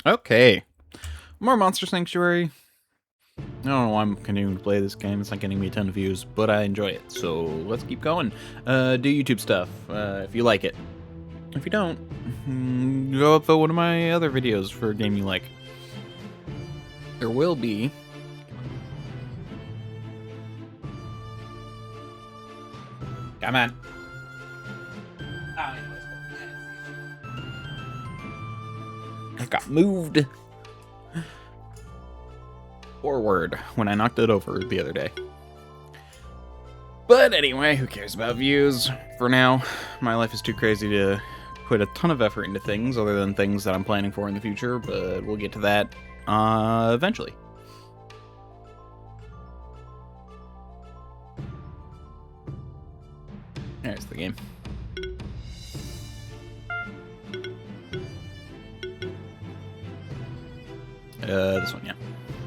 Okay. More Monster Sanctuary. I don't know why I'm continuing to play this game. It's not getting me a ton of views, but I enjoy it. So let's keep going. Do YouTube stuff if you like it. If you don't, go upvote one of my other videos for a game you like. There will be. Come on. I got moved forward when I knocked it over the other day. But anyway, who cares about views? For now, my life is too crazy to put a ton of effort into things other than things that I'm planning for in the future, but we'll get to that eventually. There's the game. This one, yeah.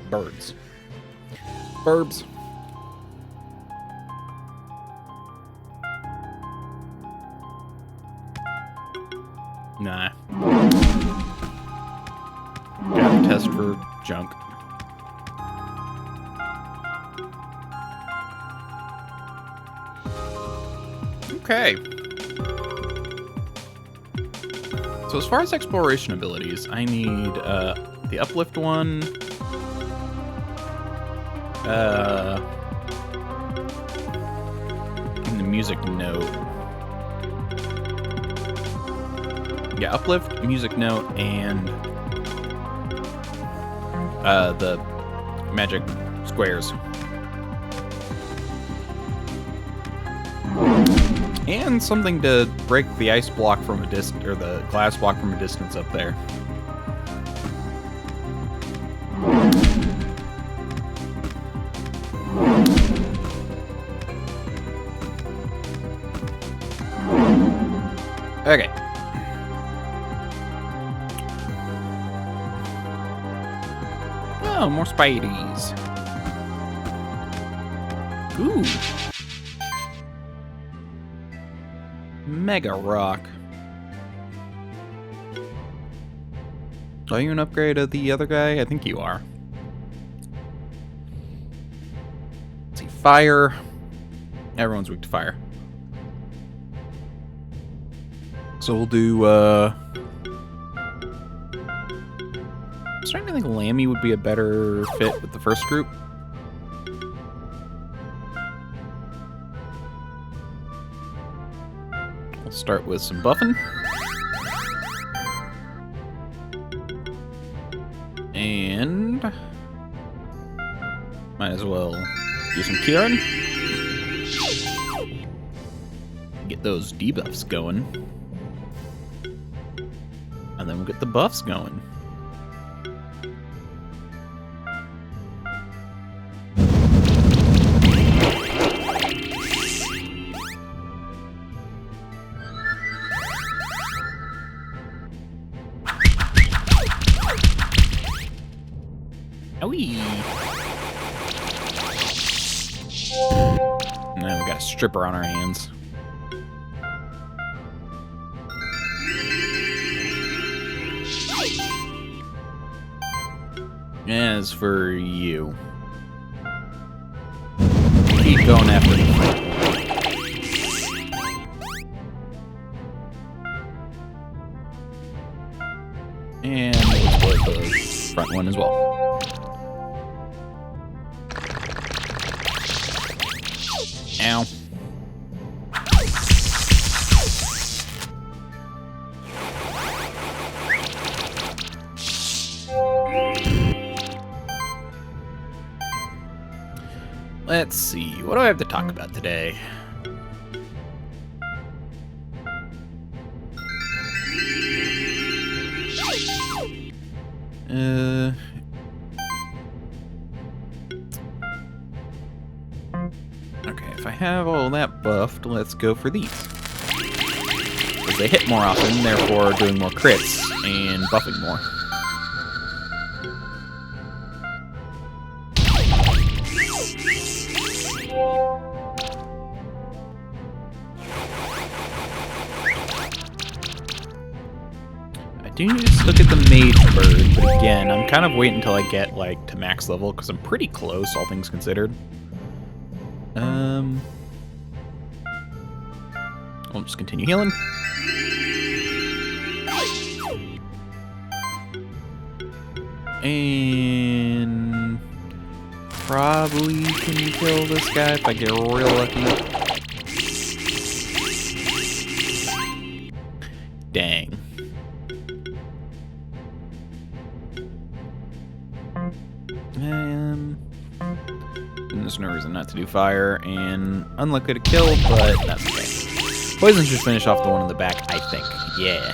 Birds. Burbs. Nah. Gotta test for junk. Okay. So as far as exploration abilities, I need the uplift one, and the music note. Yeah, uplift, music note, and the magic squares. And something to break the ice block from a distance, or the glass block from a distance up there. Okay. Oh, more Spideys. Ooh. Mega Rock. Are you an upgrade of the other guy? I think you are. Let's see, fire. Everyone's weak to fire. So we'll do, I'm starting to think Lammy would be a better fit with the first group. We'll start with some buffing. And might as well do some Kieran. Get those debuffs going. And then we'll get the buffs going. Owie! Now we got a stripper on our hands. As for you, keep going after the front. And we'll exploit the front one as well. Ow. Let's see, what do I have to talk about today? Okay, if I have all that buffed, let's go for these. Because they hit more often, therefore doing more crits and buffing more. do need to look at the mage bird, but again, I'm kind of waiting until I get, like, to max level, because I'm pretty close, all things considered. I'll just continue healing. And probably can kill this guy if I get real lucky. Dang. And there's no reason not to do fire, and unlucky to kill, but that's okay. Poison should finish off the one in the back, I think. Yeah.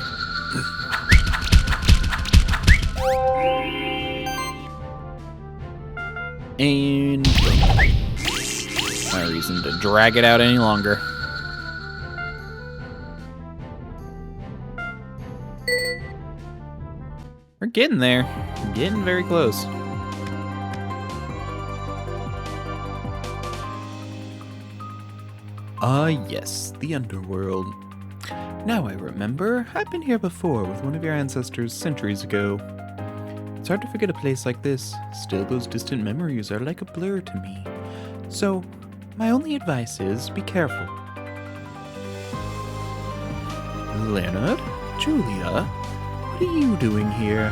And no reason to drag it out any longer. We're getting there. Getting very close. Ah, yes, the underworld. Now I remember, I've been here before with one of your ancestors centuries ago. It's hard to forget a place like this. Still, those distant memories are like a blur to me. So, my only advice is be careful. Leonard? Julia? What are you doing here?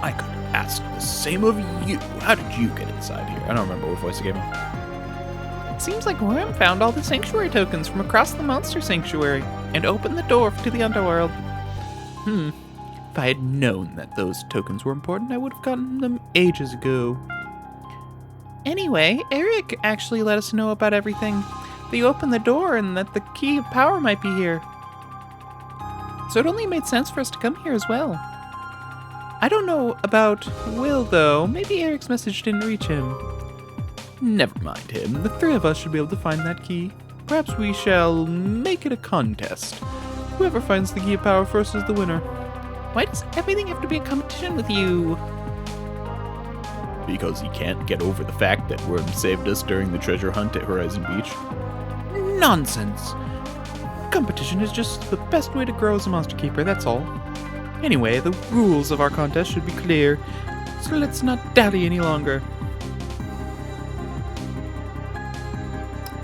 I could ask the same of you. How did you get inside here? I don't remember what voice I gave him. It seems like Worm found all the sanctuary tokens from across the monster sanctuary and opened the door to the underworld. If I had known that those tokens were important, I would have gotten them ages ago. Anyway, Eric actually let us know about everything. That you opened the door and that the key of power might be here. So it only made sense for us to come here as well. I don't know about Will, though. Maybe Eric's message didn't reach him. Never mind him. The three of us should be able to find that key. Perhaps we shall make it a contest. Whoever finds the key of power first is the winner. Why does everything have to be a competition with you? Because he can't get over the fact that Worm saved us during the treasure hunt at Horizon Beach. Nonsense! Competition is just the best way to grow as a monster keeper, that's all. Anyway, the rules of our contest should be clear, so let's not dally any longer.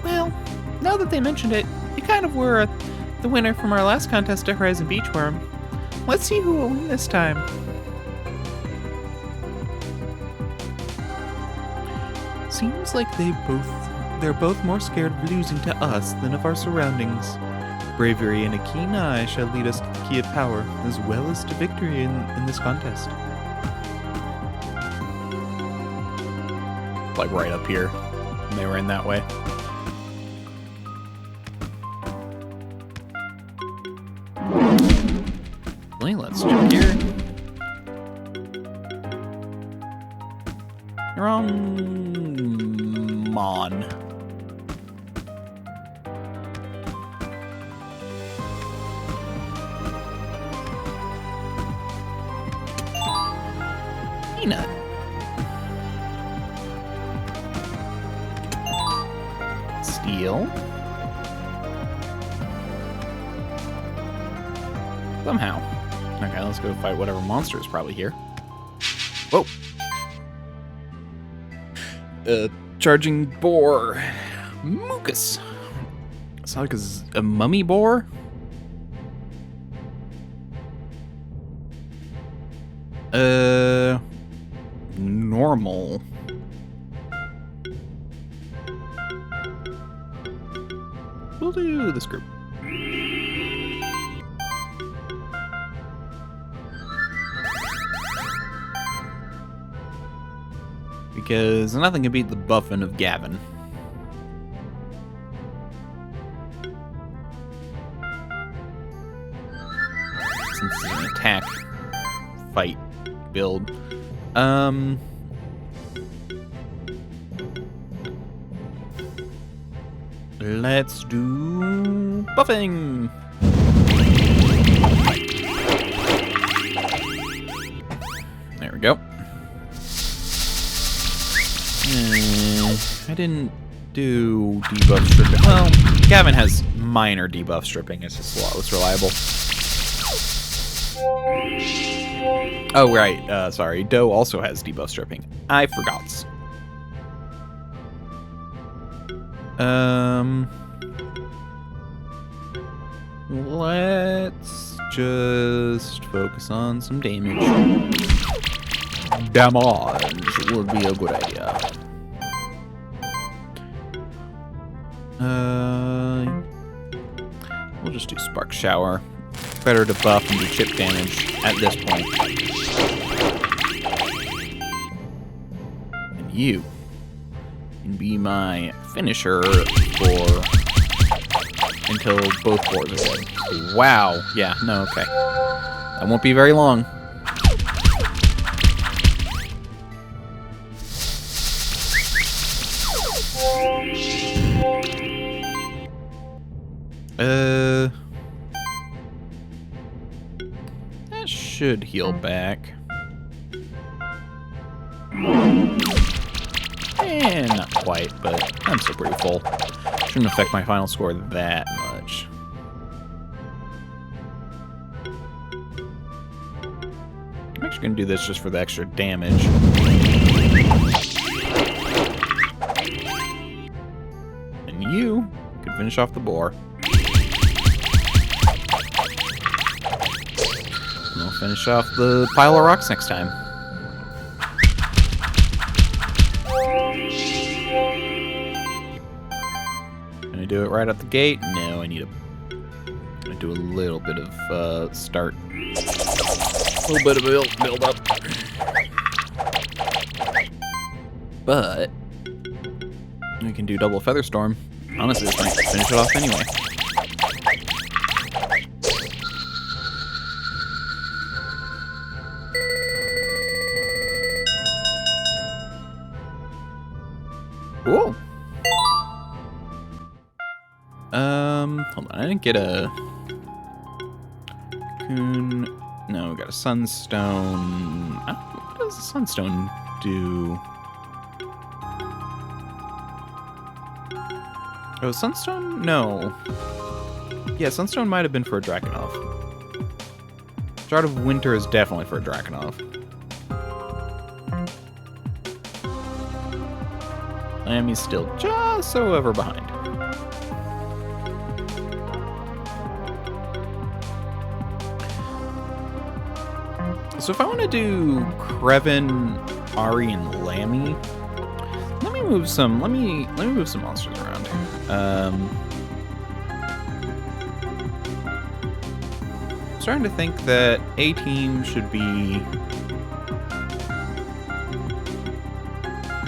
Well, now that they mentioned it, you kind of were the winner from our last contest at Horizon Beach, Worm. Let's see who will win this time. Seems like they're both more scared of losing to us than of our surroundings. Bravery and a keen eye shall lead us to the key of power, as well as to victory in this contest. Like right up here. And they were in that way. Let's check here. You're on Mon. Peanut. Steel. Somehow. Okay, let's go fight whatever monster is probably here. Whoa. Charging boar. Mucus. It's like a mummy boar? Normal. We'll do this group. Because nothing can beat the buffing of Gavin. Since it's an attack fight build. Let's do buffing. There we go. I didn't do debuff stripping. Well, Gavin has minor debuff stripping. It's just a lot less reliable. Oh, right. Sorry. Doe also has debuff stripping. I forgot. Let's just focus on some damage. Damage would be a good idea. We'll just do Spark Shower. Better to buff and do chip damage at this point. And you can be my finisher for until both boards are dead. Wow. Yeah, no, okay. That won't be very long. That should heal back. Not quite, but I'm still pretty full. Shouldn't affect my final score that much. I'm actually going to do this just for the extra damage. And you can finish off the boar. And we'll finish off the pile of rocks next time. Do it right out the gate? No, I need to do a little bit of start. A little bit of build up. But we can do double feather storm. Honestly, this might finish it off anyway. Cool. Hold on, I didn't get a cocoon. No, we got a sunstone. What does a sunstone do? Oh, sunstone? No. Yeah, sunstone might have been for a Drakenov. Shard of Winter is definitely for a Drakenov. Lammy's still just so ever behind. So if I want to do Kreven, Ari, and Lammy, let me move some. Let me move some monsters around. I'm starting to think that A team should be.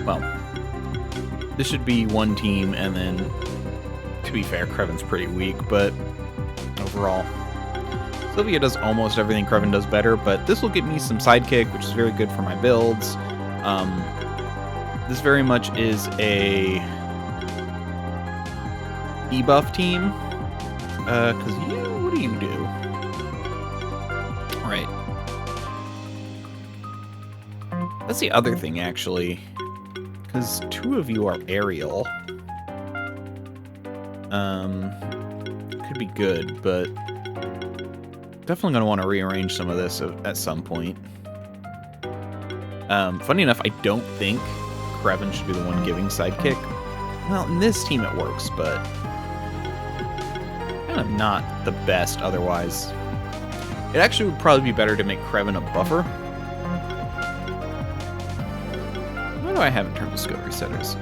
Well, this should be one team, and then, to be fair, Kreven's pretty weak, but overall. Sylvia does almost everything Kreven does better, but this will get me some sidekick, which is very good for my builds. This very much is a debuff team. Because what do you do? Right. That's the other thing, actually. Because two of you are aerial. Could be good, but definitely going to want to rearrange some of this at some point. Funny enough, I don't think Kreven should be the one giving sidekick. Well, in this team it works, but kind of not the best otherwise. It actually would probably be better to make Kreven a buffer. What do I have in terms of skill resetters?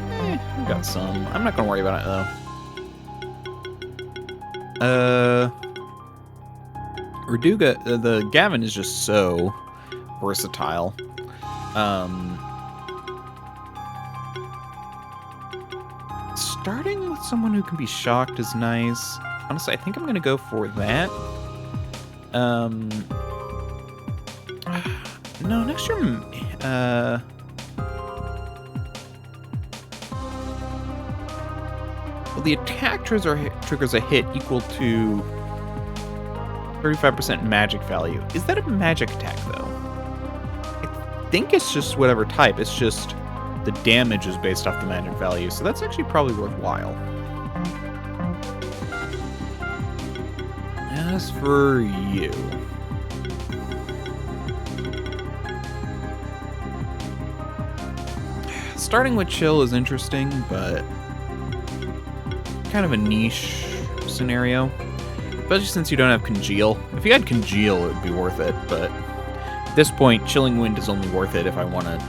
I've got some. I'm not going to worry about it, though. Raduga, the Gavin is just so versatile. Starting with someone who can be shocked is nice. Honestly, I think I'm gonna go for that. No, next year, well, the attack triggers a hit equal to 35% magic value. Is that a magic attack, though? I think it's just whatever type. It's just the damage is based off the magic value, so that's actually probably worthwhile. As for you, starting with chill is interesting, but kind of a niche scenario. Especially since you don't have congeal. If you had congeal, it would be worth it, but at this point, chilling wind is only worth it if I want to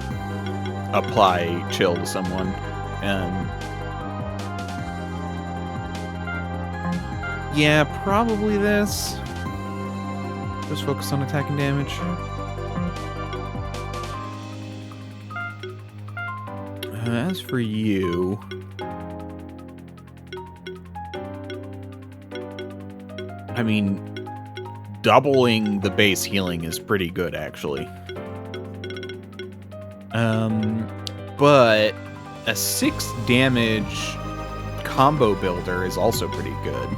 apply chill to someone. Yeah, probably this. Just focus on attack and damage. As for you... I mean, doubling the base healing is pretty good, actually. But a 6 damage combo builder is also pretty good.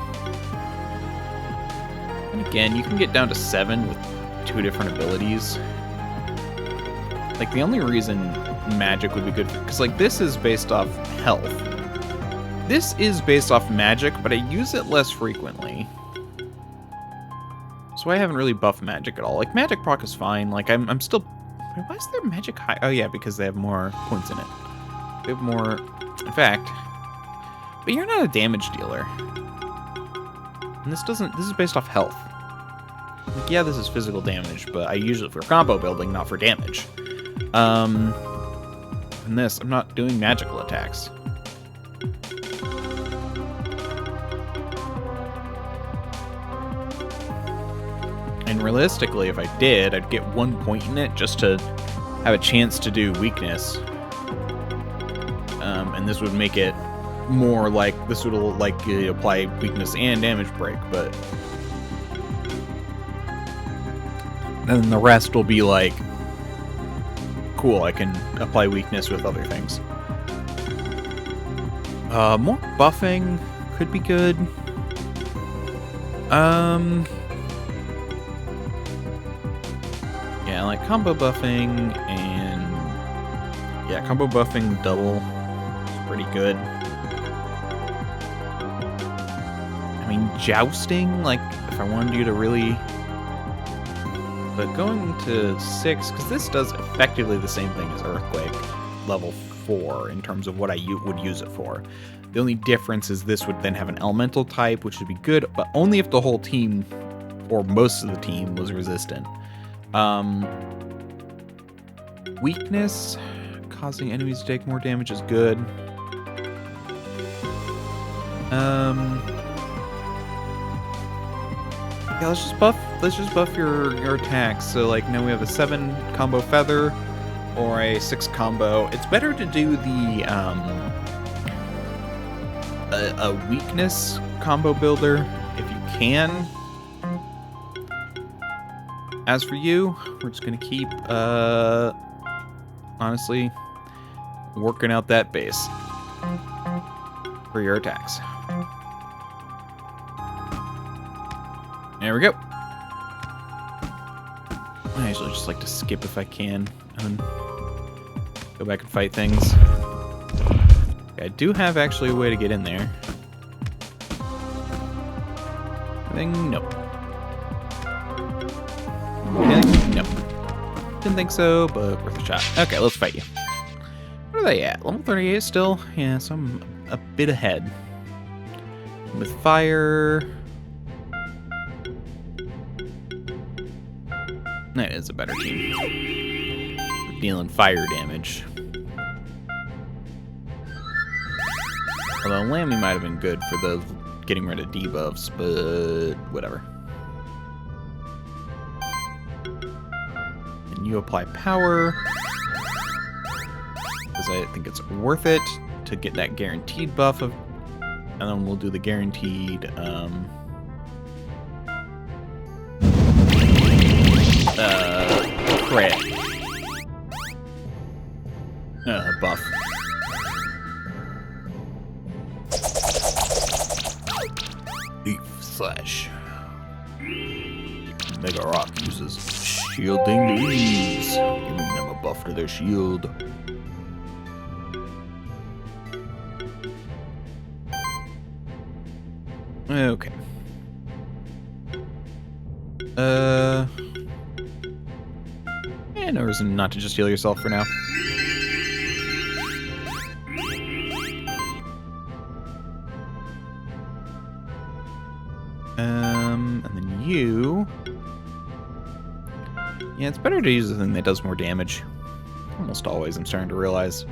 And again, you can get down to 7 with 2 different abilities. Like, the only reason magic would be good, because, like, this is based off health. This is based off magic, but I use it less frequently. So I haven't really buffed magic at all. Like, magic proc is fine. Like, I'm still... Why is their magic high? Oh, yeah, because they have more points in it. They have more... In fact... But you're not a damage dealer. And this doesn't... This is based off health. Like, yeah, this is physical damage, but I use it for combo building, not for damage. And this, I'm not doing magical attacks. And realistically, if I did, I'd get 1 point in it just to have a chance to do weakness. And this would make it more like, this would like apply weakness and damage break, but then the rest will be like, cool, I can apply weakness with other things. More buffing could be good. Yeah, like combo buffing and... Yeah, combo buffing double is pretty good. I mean, jousting, like, if I wanted you to really... But going to 6, because this does effectively the same thing as Earthquake level 4 in terms of what I would use it for. The only difference is this would then have an elemental type, which would be good, but only if the whole team, or most of the team, was resistant. Weakness, causing enemies to take more damage is good. Yeah, let's just buff your attacks. So like now we have a 7 combo feather or a 6 combo. It's better to do the a weakness combo builder if you can. As for you, we're just gonna keep honestly working out that base for your attacks. There we go. I usually just like to skip if I can and go back and fight things. Okay, I do have actually a way to get in there. Nope. Nope. Didn't think so, but worth a shot. Okay, let's fight you. Where are they at? Level 38 still? Yeah, so I'm a bit ahead. With fire... That is a better team. We're dealing fire damage. Although Lammy might have been good for the getting rid of debuffs, but whatever. And you apply power. Because I think it's worth it to get that guaranteed buff of... And then we'll do the guaranteed... crit. Buff. Leaf slash. Mega Rock uses shielding leaves, giving them a buff to their shield. Okay. No reason not to just heal yourself for now. And then you... Yeah, it's better to use the thing that does more damage. Almost always, I'm starting to realize.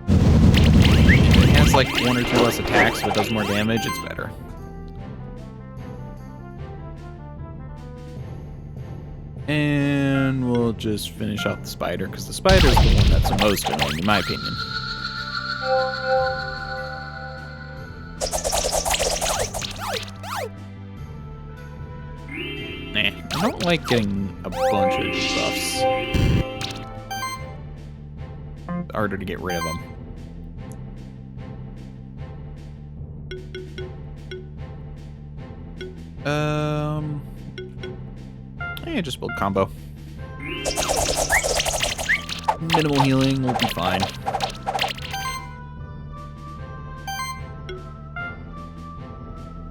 If it has like 1 or 2 less attacks, but it does more damage, it's better. And we'll just finish off the spider, because the spider is the one that's the most annoying, in my opinion. I don't like getting a bunch of debuffs. It's harder to get rid of them. Yeah, just build combo. Minimal healing will be fine.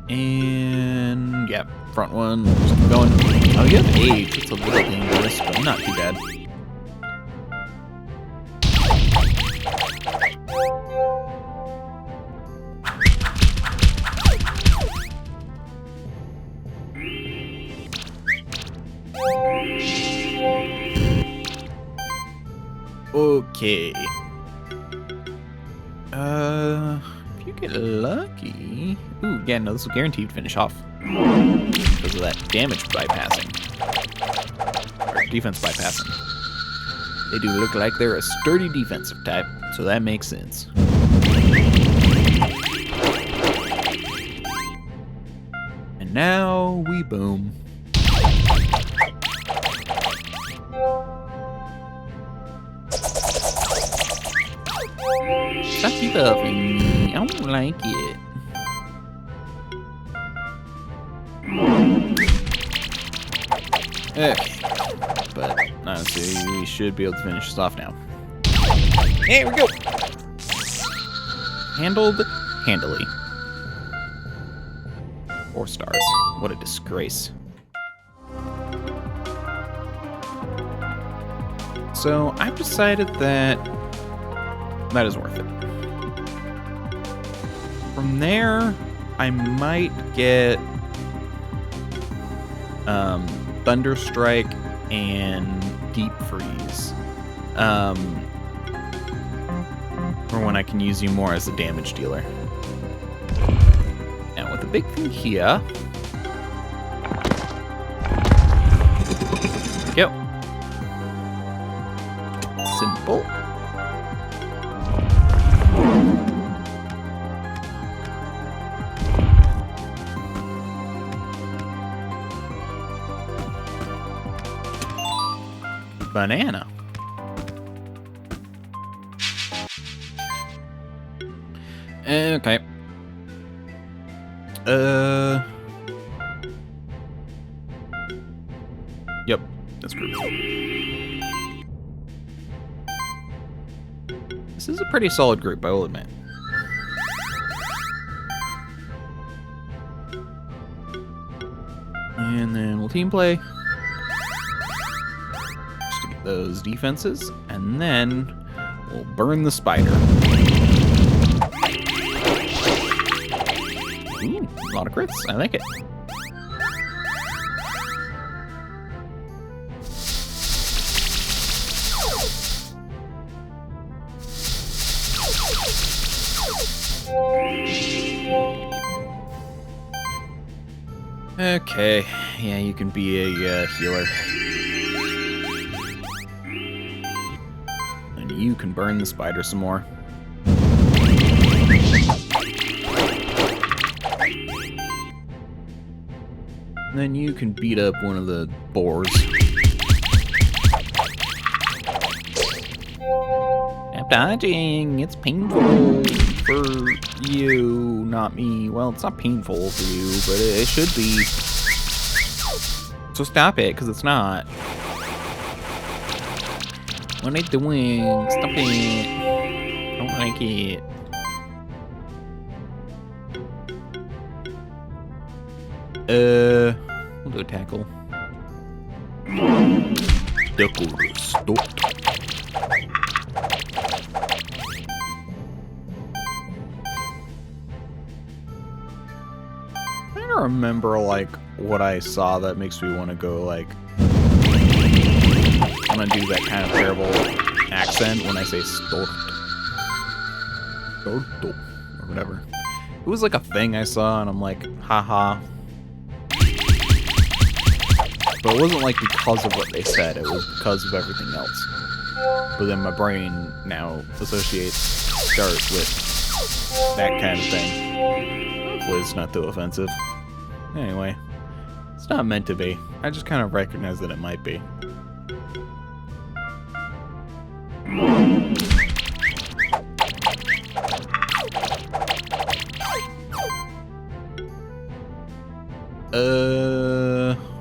And yeah, front one, just keep going. Oh, you have age. It's a little dangerous, but not too bad. Okay. If you get lucky... Ooh, yeah, no, this will guaranteed finish off. Because of that damage bypassing. Or defense bypassing. They do look like they're a sturdy defensive type, so that makes sense. And now we boom. Stop debuffing me. I don't like it. Okay. But honestly, we should be able to finish this off now. There we go. Handled handily. 4 stars. What a disgrace. So I've decided that that is worth it. From there, I might get Thunder Strike and Deep Freeze. For when I can use you more as a damage dealer. Now with the big thing here. Go. Simple. Banana. Okay. Yep, that's group. This is a pretty solid group, I will admit. And then we'll team play. Just to get those defenses. And then we'll burn the spider. Ooh, a lot of crits. I like it. Okay, yeah, you can be a healer. And you can burn the spider some more. And then you can beat up one of the boars. Stop dodging, it's painful for you, not me. Well, it's not painful for you, but it should be. So stop it, because it's not. What are you doing? Stop it. I don't like it. We'll do a tackle. Tackle stop. remember, like, what I saw that makes me want to go, like... I'm gonna do that kind of terrible accent when I say stort. Or whatever. It was like a thing I saw, and I'm like, haha. But it wasn't like because of what they said, it was because of everything else. But then my brain now associates start with that kind of thing. Hopefully it's not too offensive. Anyway, it's not meant to be. I just kind of recognize that it might be.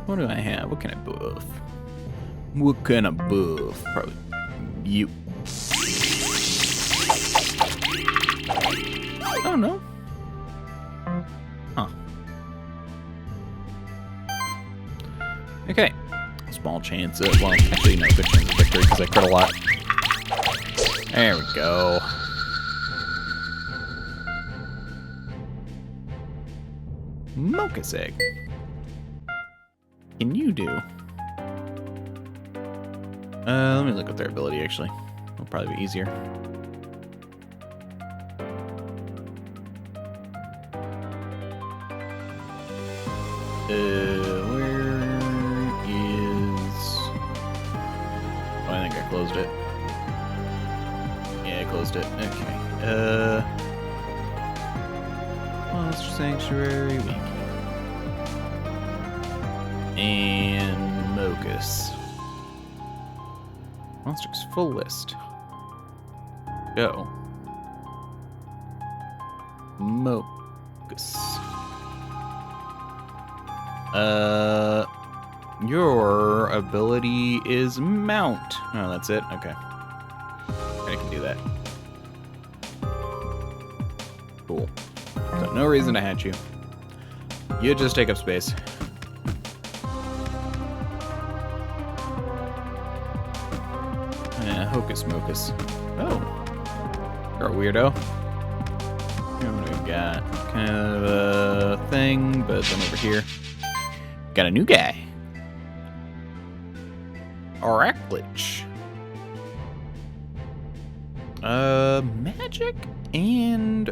What do I have? What can I buff? What can I buff? Probably you. Oh no. Huh. Okay. Small chance of, well, actually no, good chance of victory because I crit a lot. There we go. Mocha's egg. Can you do? Let me look up their ability actually. It'll probably be easier. Where is... Oh, I think I closed it. Yeah, I closed it. Okay. Monster Sanctuary Wiki. And Mocha's. Monsters full list. Go. Mocha's. Your ability is mount. Oh, that's it? Okay. I can do that. Cool. So no reason to hatch you. You just take up space. Yeah, Hocus Mocus. Oh. You're a weirdo. What do we got? Kind of a thing, but then over here. Got a new guy. Oraclich. Magic and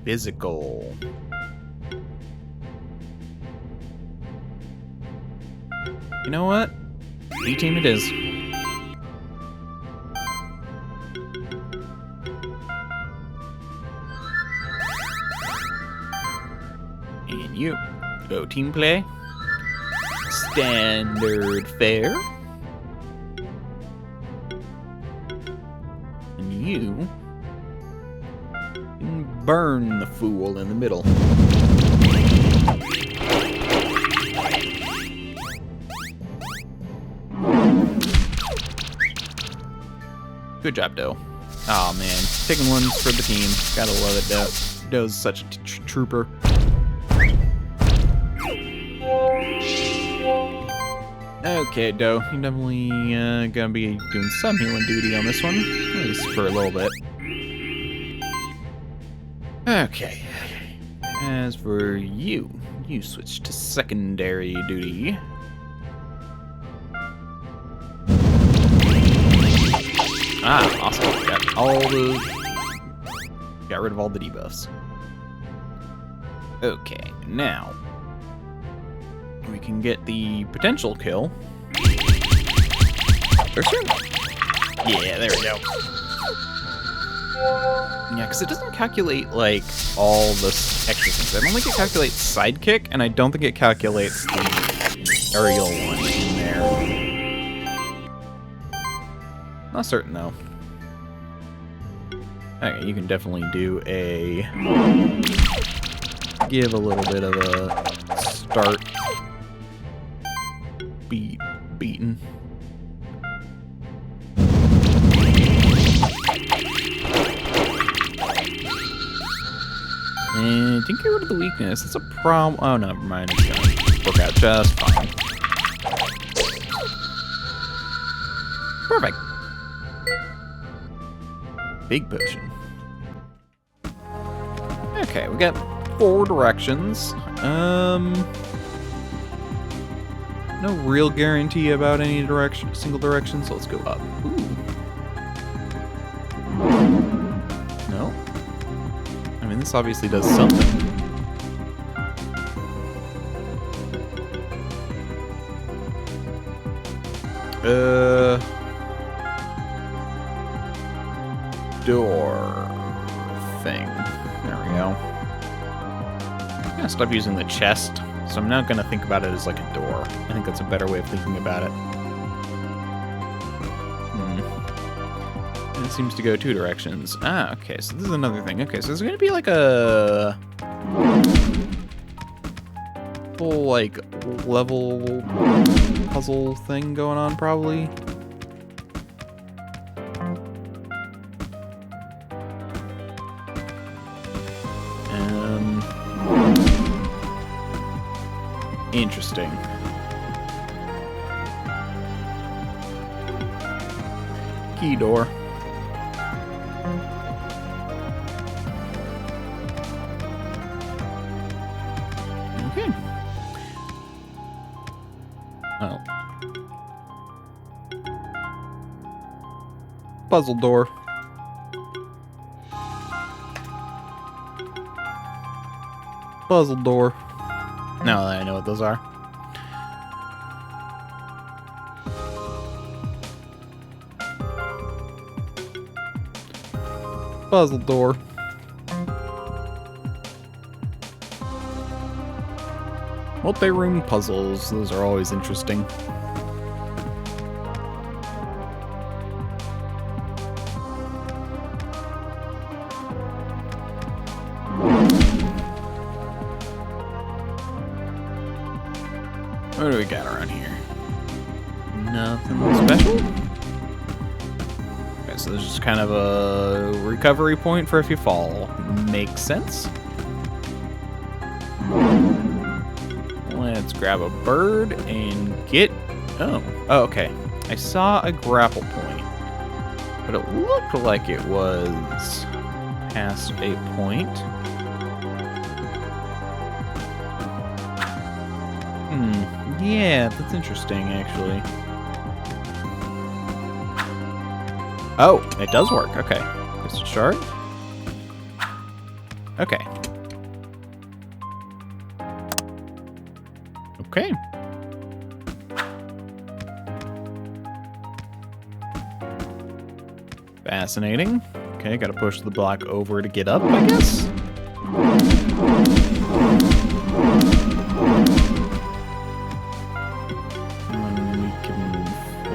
physical. You know what? B-team it is. And you. Go team play. Standard fare. And you can burn the fool in the middle. Good job, Doe. Aw, man. Picking ones for the team. Gotta love it, Doe. Doe's such a trooper. Okay, Doe, you're definitely gonna be doing some healing duty on this one, at least for a little bit. Okay. As for you, you switch to secondary duty. Ah, awesome. Got rid of all the debuffs. Okay, now we can get the potential kill. Yeah, there we go. Yeah, because it doesn't calculate, like, all the extra things. I don't think it calculates sidekick, and I don't think it calculates the aerial one in there. Not certain, though. Okay, you can definitely do a... give a little bit of a start beaten. And didn't get rid of the weakness. It's a problem. Oh, no, never mind. It's gonna work out just fine. Perfect. Big potion. Okay, we got 4 directions. No real guarantee about any direction, single direction, so let's go up. Ooh. No? I mean, this obviously does something. Door thing. There we go. I'm gonna stop using the chest, so I'm not gonna think about it as like a door. I think that's a better way of thinking about it. And it seems to go 2 directions. Ah, okay, so this is another thing. Okay, so there's gonna be like a full like level puzzle thing going on, probably. Interesting. Key door. Okay. Oh. Puzzle door. Puzzle door. Now that I know what those are. Puzzle door. Multi-room puzzles. Those are always interesting. What do we got around here? Nothing special? Okay, so there's just kind of a recovery point for if you fall. Makes sense. Let's grab a bird and get... Oh, okay. I saw a grapple point, but it looked like it was past a point. Yeah, that's interesting, actually. Oh, it does work. Okay. Crystal shard. Okay. Okay. Fascinating. Okay, gotta push the block over to get up, I guess?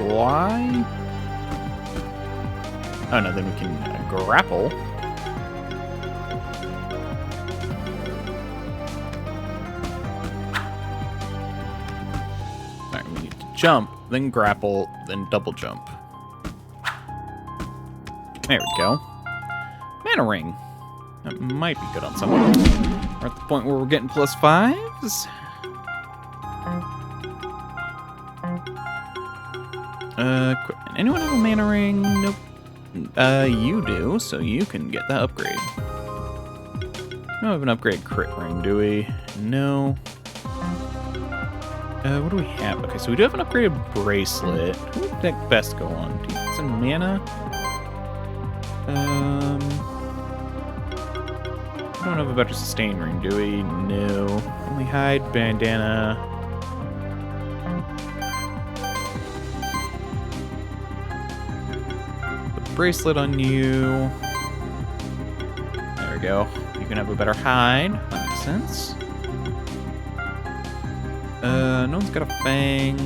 Fly? Oh no, then we can grapple. Alright, we need to jump, then grapple, then double jump. There we go. Mana ring. That might be good on someone. We're at the point where we're getting +5s. Anyone have a mana ring? Nope. You do, so you can get the upgrade. We don't have an upgrade crit ring, do we? No. What do we have? Okay, so we do have an upgraded bracelet. Who would that best go on? Do you get some mana? We don't have a better sustain ring, do we? No. Only hide, bandana. Bracelet on you. There we go. You can have a better hide. That makes sense. No one's got a fang.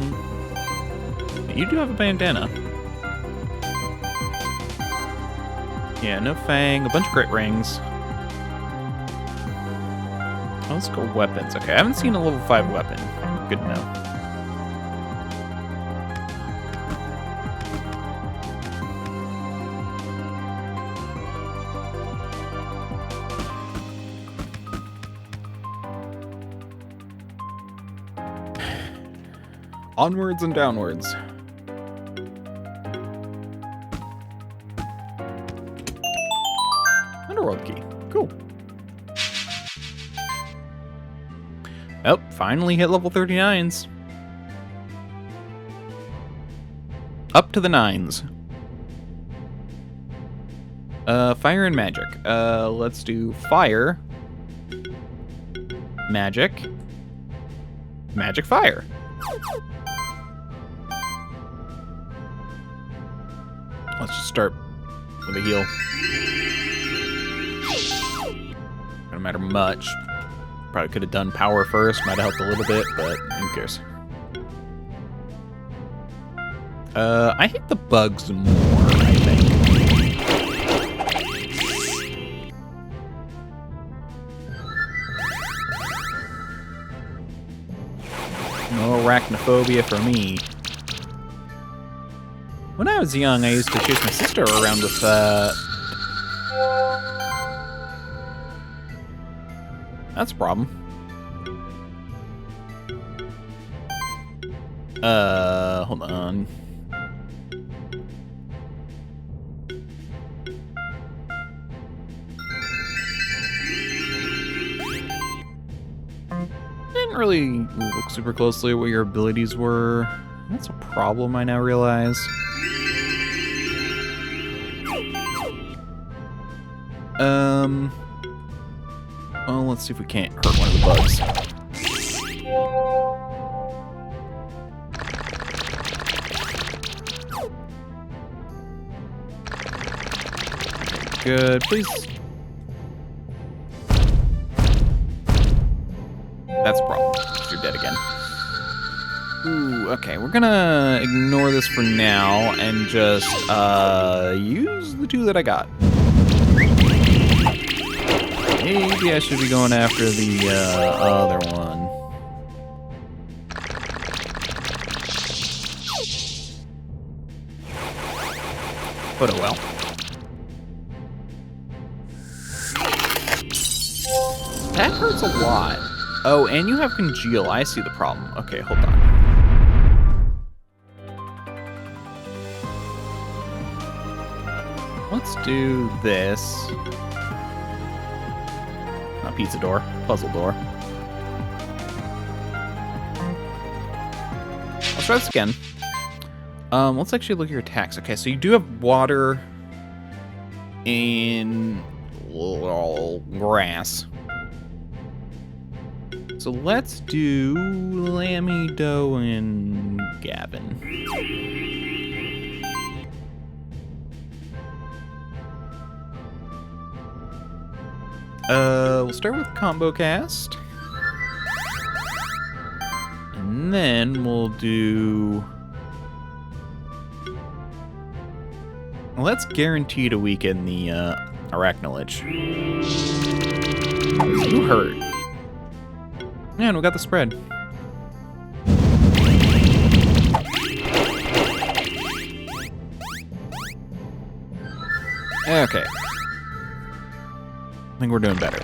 You do have a bandana. Yeah, no fang. A bunch of great rings. Oh, let's go weapons. Okay, I haven't seen a level 5 weapon. Good to know. Onwards and downwards. Underworld key. Cool. Oh, finally hit level 39s. Up to the 9s. Fire and magic. Let's do fire. Magic. Magic fire. Let's just start with a heal. Don't matter much. Probably could have done power first. Might have helped a little bit, but who cares? I hate the bugs more, I think. No arachnophobia for me. When I was young, I used to chase my sister around with, That's a problem. Hold on. Didn't really look super closely at what your abilities were. That's a problem I now realize. Well, let's see if we can't hurt one of the bugs. Good, please. That's a problem. You're dead again. Ooh, okay, we're gonna ignore this for now and just, use the 2 that I got. Maybe I should be going after the, other one. But oh well. That hurts a lot. Oh, and you have congeal. I see the problem. Okay, hold on. Let's do this. Not pizza door, puzzle door. Let's try this again. Let's actually look at your attacks. Okay, so you do have water in grass. So let's do Lammy, Doe, and Gavin. We'll start with combo cast. And then we'll do... Let's guarantee to weaken the Arachnolich. You hurt. Man, we got the spread. Okay. I think we're doing better.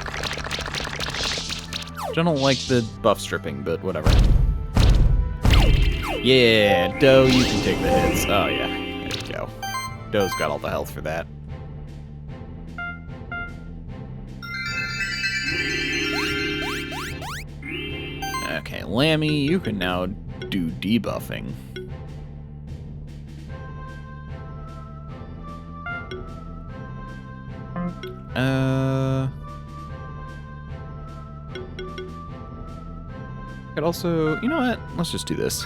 I don't like the buff stripping, but whatever. Yeah, Doe, you can take the hits. Oh, yeah. There we go. Doe's got all the health for that. Okay, Lammy, you can now do debuffing. Could also, you know what? Let's just do this.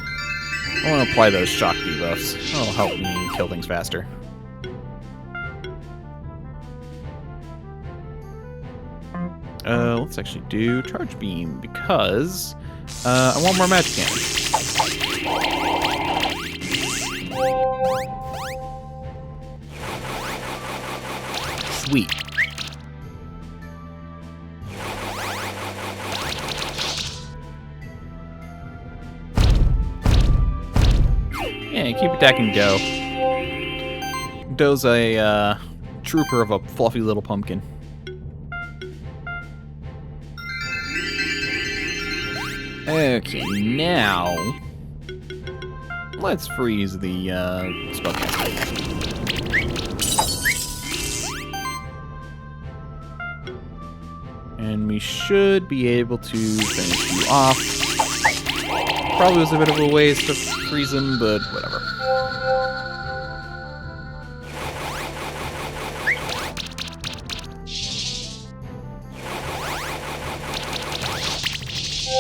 I want to apply those shock debuffs. That'll help me kill things faster. Let's actually do charge beam because I want more magic damage. Sweet. Yeah, keep attacking Doe. Doe's a trooper of a fluffy little pumpkin. Okay, now let's freeze the spellcaster. And we should be able to finish you off. Probably was a bit of a waste to freeze him, but whatever.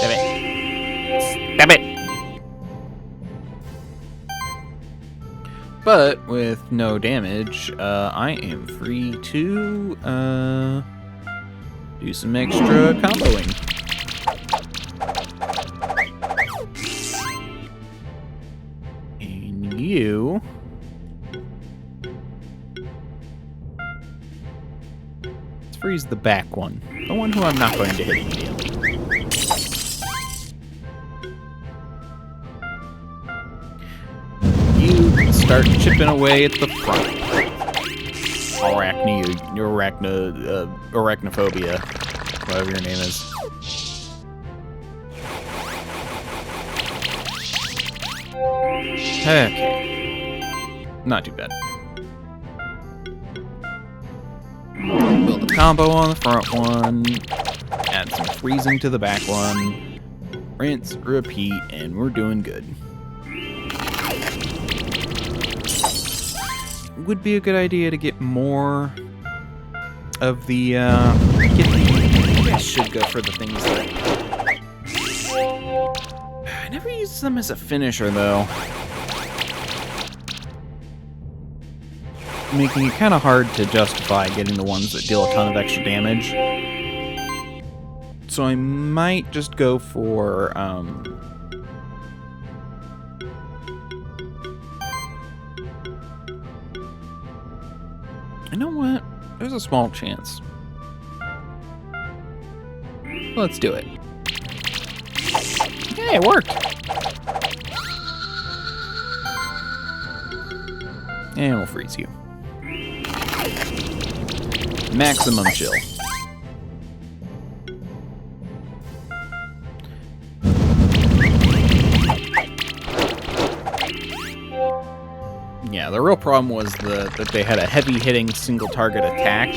Damn it. Damn it! But with no damage, I am free to do some extra comboing. And you... let's freeze the back one. The one who I'm not going to hit immediately. You can start chipping away at the front. Arachnophobia, whatever your name is. Okay. Not too bad. Build a combo on the front one. Add some freezing to the back one. Rinse, repeat, and we're doing good. Would be a good idea to get more of the, maybe I should go for the things that... I never used them as a finisher, though. Making it kind of hard to justify getting the ones that deal a ton of extra damage. So I might just go for, you know what? There's a small chance. Let's do it. Hey, it worked! And we'll freeze you. Maximum chill. Yeah, the real problem was that they had a heavy-hitting single-target attack.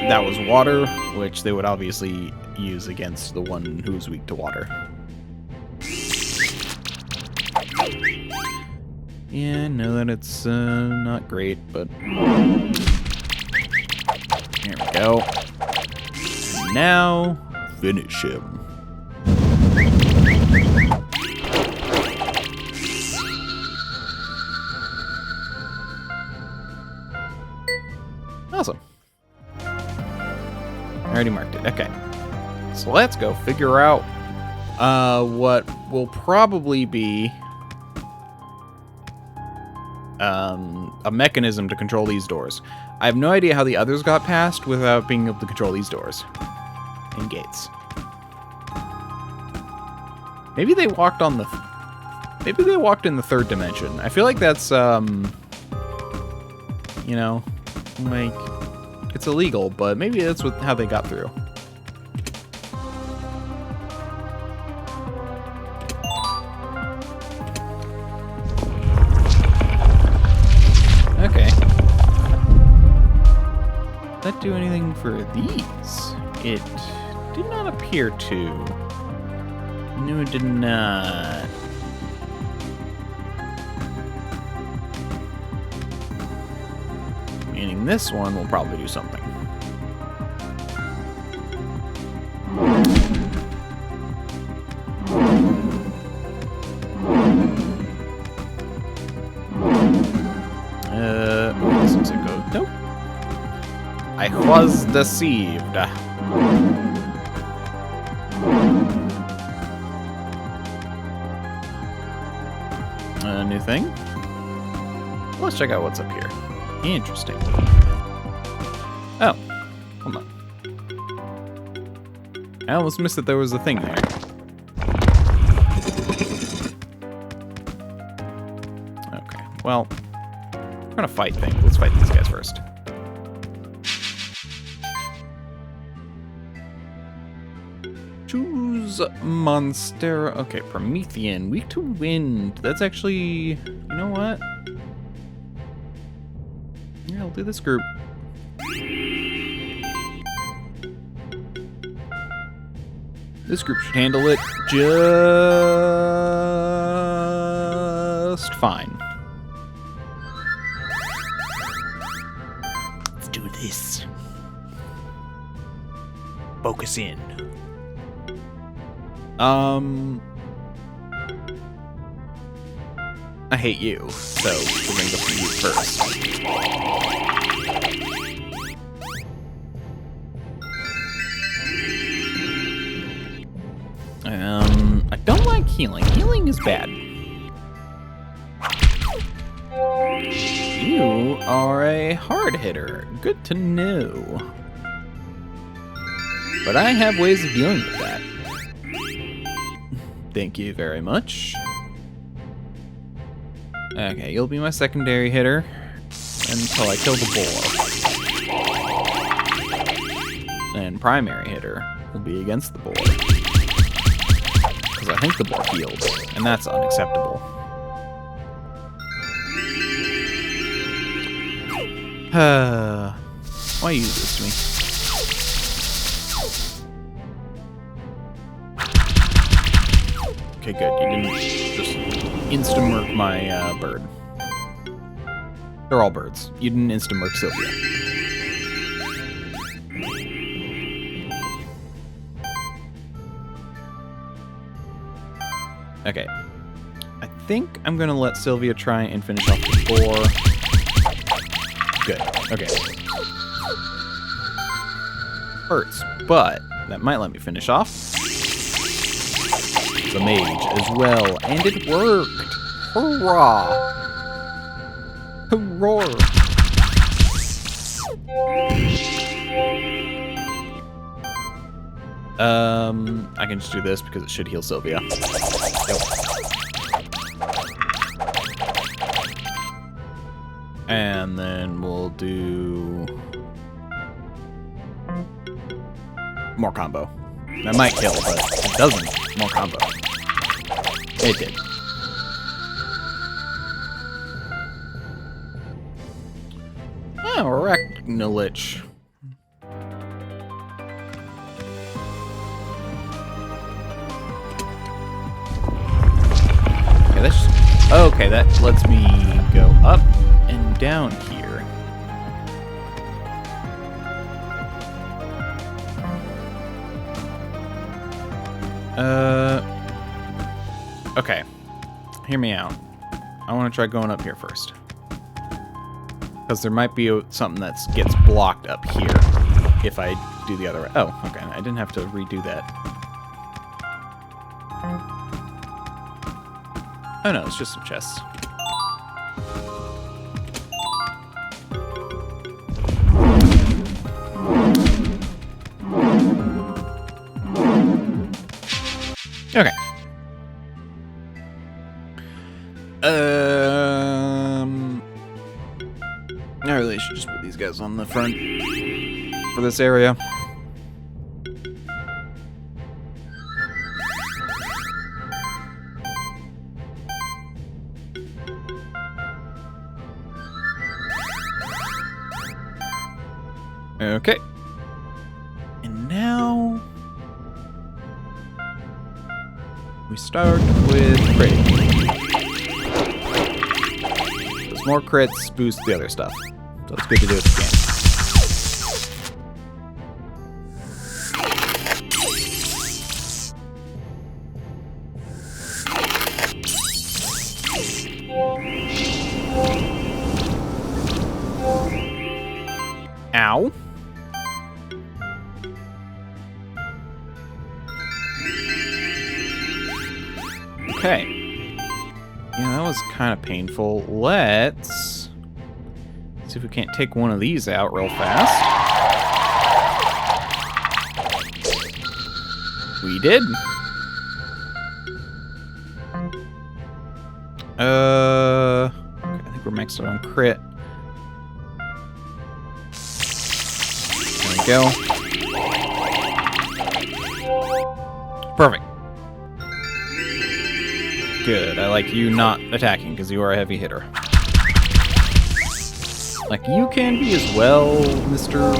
That was water, which they would obviously use against the one who's weak to water. Yeah, I know that it's not great, but... Here we go. And now, finish him. Awesome. I already marked it. Okay. So let's go figure out what will probably be a mechanism to control these doors. I have no idea how the others got past without being able to control these doors and gates. Maybe they walked on the... maybe they walked in the third dimension. I feel like that's, you know, like, it's illegal, but maybe that's how they got through. Okay. Did that do anything for these? It did not appear to. No, it did not. Meaning this one will probably do something. This looks like a... nope. I was deceived. New thing? Let's check out what's up here. Interesting. Oh, hold on. I almost missed that there was a thing there. Okay, well, we're gonna fight things. Let's fight these guys first. Choose monster. Okay, Promethean, weak to wind. That's actually, you know what? Yeah, I'll do this group. This group should handle it just fine. Let's do this. Focus in. I hate you, so we're gonna go for you first. I don't like healing. Healing is bad. You are a hard hitter. Good to know. But I have ways of dealing with that. Thank you very much. Okay, you'll be my secondary hitter until I kill the boar. And primary hitter will be against the boar. Because I think the boar healed, and that's unacceptable. Why you do this to me? Okay, good. You didn't just insta-murk my bird. They're all birds. You didn't insta-murk Sylvia. Okay. I think I'm gonna let Sylvia try and finish off the boar. Good. Okay. Hurts, but that might let me finish off the mage as well, and it worked! Hurrah! Hurrah! I can just do this because it should heal Sylvia. Yep. And then we'll do more combo. That might kill, but it doesn't. More combo. It did. Oh, Arachnolich. Okay, that's just... Okay, that lets me go up and down here. Okay. Hear me out. I want to try going up here first. Because there might be something that gets blocked up here if I do the other way. Oh, okay. I didn't have to redo that. Oh no, it's just some chests. Okay. I really should just put these guys on the front for this area. Okay. And now we start with crit. Because more crits boost the other stuff. So it's good to do it again. Ow. Okay. Yeah, that was kind of painful. Let's see if we can't take one of these out real fast. We did. Okay, I think we're maxed out on crit. There we go. Perfect. Good. I like you not attacking because you are a heavy hitter. Like you can be as well, Mr.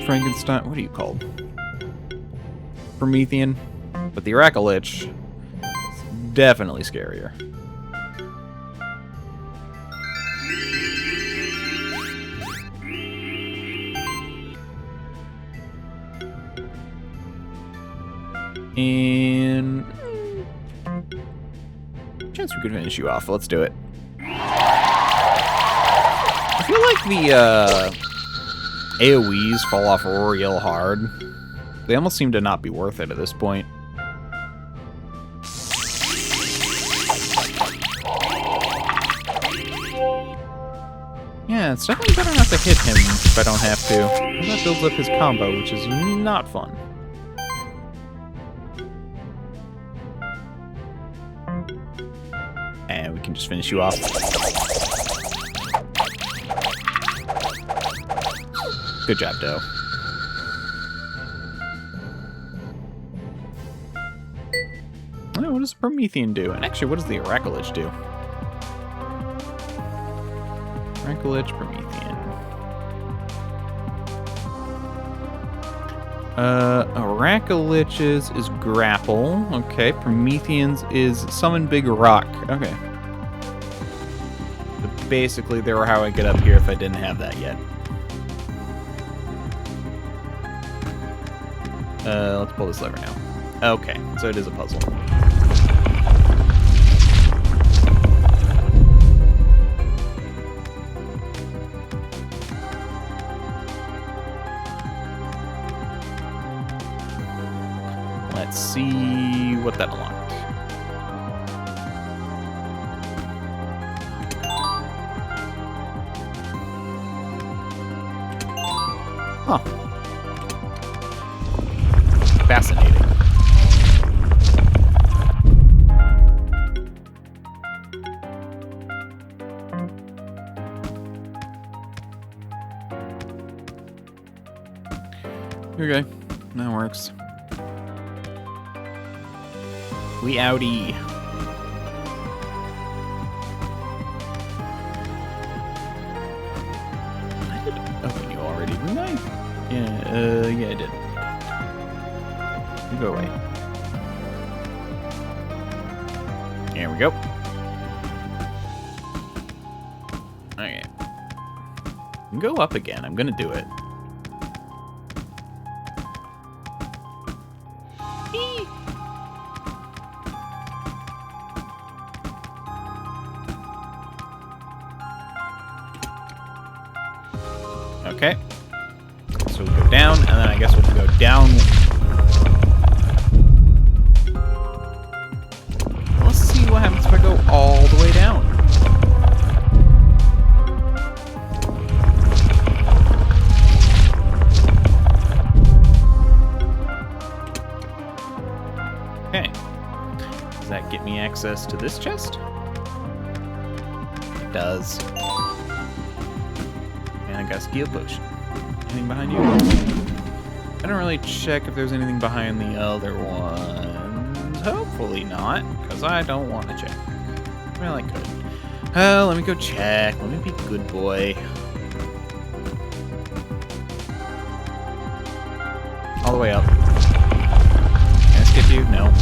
Frankenstein. What are you called? Promethean, but the Aracalich is definitely scarier. And chance we could finish you off. Let's do it. I feel like the AoEs fall off real hard. They almost seem to not be worth it at this point. Yeah, it's definitely better not to hit him if I don't have to. That builds up his combo, which is not fun. And we can just finish you off. Good job, Doe. Oh, what does the Promethean do? And actually, what does the Aracalich do? Aracalich, Promethean. Aracalich's is grapple. Okay, Promethean's is summon big rock. Okay. But basically, they were how I get up here if I didn't have that yet. Let's pull this lever now. Okay, so it is a puzzle. Let's see what that unlocked. Huh. Fascinating. Okay, that works. We outie. I did open you already, didn't I? Yeah, I did. You go away. There we go. Okay. Go up again. I'm gonna do it. Okay. So we'll go down, and then I guess we'll go down. Let's see what happens if I go all the way down. Okay. Does that get me access to this chest? It does. I got a skill potion. Anything behind you? I don't really check if there's anything behind the other ones. Hopefully not, because I don't want to check. Well, I could. Let me go check. Let me be a good boy. All the way up. Can I skip you? No.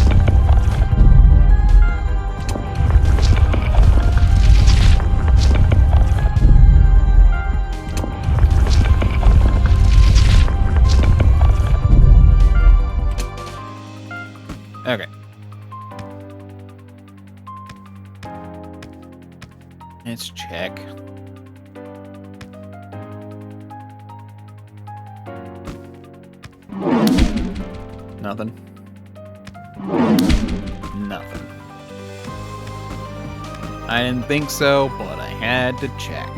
Okay. Let's check. Nothing. Nothing. I didn't think so, but I had to check.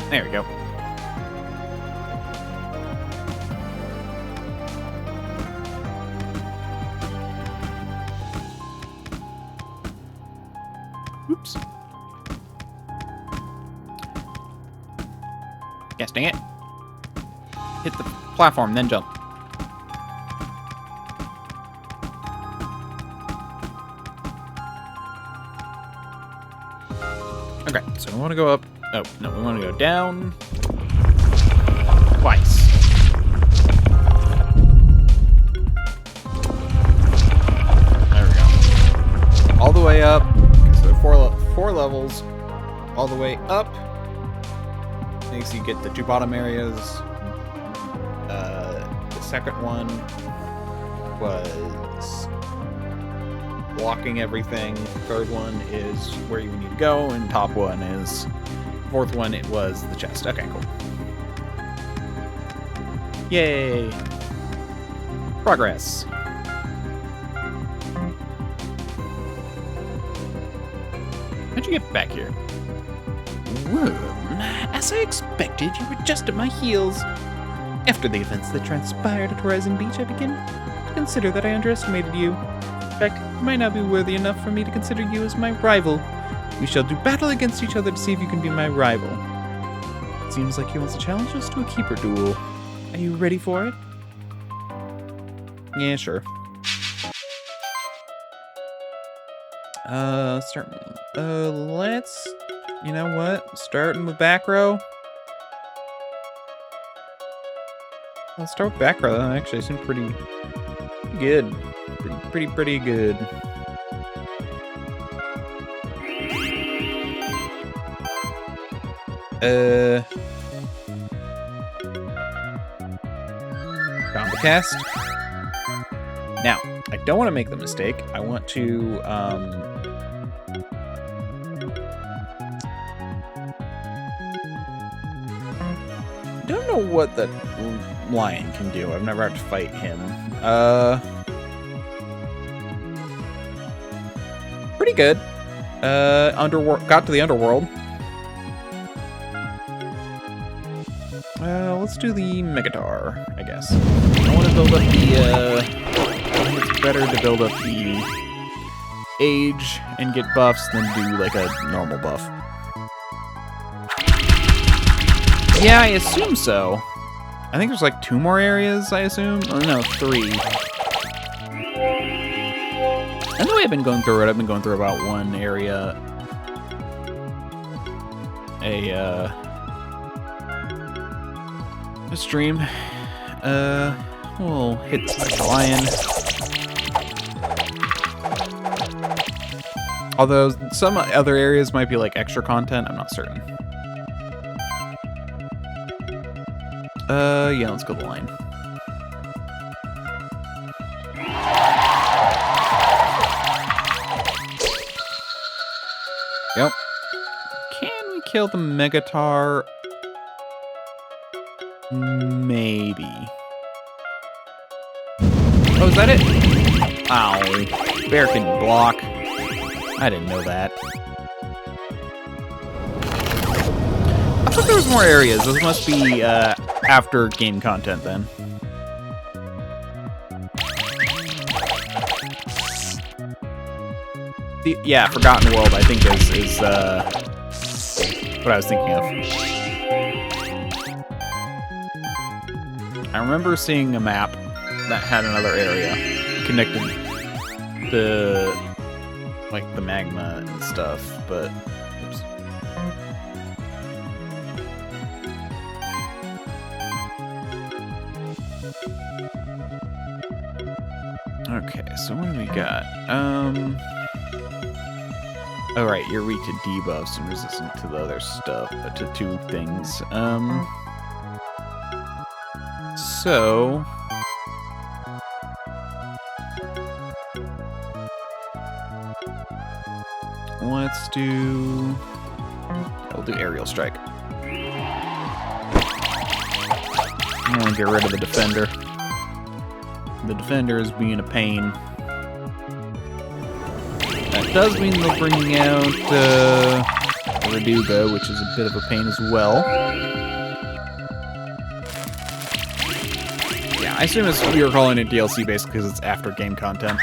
There we go. Oops. Yes, dang it. Hit the platform, then jump. Okay, so we want to go up. Oh, no, we want to go down. twice. There we go. All the way up. Okay, so four levels. All the way up. Makes you get the two bottom areas. The second one was blocking everything. Third one is where you need to go, and top one is. Fourth one, it was the chest. Okay, cool. Yay! Progress. How'd you get back here? Well, as I expected, you were just at my heels. After the events that transpired at Horizon Beach, I begin to consider that I underestimated you. In fact, you might not be worthy enough for me to consider you as my rival. We shall do battle against each other to see if you can be my rival. It seems like he wants to challenge us to a keeper duel. Are you ready for it? Yeah, sure. Let's... You know what? Starting with back row. Let's start with back row. That actually seemed pretty good. Pretty good. Combo cast. Now, I don't want to make the mistake. I want to, don't know what that lion can do. I've never had to fight him. Pretty good. Got to the underworld. Let's do the Megatar, I guess. I want to build up the, I think it's better to build up the age and get buffs than do, like, a normal buff. Yeah, I assume so. I think there's, like, 2 more areas, I assume? Oh, no, 3. And the way I've been going through it, I've been going through about 1 area a stream. We'll hit the lion. Although some other areas might be like extra content, I'm not certain. Yeah, let's go the lion. Yep. Can we kill the Megatar? Maybe. Oh, is that it? Ow. Bear can block. I didn't know that. I thought there was more areas. Those must be after game content then. Yeah, Forgotten World, I think, is what I was thinking of. I remember seeing a map that had another area connected to, like, the magma and stuff, but... Oops. Okay, so what do we got? Oh, right, you're weak to debuffs and resistant to the other stuff, to 2 things. So... let's do... I'll do Aerial Strike. I want to get rid of the Defender. The Defender is being a pain. That does mean they're bringing out Reduga, which is a bit of a pain as well. Yeah, I assume we were calling it DLC basically because it's after game content.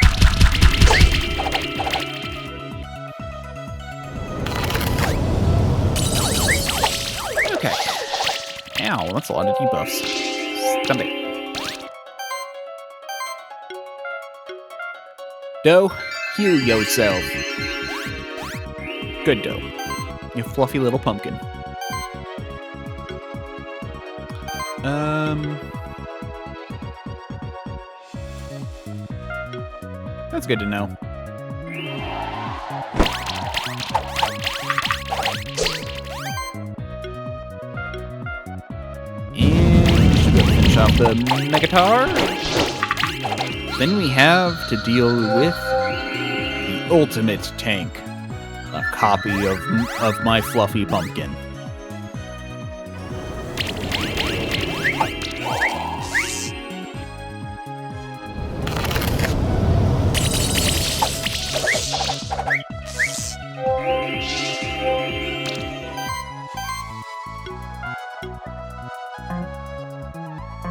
Okay. Ow, that's a lot of debuffs. Stop it. Doe, heal yourself. Good, Doe. You fluffy little pumpkin. That's good to know. And we should be able to finish off the Megatar. Then we have to deal with the ultimate tank. A copy of my fluffy pumpkin.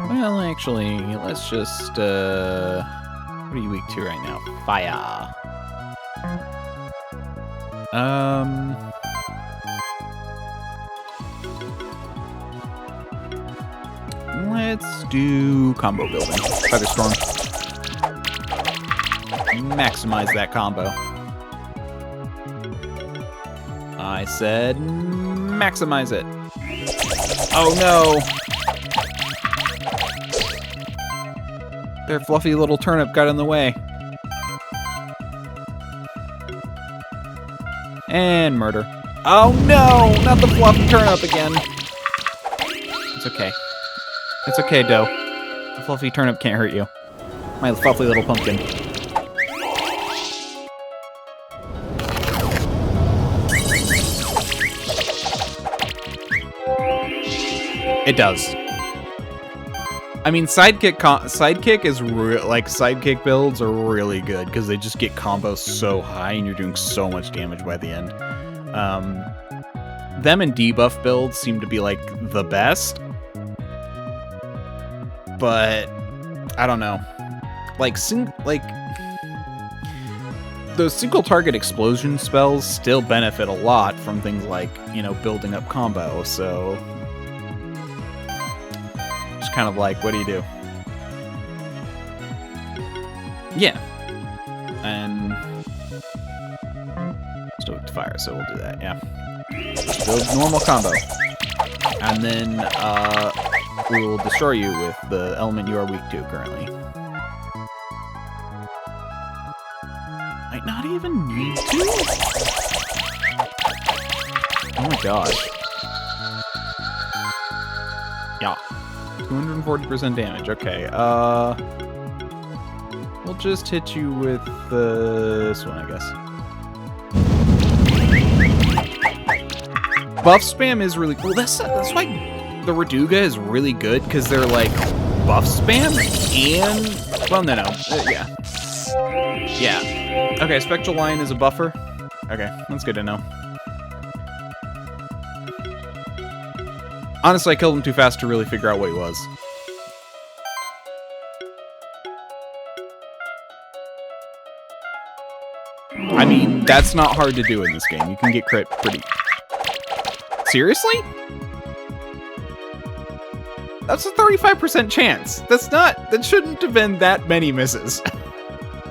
Well, actually, let's just, what are you weak to right now? Fire. Let's do combo building. Featherstorm. Maximize that combo. I said maximize it. Oh no! Their fluffy little turnip got in the way. And murder. Oh no! Not the fluffy turnip again. It's okay. It's okay, Doe. The fluffy turnip can't hurt you. My fluffy little pumpkin. It does. I mean, sidekick is like sidekick builds are really good because they just get combos so high and you're doing so much damage by the end. Them and debuff builds seem to be like the best, but I don't know. Like those single target explosion spells still benefit a lot from things like, you know, building up combo. So kind of like, what do you do? Yeah. And still weak to fire, so we'll do that, yeah. Build normal combo. And then we will destroy you with the element you are weak to currently. Might not even need to? Oh my gosh. Yeah. 240% damage. Okay, we'll just hit you with this one, I guess. Buff spam is really cool. That's why the Raduga is really good, because they're like buff spam and, well, no, yeah. Yeah. Okay, Spectral Lion is a buffer. Okay, that's good to know. Honestly, I killed him too fast to really figure out what he was. I mean, that's not hard to do in this game. You can get crit pretty... Seriously? That's a 35% chance. That shouldn't have been that many misses.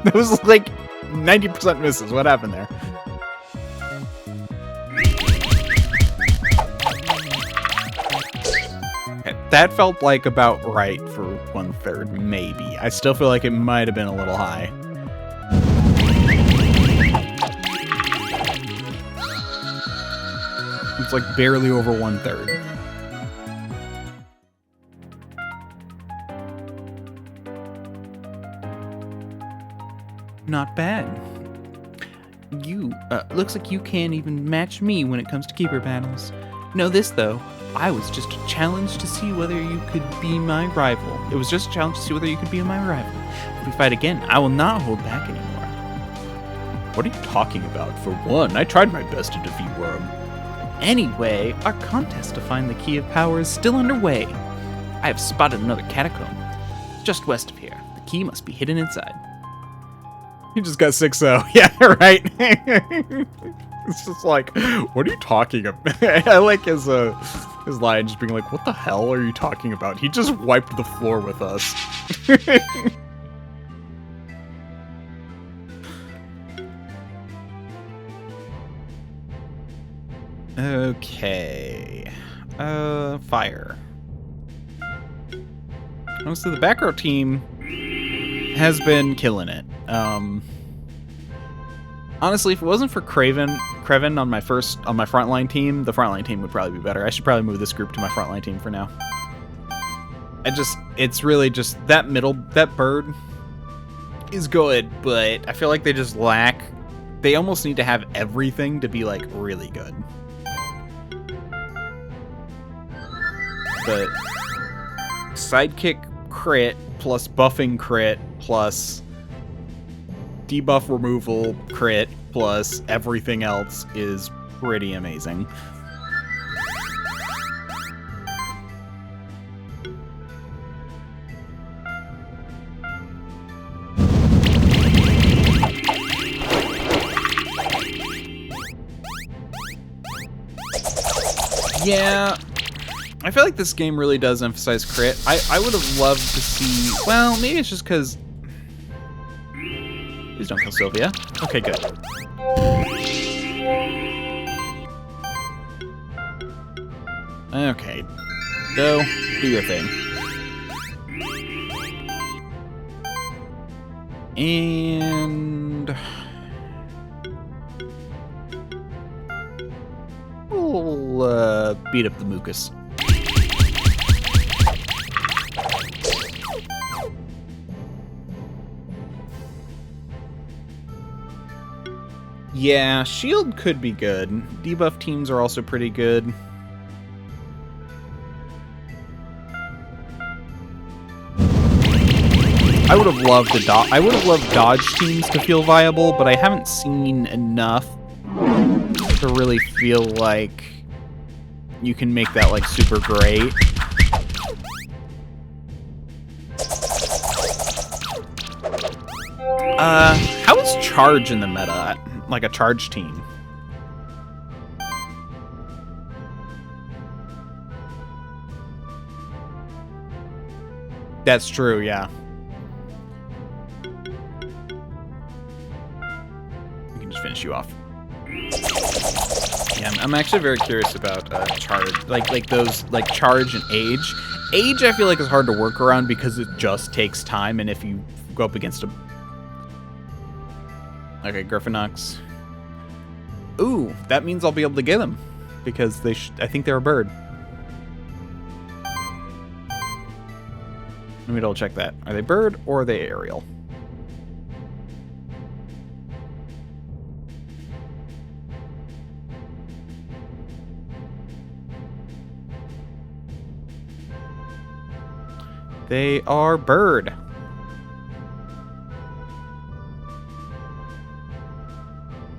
That was like 90% misses. What happened there? That felt like about right for 1/3, maybe. I still feel like it might have been a little high. It's like barely over 1/3. Not bad. Looks like you can't even match me when it comes to keeper battles. Know this, though. I was just a challenge to see whether you could be my rival. It was just a challenge to see whether you could be my rival. If we fight again, I will not hold back anymore. What are you talking about? For one, I tried my best to defeat Worm. Anyway, our contest to find the Key of Power is still underway. I have spotted another catacomb. Just west of here. The key must be hidden inside. You just got 6-0. Yeah, right. It's just like, what are you talking about? I like his line just being like, what the hell are you talking about? He just wiped the floor with us. Okay. Fire. Honestly, the back row team has been killing it. Honestly, if it wasn't for Kreven on my frontline team, the frontline team would probably be better. I should probably move this group to my frontline team for now. It's really just that bird is good, but I feel like they just lack. They almost need to have everything to be like really good. But sidekick crit plus buffing crit plus debuff removal crit plus everything else is pretty amazing. Yeah, I feel like this game really does emphasize crit. I would have loved to see... Well, maybe it's just because... Please don't kill Sylvia. Okay, good. Okay. Go. Do your thing. And... we'll beat up the mucus. Yeah, shield could be good. Debuff teams are also pretty good. I would have loved dodge teams to feel viable, but I haven't seen enough to really feel like you can make that like super great. How is charge in the meta? Like a charge team? That's true, yeah. We can just finish you off. Yeah, I'm actually very curious about charge, like those like charge and age. Age, I feel like is hard to work around because it just takes time, and if you go up against a... Okay, Griffinox. Ooh, that means I'll be able to get them because I think they're a bird. Let me double check that. Are they bird or are they aerial? They are bird.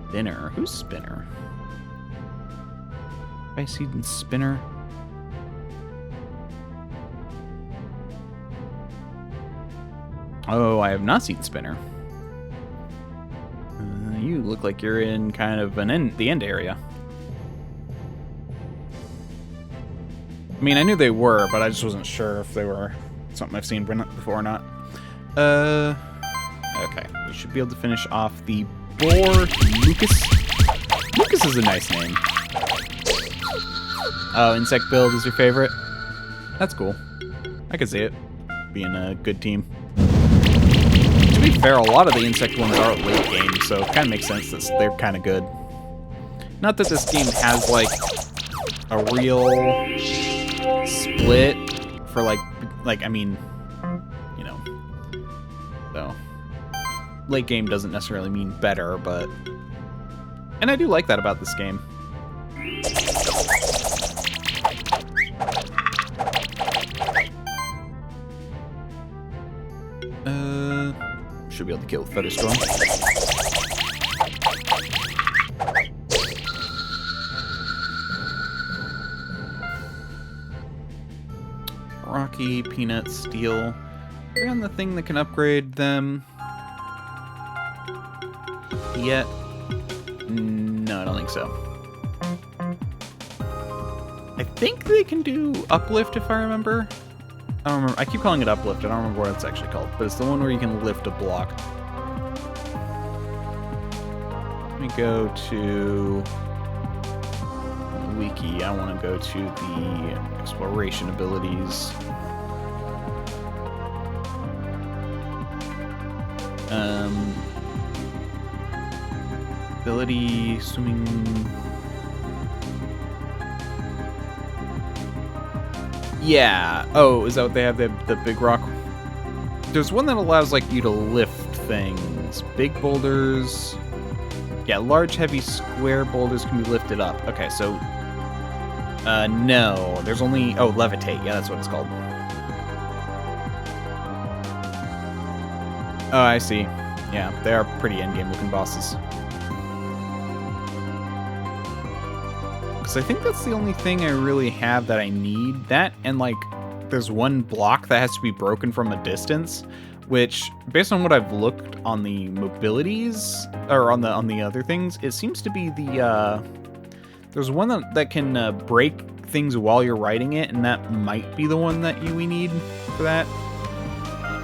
Spinner. Who's Spinner? I see Spinner. Oh, I have not seen Spinner. You look like you're in kind of the end area. I mean, I knew they were, but I just wasn't sure if they were something I've seen before or not. Okay. We should be able to finish off the boar Lucas. Lucas is a nice name. Oh, insect build is your favorite? That's cool. I could see it being a good team. To be fair, a lot of the insect ones are late game, so it kind of makes sense that they're kind of good. Not that this game has, like, a real split for, like, I mean, you know, so late game doesn't necessarily mean better, but... And I do like that about this game. Should be able to kill Thunderstorm. Rocky, Peanut, Steel. Are on the thing that can upgrade them yet? No, I don't think so. I think they can do Uplift if I remember. I don't remember. I keep calling it Uplift. I don't remember what it's actually called, but it's the one where you can lift a block. Let me go to the wiki. I want to go to the exploration abilities. Ability, swimming. Yeah. Oh, is that what they have? The big rock? There's one that allows like you to lift things. Big boulders. Yeah, large, heavy, square boulders can be lifted up. Okay, so... no. There's only... Oh, levitate. Yeah, that's what it's called. Oh, I see. Yeah, they are pretty endgame looking bosses. Because I think that's the only thing I really have that I need. That and, like, there's one block that has to be broken from a distance, which, based on what I've looked on the mobilities, or on the other things, it seems to be the, there's one that can break things while you're riding it, and that might be the one that we need for that.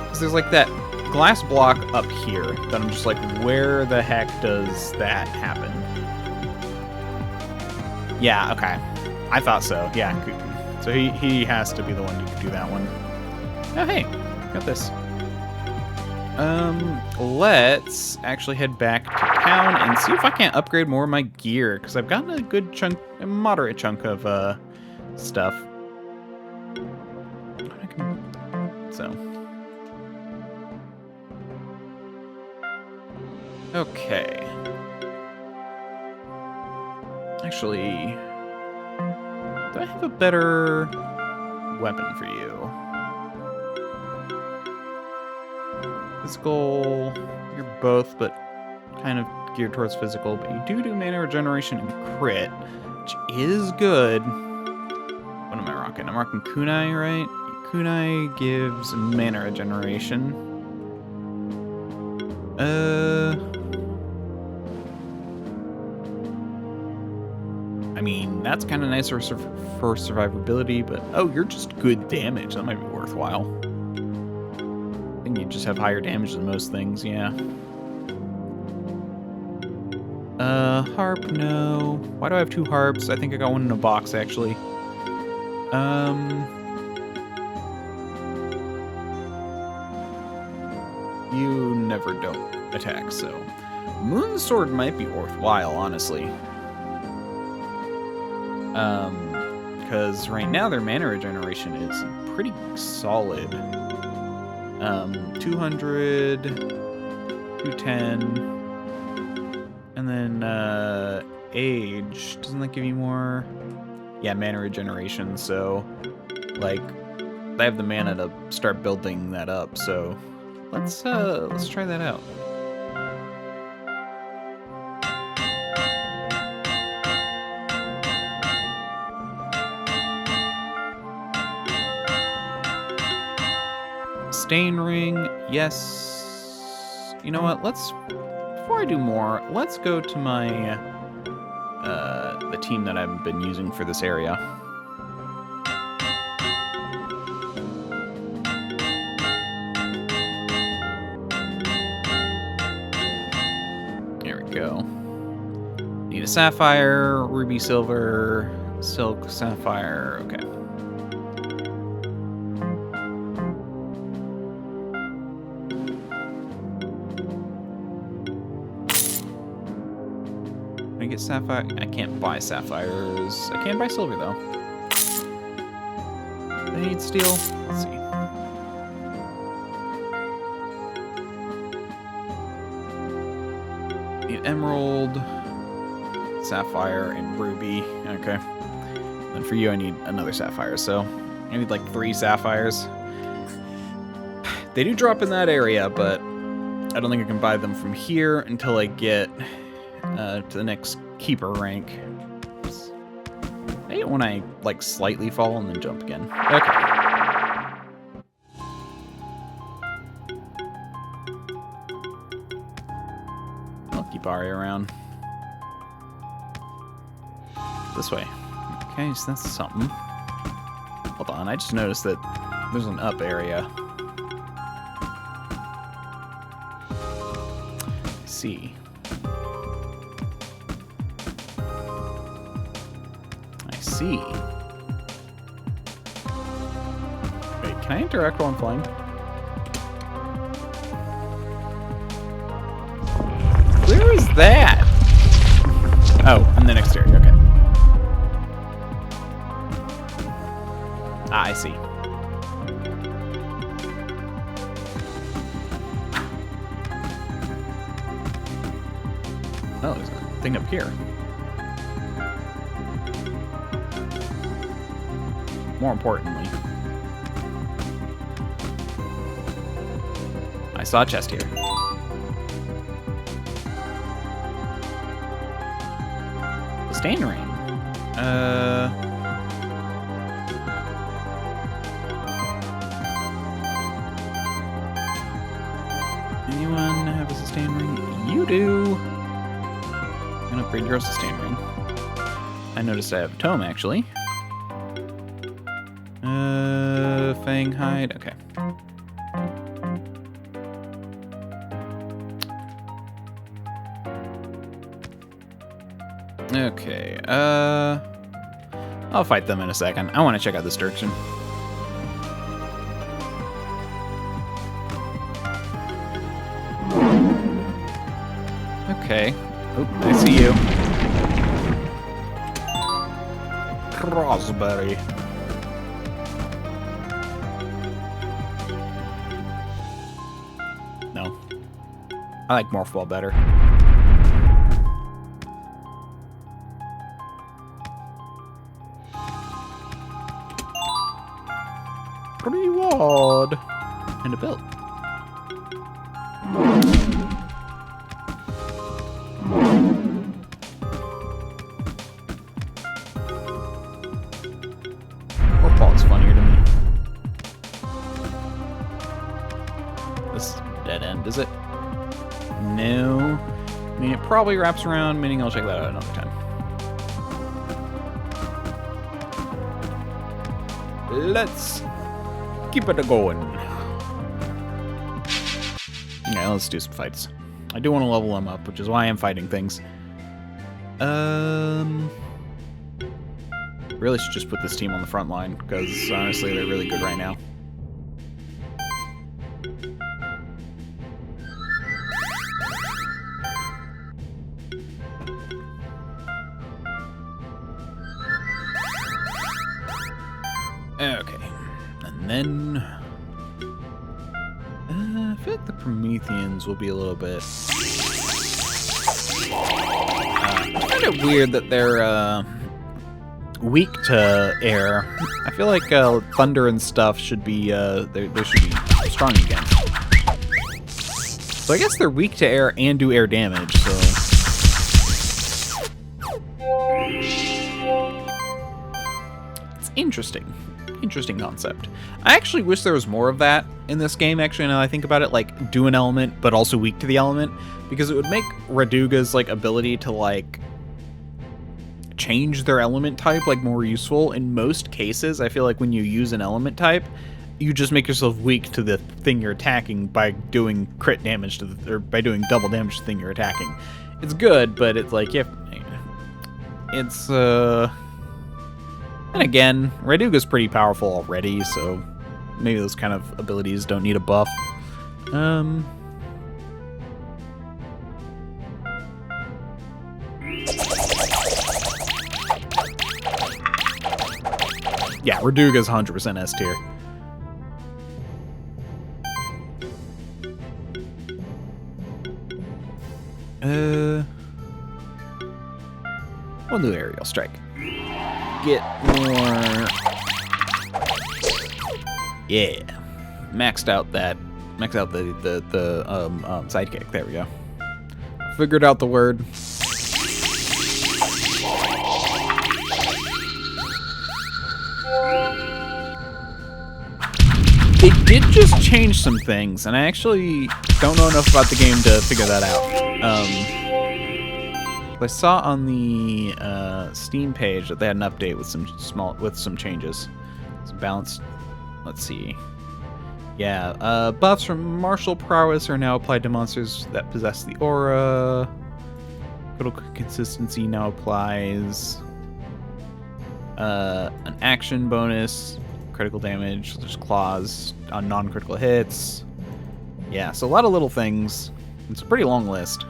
Because there's, like, that glass block up here that I'm just like, where the heck does that happen? Yeah, okay. I thought so, yeah. So he has to be the one who can do that one. Oh, hey, got this. Let's actually head back to town and see if I can't upgrade more of my gear, because I've gotten a good chunk, a moderate chunk of, stuff. So. Okay. Actually, do I have a better weapon for you? Physical, you're both, but kind of geared towards physical, but you do mana regeneration and crit, which is good. What am I rocking? I'm rocking Kunai, right? Kunai gives mana regeneration. I mean, that's kind of nice for survivability, but oh, you're just good damage. That might be worthwhile. I think you just have higher damage than most things, yeah. Harp, no. Why do I have 2 harps? I think I got one in a box, actually. You never don't attack, so... Moonsword might be worthwhile, honestly. Because right now their mana regeneration is pretty solid. 200, 210... And then, age, doesn't that give you more? Yeah, mana regeneration, so, like, I have the mana to start building that up, so let's try that out. Stain ring, yes. You know what, before I do more, let's go to my, the team that I've been using for this area. There we go. Need a sapphire, ruby, silver, silk, sapphire, okay. Can I get sapphire? I can't buy sapphires. I can buy silver, though. Do I need steel? Let's see. Need emerald, sapphire, and ruby. Okay. And for you, I need another sapphire, so I need like 3 sapphires. They do drop in that area, but I don't think I can buy them from here until I get to the next keeper rank. I hate when I like slightly fall and then jump again. Okay. I'll keep Ari around. This way. Okay, so that's something. Hold on, I just noticed that there's an up area. Let's see. See. Wait, can I interact while I'm flying? then exterior, okay. Ah, I see. Oh, there's a thing up here. More importantly, I saw a chest here. The stain ring. Anyone have a sustain ring? You do. I'm gonna upgrade your sustain ring. I noticed I have a tome actually. Fang hide. Okay. Okay. I'll fight them in a second. I want to check out this direction. Okay. Oh, I see you. Crossberry. No. I like Morph Ball better. Reward. And a belt. Morph Ball is funnier to me. This is a dead end, is it? No. I mean, it probably wraps around, meaning I'll check that out another time. Let's keep it going. Okay, let's do some fights. I do want to level them up, which is why I'm fighting things. Really should just put this team on the front line, because honestly, they're really good right now. Okay. And then I feel like the Prometheans will be a little bit I find it weird that they're weak to air. I feel like thunder and stuff should be they should be strong against. So I guess they're weak to air and do air damage, so it's interesting. Interesting concept. I actually wish there was more of that in this game, actually, now that I think about it, like, do an element, but also weak to the element, because it would make Raduga's, like, ability to, like, change their element type, like, more useful. In most cases, I feel like when you use an element type, you just make yourself weak to the thing you're attacking by doing crit damage to the, or by doing double damage to the thing you're attacking. It's good, but it's like, yeah, it's, and again, Raduga's pretty powerful already, so maybe those kind of abilities don't need a buff. Yeah, Raduga's 100% S tier. We'll do aerial strike. Get more. Yeah, maxed out the sidekick. There we go. Figured out the word. They did just change some things, and I actually don't know enough about the game to figure that out. I saw on the Steam page that they had an update with some changes. Some balanced. Let's see. Yeah, buffs from martial prowess are now applied to monsters that possess the aura. Critical consistency now applies. An action bonus, critical damage. There's claws on non-critical hits. Yeah, so a lot of little things. It's a pretty long list.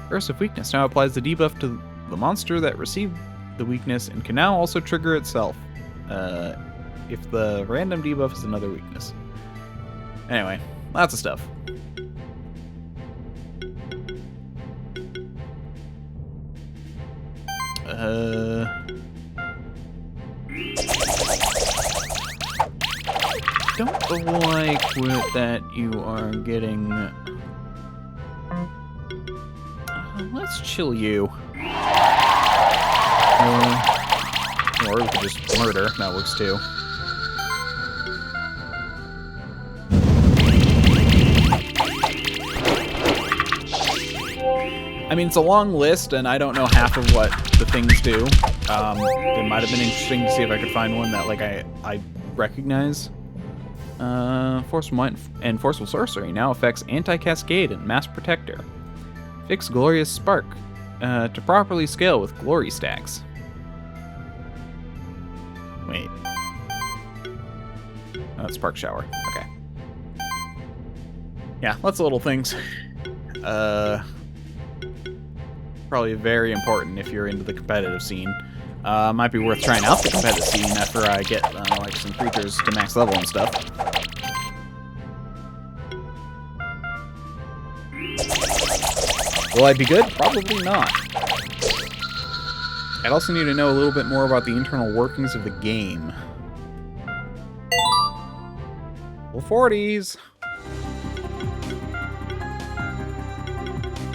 Burst of Weakness now applies the debuff to the monster that received the weakness and can now also trigger itself if the random debuff is another weakness. Anyway, lots of stuff. Don't like that you are getting... let's chill you. Or we could just murder. That works too. I mean, it's a long list, and I don't know half of what the things do. It might have been interesting to see if I could find one that, like, I recognize. Forceful Might and Forceful Sorcery now affects Anti-Cascade and Mass Protector. Fix Glorious Spark to properly scale with glory stacks. Wait. Oh, it's Spark Shower. Okay. Yeah, lots of little things. Probably very important if you're into the competitive scene. Might be worth trying out the competitive scene after I get like some creatures to max level and stuff. Will I be good? Probably not. I'd also need to know a little bit more about the internal workings of the game. Level 40s.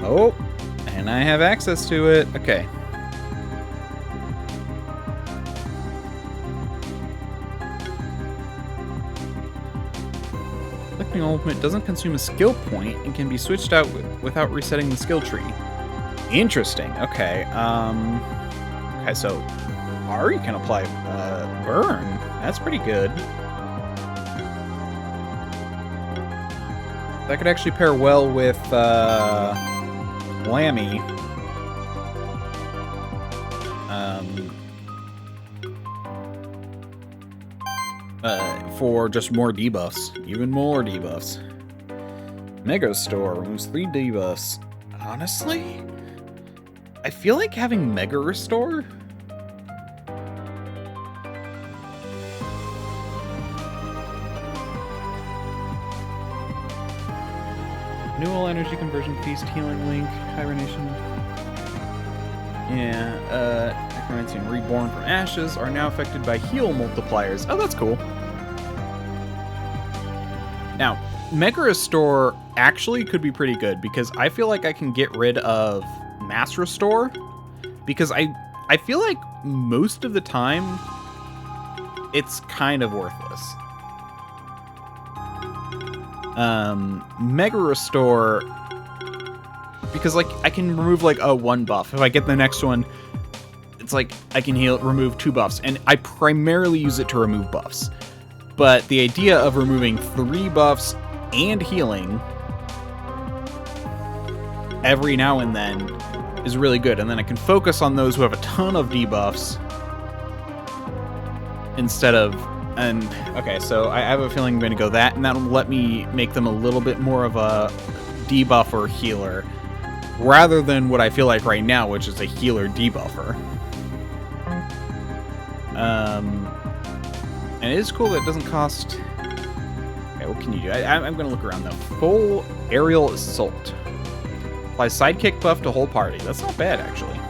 Oh, and I have access to it. Okay. Collecting Ultimate doesn't consume a skill point and can be switched out without resetting the skill tree. Interesting. Okay. Okay, so Ari can apply Burn. That's pretty good. That could actually pair well with Lammy. For just more debuffs. Even more debuffs. Mega Restore removes 3 debuffs. Honestly, I feel like having Mega Restore? Renewal, Energy Conversion, Feast, Healing Link, Hibernation. Yeah, Necromancy and Reborn from Ashes are now affected by heal multipliers. Oh, that's cool. Now, Mega Restore actually could be pretty good because I feel like I can get rid of Mass Restore because I feel like most of the time it's kind of worthless. Mega Restore, because like I can remove like a 1 buff. If I get the next one, it's like I can remove 2 buffs, and I primarily use it to remove buffs. But the idea of removing 3 buffs and healing every now and then is really good, and then I can focus on those who have a ton of debuffs instead of... And, okay, so I have a feeling I'm going to go that, and that'll let me make them a little bit more of a debuffer healer, rather than what I feel like right now, which is a healer debuffer. And it is cool that it doesn't cost... Okay, what can you do? I'm going to look around, though. Full Aerial Assault. Applies Sidekick buff to whole party. That's not bad, actually.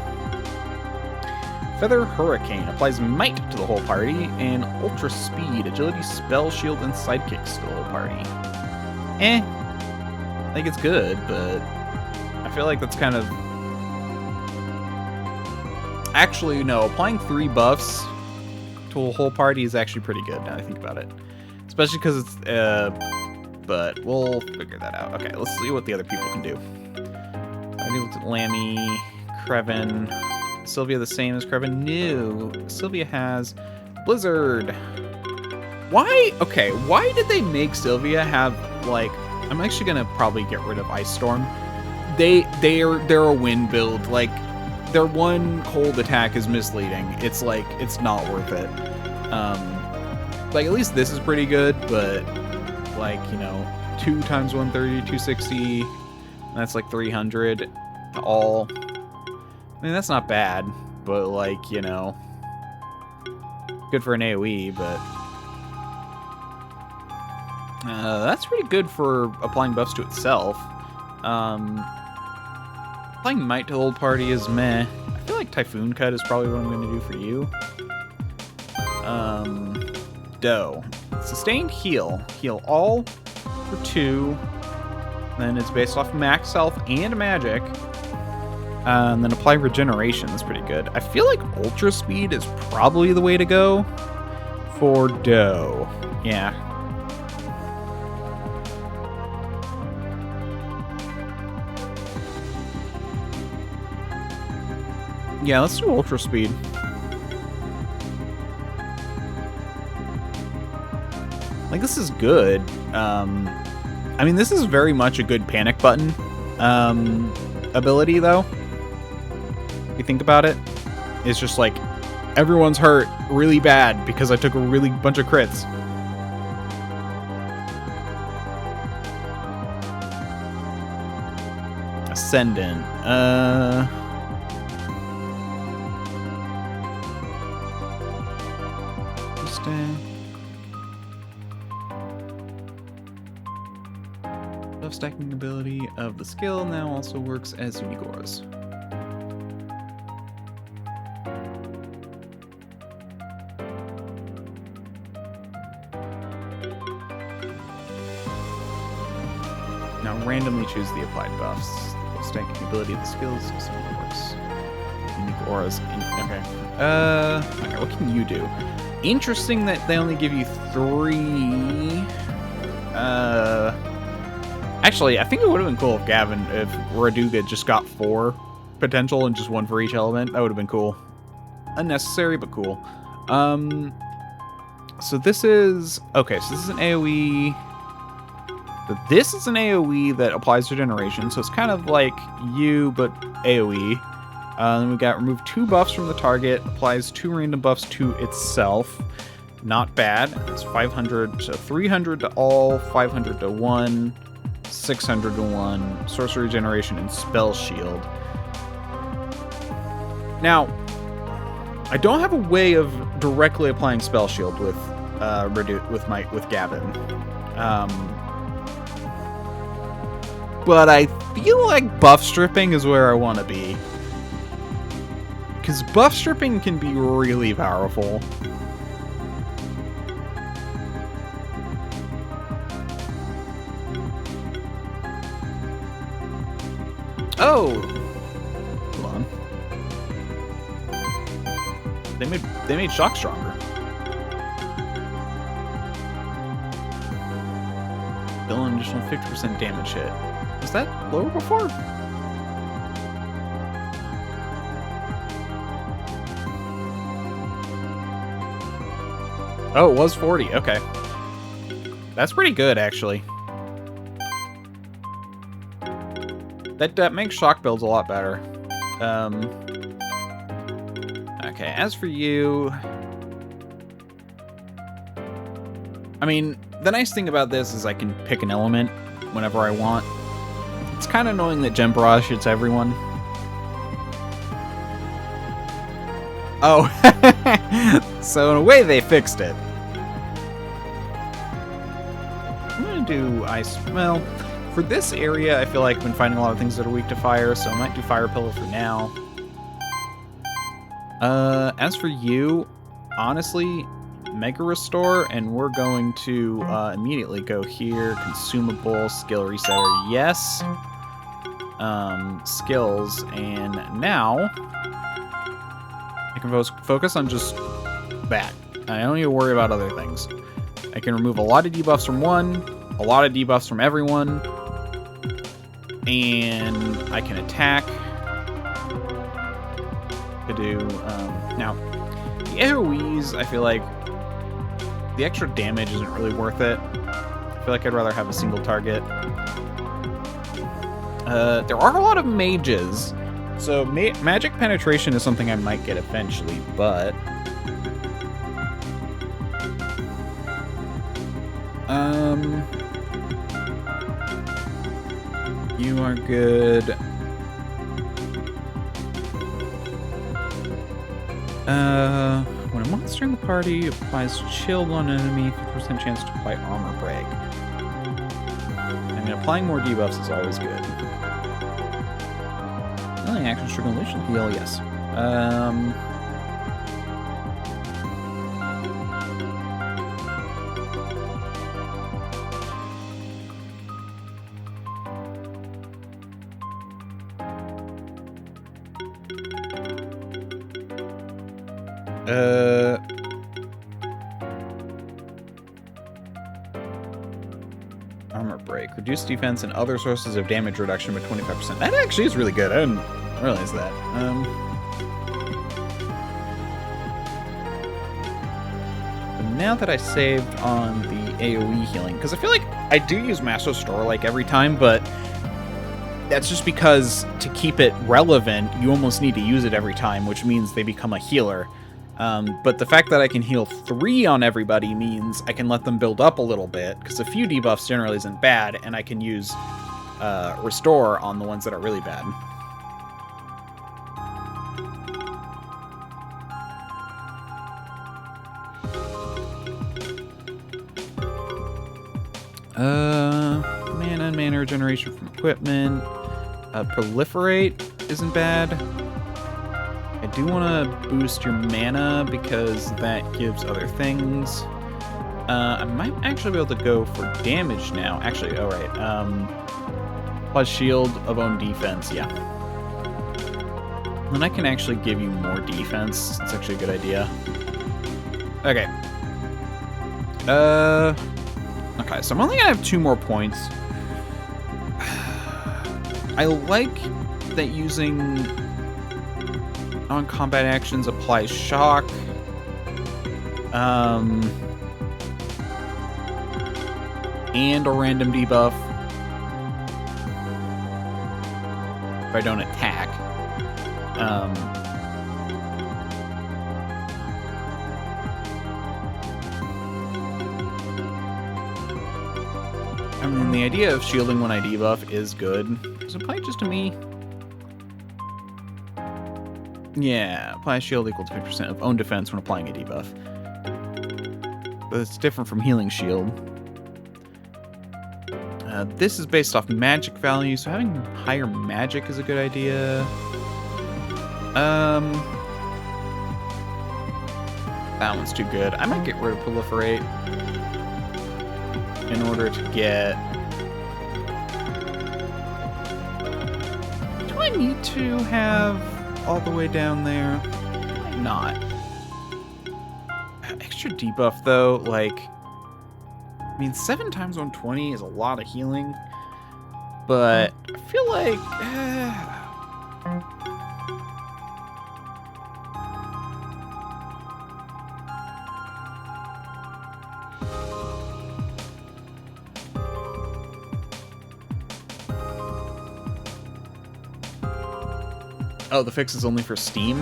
Feather Hurricane applies Might to the whole party, and Ultra Speed, Agility, Spell, Shield, and Sidekicks to the whole party. I think it's good, but I feel like that's kind of... Actually, no, applying 3 buffs to a whole party is actually pretty good, now I think about it. Especially because it's, but we'll figure that out. Okay, let's see what the other people can do. I already looked at Lammy, Creven... Sylvia the same as Creven? No. Sylvia has Blizzard. Why? Okay, why did they make Sylvia have, like... I'm actually gonna probably get rid of Ice Storm. They're a wind build. Like, their 1 cold attack is misleading. It's like, it's not worth it. Like, at least this is pretty good, but, like, you know, 2 times 130, 260, that's like 300 all. I mean, that's not bad, but, like, you know, good for an AoE, but that's pretty good for applying buffs to itself. Applying Might to the whole party is meh. I feel like Typhoon Cut is probably what I'm going to do for you. Dough. Sustained heal. Heal all for 2. Then it's based off max health and magic. And then apply regeneration. That's pretty good. I feel like Ultra Speed is probably the way to go for Dough. Yeah. Yeah, let's do Ultra Speed. Like, this is good. I mean, this is very much a good panic button ability, though. If you think about it, it's just like, everyone's hurt really bad because I took a really bunch of crits. Ascendant. Buff stacking ability of the skill now also works as unique auras. Now randomly choose the applied buffs. The buff stacking ability of the skills also works. Unique auras. Okay. Okay, what can you do? Interesting that they only give you 3. Actually, I think it would have been cool if Raduga just got 4 potential and just 1 for each element. That would have been cool. Unnecessary, but cool. So this is... Okay, so this is an AoE... But this is an AoE that applies to regeneration, so it's kind of like you, but AoE. Then we got remove 2 buffs from the target, applies 2 random buffs to itself. Not bad. It's 500 to 300 to all, 500 to 1, 600 to 1, sorcery regeneration, and spell shield. Now, I don't have a way of directly applying spell shield with Gavin. But I feel like buff stripping is where I want to be. Because buff stripping can be really powerful. Oh! Hold on. They made shock stronger. Deal an additional 50% damage hit. Was that lower before? Oh, it was 40. Okay. That's pretty good, actually. That makes shock builds a lot better. Okay, as for you... I mean, the nice thing about this is I can pick an element whenever I want. It's kind of annoying that Gem Barrage hits everyone. Oh, so in a way they fixed it. I'm gonna do Ice. Well, for this area, I feel like I've been finding a lot of things that are weak to fire, so I might do Fire Pillow for now. As for you, honestly, Mega Restore, and we're going to immediately go here. Consumable, Skill Resetter, yes. Skills, and now I can focus on just that. I don't need to worry about other things. I can remove a lot of debuffs from one, a lot of debuffs from everyone, and I can attack. To do now, the AoEs, I feel like the extra damage isn't really worth it. I feel like I'd rather have a single target. There are a lot of mages, so magic penetration is something I might get eventually, but you are good. When a monster in the party applies shield on an enemy, 50% chance to apply armor break. I mean, applying more debuffs is always good. Only actions trigger unleash and heal, yes. Armor break. Reduce defense and other sources of damage reduction by 25%. That actually is really good. I didn't realize that. But now that I saved on the AoE healing, because I feel like I do use Master Store like every time, but that's just because to keep it relevant, you almost need to use it every time, which means they become a healer. But the fact that I can heal 3 on everybody means I can let them build up a little bit, because a few debuffs generally isn't bad, and I can use Restore on the ones that are really bad. Mana and mana regeneration from equipment. Proliferate isn't bad. I do want to boost your mana because that gives other things. I might actually be able to go for damage now. Actually, oh right. Plus shield of own defense, yeah. Then I can actually give you more defense. It's actually a good idea. Okay. Okay, so I'm only gonna have 2 more points. I like that using non-combat actions applies shock. And a random debuff if I don't attack. I mean, the idea of shielding when I debuff is good. Does it apply just to me? Yeah, apply shield equal to 50% of own defense when applying a debuff. But it's different from healing shield. This is based off magic value, so having higher magic is a good idea. That one's too good. I might get rid of Proliferate in order to get... Do I need to have all the way down there? Might not. Extra debuff, though, like... I mean, 7 times 120 is a lot of healing, but I feel like... Oh, the fix is only for Steam?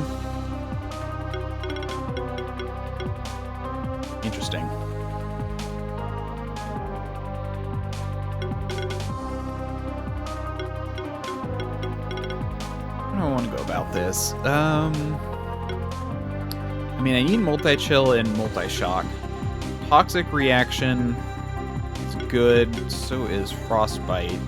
Interesting. How do I want to go about this? I mean, I need multi-chill and multi-shock. Toxic reaction is good, so is frostbite.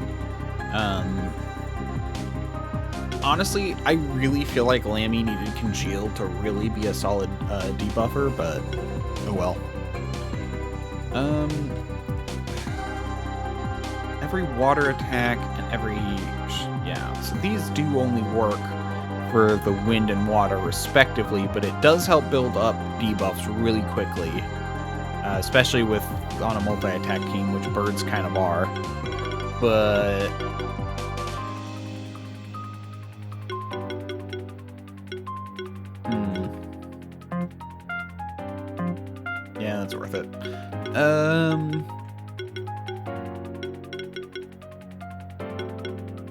Honestly, I really feel like Lammy needed Congeal to really be a solid debuffer, but oh well. Every water attack and every... yeah, so these do only work for the wind and water respectively, but it does help build up debuffs really quickly, especially with on a multi-attack team, which birds kind of are. But... yeah, that's worth it.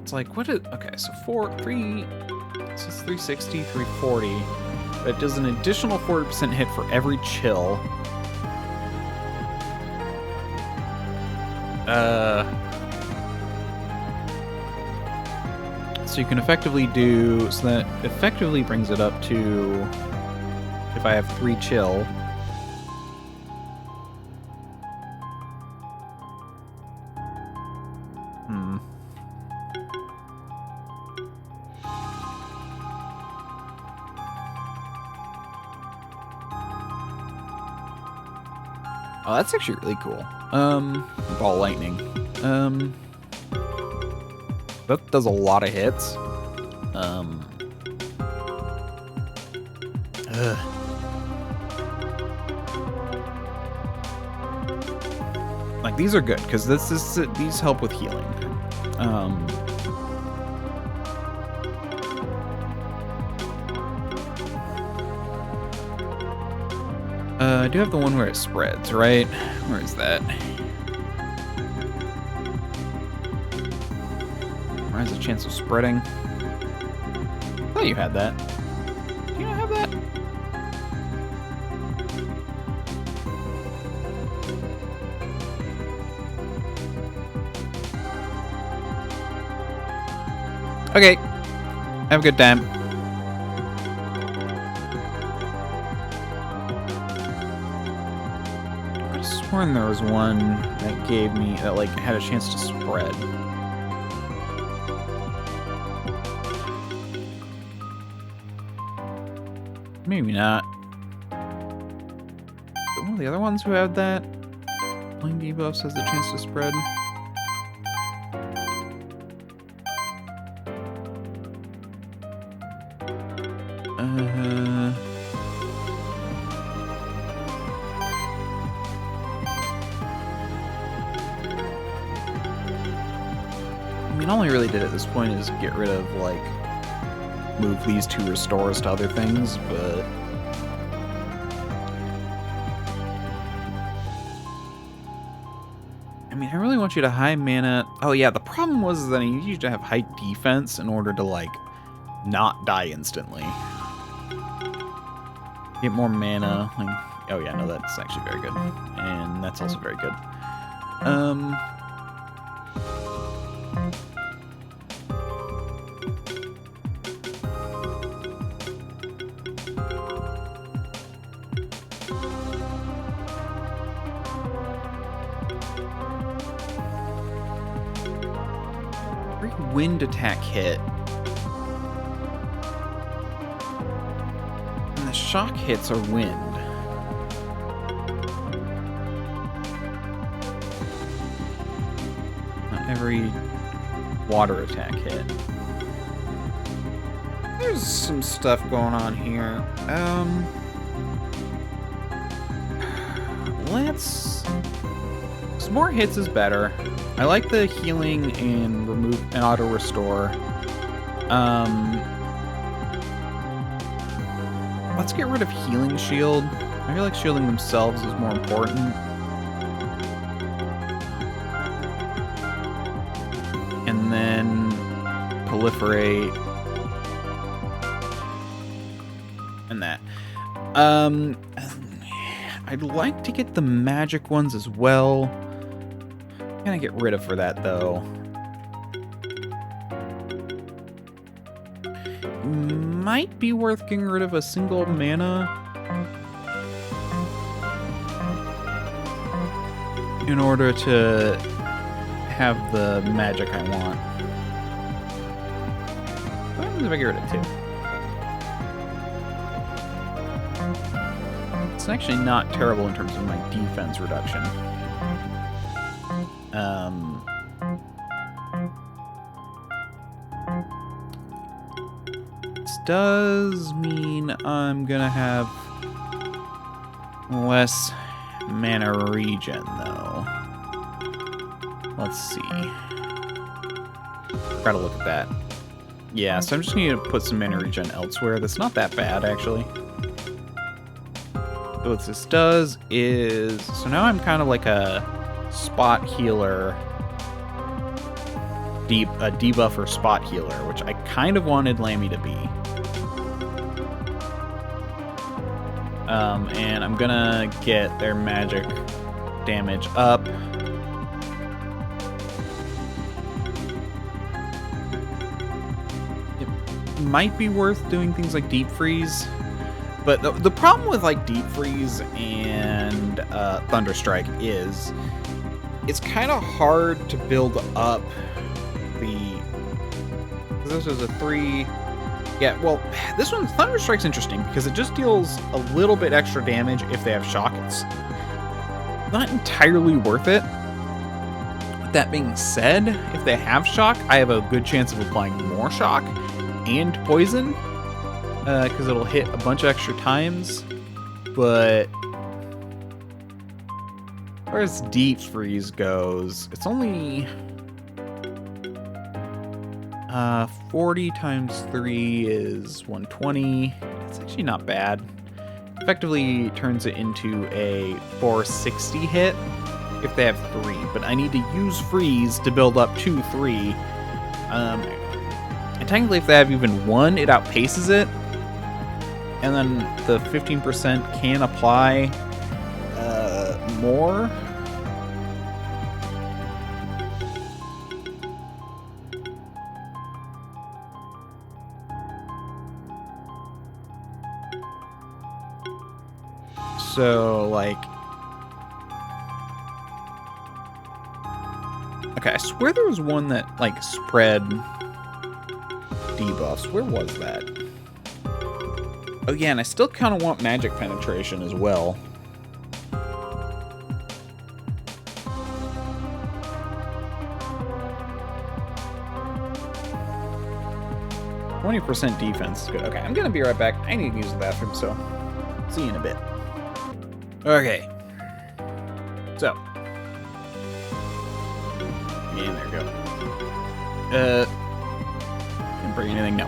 It's like, what is... okay, so 360, 340. But it does an additional 40% hit for every chill. So you can effectively do... so that effectively brings it up to if I have 3 chill. Oh, that's actually really cool. Ball lightning. That does a lot of hits. Like, these are good because these help with healing. I do have the one where it spreads, right? Where is that? Where has a chance of spreading? I thought you had that. Do you not have that? Okay. Have a good time. I sworn there was one that gave me, that like had a chance to spread. Maybe not. But one of the other ones who had that, playing debuffs has the chance to spread. I mean, all I really did at this point is get rid of, like, move these 2 restores to other things, but... I mean, I really want you to high mana... Oh yeah, the problem was that I need you to have high defense in order to, like, not die instantly. Get more mana, like... Oh yeah, no, that's actually very good. And that's also very good. Wind attack hit. And the shock hits are wind. Not every water attack hit. There's some stuff going on here. Let's... Some more hits is better. I like the healing and remove and auto restore. Let's get rid of healing shield. I feel like shielding themselves is more important. And then proliferate. And that. I'd like to get the magic ones as well. Gonna get rid of for that though. Might be worth getting rid of a single mana in order to have the magic I want. What happens if I get rid of 2? It's actually not terrible in terms of my defense reduction. This does mean I'm gonna have less mana regen, though. Let's see. Gotta look at that. Yeah, so I'm just gonna put some mana regen elsewhere. That's not that bad, actually. But what this does is... So now I'm kind of like a spot healer, a debuffer spot healer, which I kind of wanted Lammy to be. And I'm gonna get their magic damage up. It might be worth doing things like deep freeze. But the problem with like Deep Freeze and Thunderstrike is it's kind of hard to build up the. This is a 3. Yeah, well, this one, Thunderstrike's interesting because it just deals a little bit extra damage if they have shock. It's not entirely worth it. With that being said, if they have shock, I have a good chance of applying more shock and poison because it'll hit a bunch of extra times. But as far as Deep Freeze goes, it's only 40 times 3 is 120. It's actually not bad. Effectively turns it into a 460 hit if they have 3, but I need to use freeze to build up 2, 3. And technically if they have even 1, it outpaces it. And then the 15% can apply more. So, like... Okay, I swear there was one that, like, spread debuffs. Where was that? Oh, yeah, and I still kind of want magic penetration as well. %20 defense is good. Okay, I'm gonna be right back. I need to use the bathroom, so see you in a bit. Okay. So. Yeah, there we go. Didn't bring anything? No.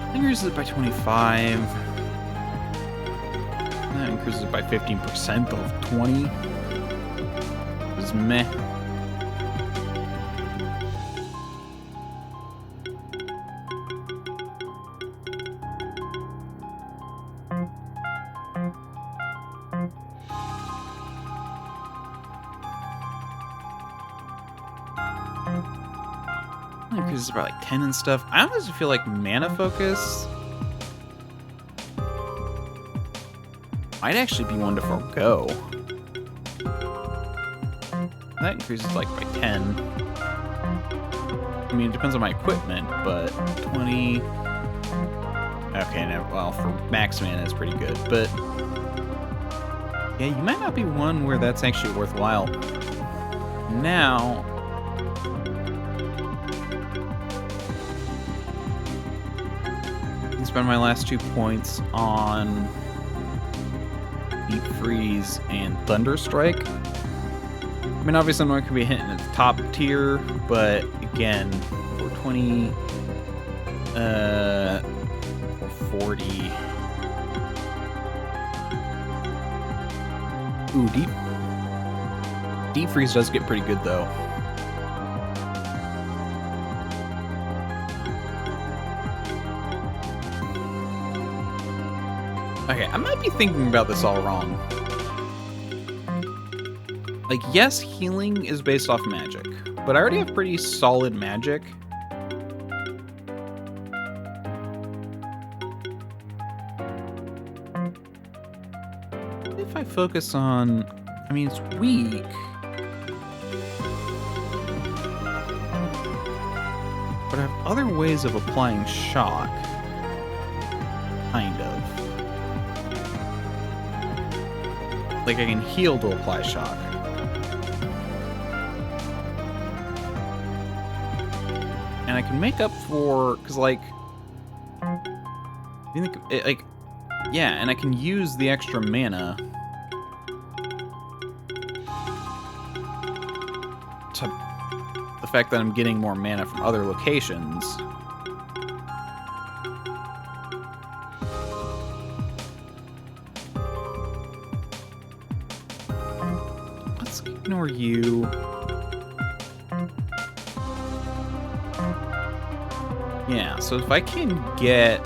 That increases it by 25. That increases it by 15% of 20. It was meh. Increases about like 10 and stuff. I honestly feel like mana focus might actually be one to forego. That increases like by 10. I mean, it depends on my equipment, but 20. Okay, no, well, for max mana it's pretty good, but yeah, you might not be one where that's actually worthwhile. Now, spend my last 2 points on Deep Freeze and Thunderstrike. I mean, obviously I'm not going to be hitting at the top tier, but again, 420, 440. Ooh, Deep Freeze does get pretty good though. Okay, I might be thinking about this all wrong. Like, yes, healing is based off magic, but I already have pretty solid magic. If I focus on... I mean, it's weak. But I have other ways of applying shock. Kind of. Like, I can heal to apply shock. And I can make up for... Because, like... You think... Like... Yeah, and I can use the extra mana... to... The fact that I'm getting more mana from other locations... Ignore you. Yeah, so if I can get...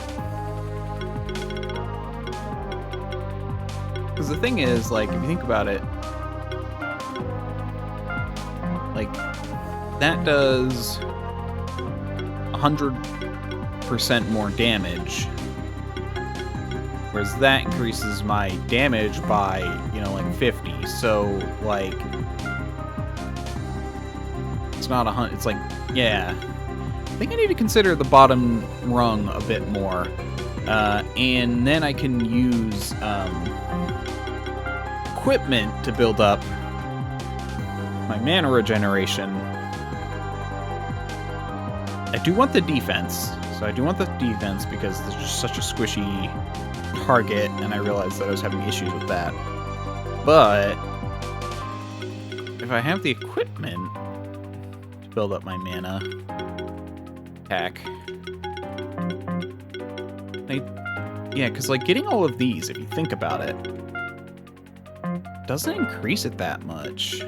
Because the thing is, like, if you think about it, like, that does 100% more damage Whereas that increases my damage by, you know, like 50. So, like, it's not 100. It's like, yeah. I think I need to consider the bottom rung a bit more. And then I can use equipment to build up my mana regeneration. I do want the defense. So I do want the defense because there's just such a squishy target, and I realized that I was having issues with that. But if I have the equipment to build up my mana attack, yeah, because like getting all of these, if you think about it, doesn't increase it that much.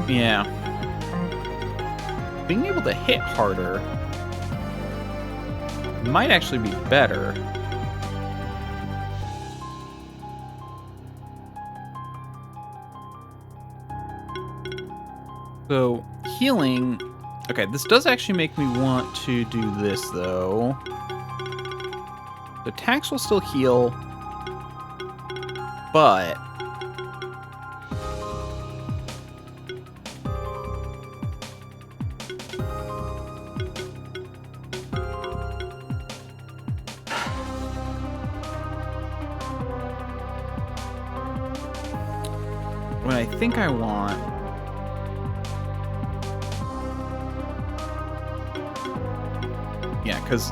Yeah. Being able to hit harder might actually be better. So, healing... Okay, this does actually make me want to do this, though. The attacks will still heal, but... what I think I want... yeah, because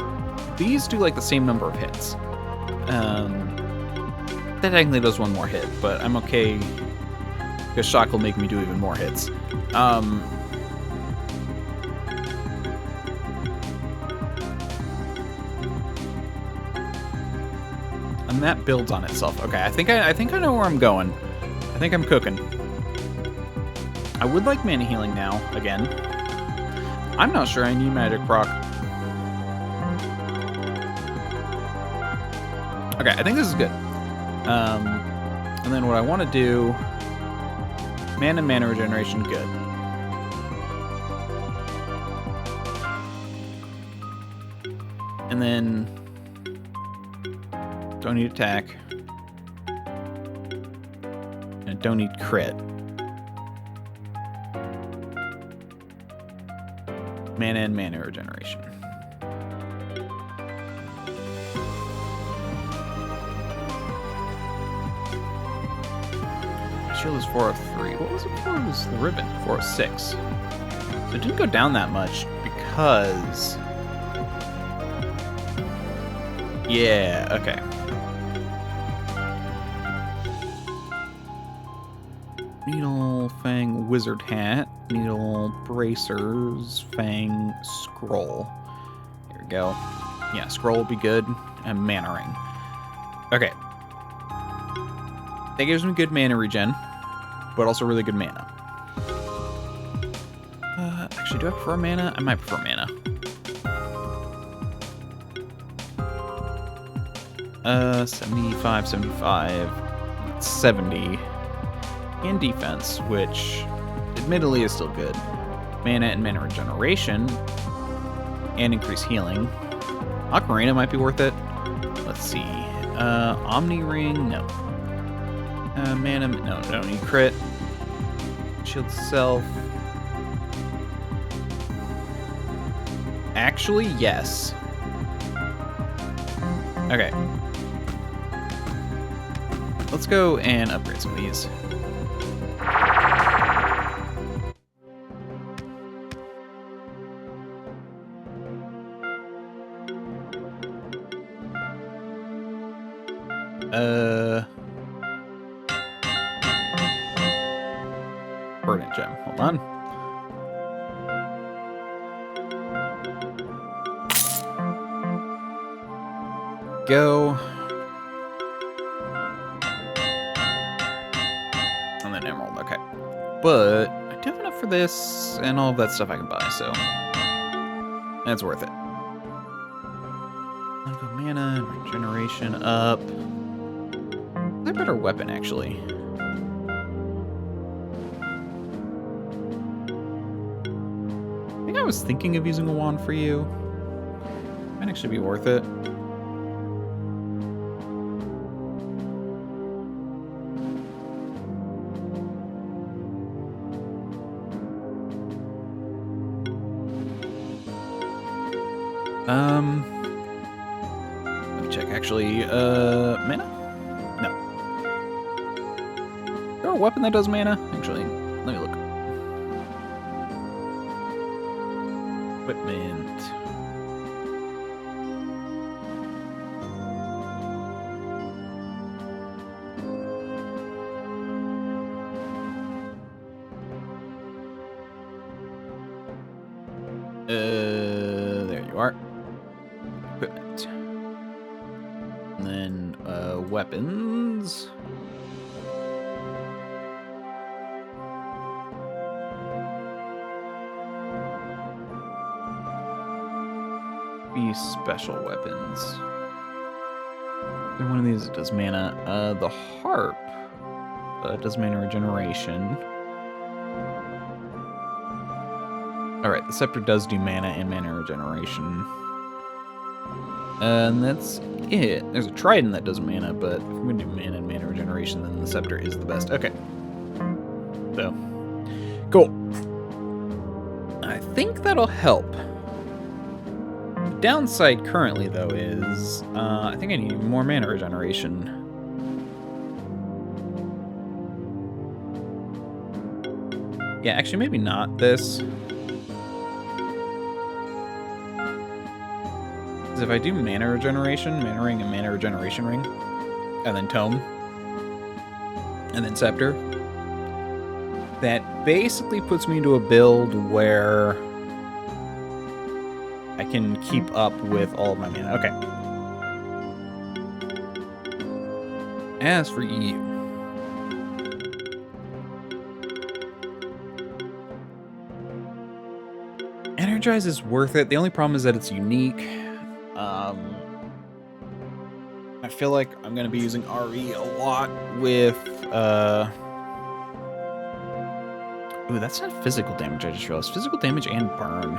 these do like the same number of hits. That technically does one more hit, but I'm okay because shock will make me do even more hits. And that builds on itself. Okay, I think I know where I'm going. I think I'm cooking. I would like mana healing now, again. I'm not sure I need magic proc. Okay, I think this is good. And then what I want to do... mana regeneration, good. And then... don't need attack. And don't need crit. Mana and mana regeneration. Shield is 403. What was it before? It was the ribbon. 406. So it didn't go down that much because... yeah, okay. Needle, Fang, Wizard Hat, Needle, Bracers, Fang, Scroll. Here we go. Yeah, Scroll will be good. And Mana Ring. Okay. That gives me good mana regen, but also really good mana. Actually, do I prefer mana? I might prefer mana. 75, 75, 70. And defense, which admittedly is still good. Mana and mana regeneration. And increased healing. Ocarina might be worth it. Let's see. Omni Ring, no. Mana, no, don't need crit. Shield self. Actually, yes. Okay. Let's go and upgrade some of these. Permanent gem. Hold on. Go. And then emerald. Okay. But I do have enough for this and all of that stuff I can buy, so that's worth it. I'll go mana and regeneration up. They're a better weapon, actually. I was thinking of using a wand for you. Might actually be worth it. Let me check actually. Mana? No. Is there a weapon that does mana? Actually, let me look. Equipment. There you are. Equipment. And then, weapons. Be special weapons. One of these does mana. The harp does mana regeneration. Alright, the scepter does do mana and mana regeneration. And that's it. There's a trident that does mana, but if we're gonna do mana and mana regeneration, then the scepter is the best. Okay. So, cool. I think that'll help. The downside currently, though, is I think I need more mana regeneration. Yeah, actually, maybe not this. If I do mana regeneration, mana ring and mana regeneration ring, and then tome, and then scepter, that basically puts me into a build where I can keep up with all of my mana. Okay. As for you, Energize is worth it. The only problem is that it's unique. I feel like I'm going to be using RE a lot with, Ooh, that's not physical damage, I just realized. Physical damage and burn.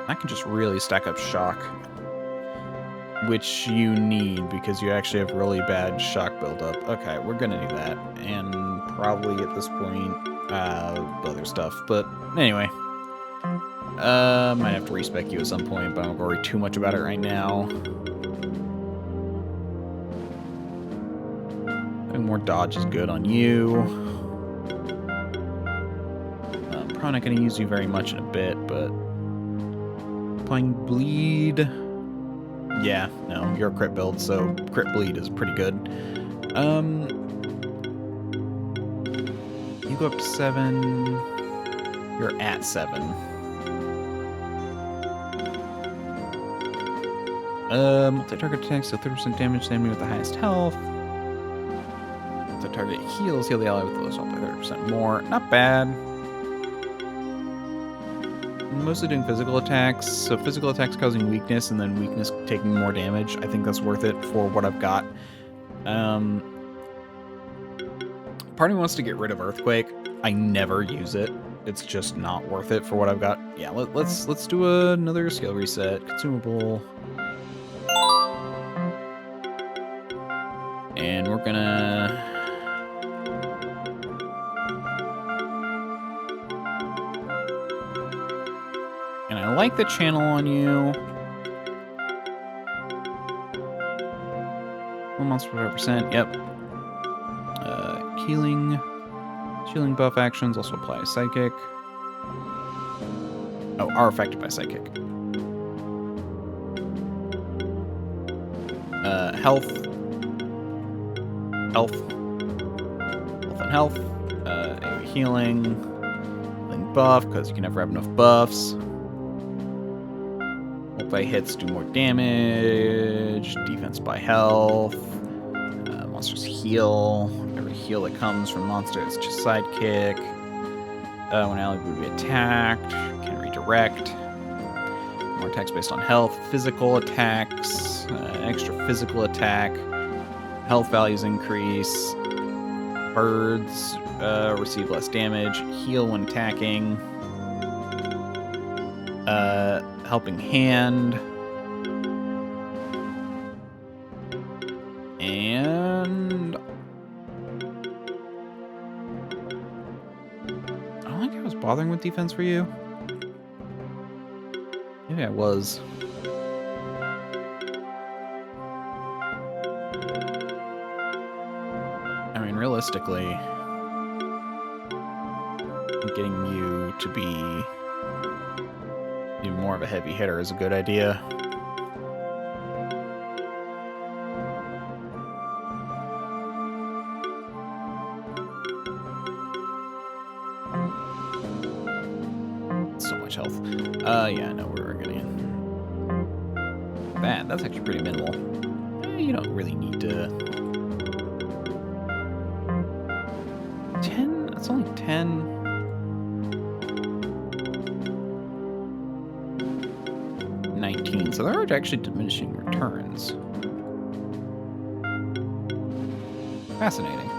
I can just really stack up shock. Which you need, because you actually have really bad shock buildup. Okay, we're going to do that. And probably at this point, other stuff. But anyway. Might have to respec you at some point, but I won't worry too much about it right now. Having more dodge is good on you. I'm probably not going to use you very much in a bit, but... Applying bleed... Yeah, no, you're a crit build, so crit bleed is pretty good. You go up to 7... You're at 7. Multi-target attacks, so 30% damage to the enemy with the highest health. Multi-target heals, heal the ally with the lowest health by 30% more. Not bad. I'm mostly doing physical attacks, so physical attacks causing weakness, and then weakness taking more damage. I think that's worth it for what I've got. Part of me wants to get rid of Earthquake. I never use it. It's just not worth it for what I've got. Yeah, let's do another skill reset. Consumable. And we're gonna... And I like the channel on you. One monster per 5%, yep. Healing buff actions also apply a psychic. Oh, are affected by psychic. Health. Health. Healing buff, because you can never have enough buffs. Multi-hits do more damage. Defense by health. Monsters heal. Every heal that comes from monsters is just sidekick. When ally would be attacked, can redirect. More attacks based on health. Physical attacks. Extra physical attack. Health values increase. Birds receive less damage, heal when attacking, helping hand, and I don't think I was bothering with defense for you. Maybe I was. I mean, realistically, getting you to be even more of a heavy hitter is a good idea. So much health. Yeah, no, we're getting that. That's actually pretty minimal. You don't really need to. 10? That's only 10. 19. So they're actually diminishing returns. Fascinating.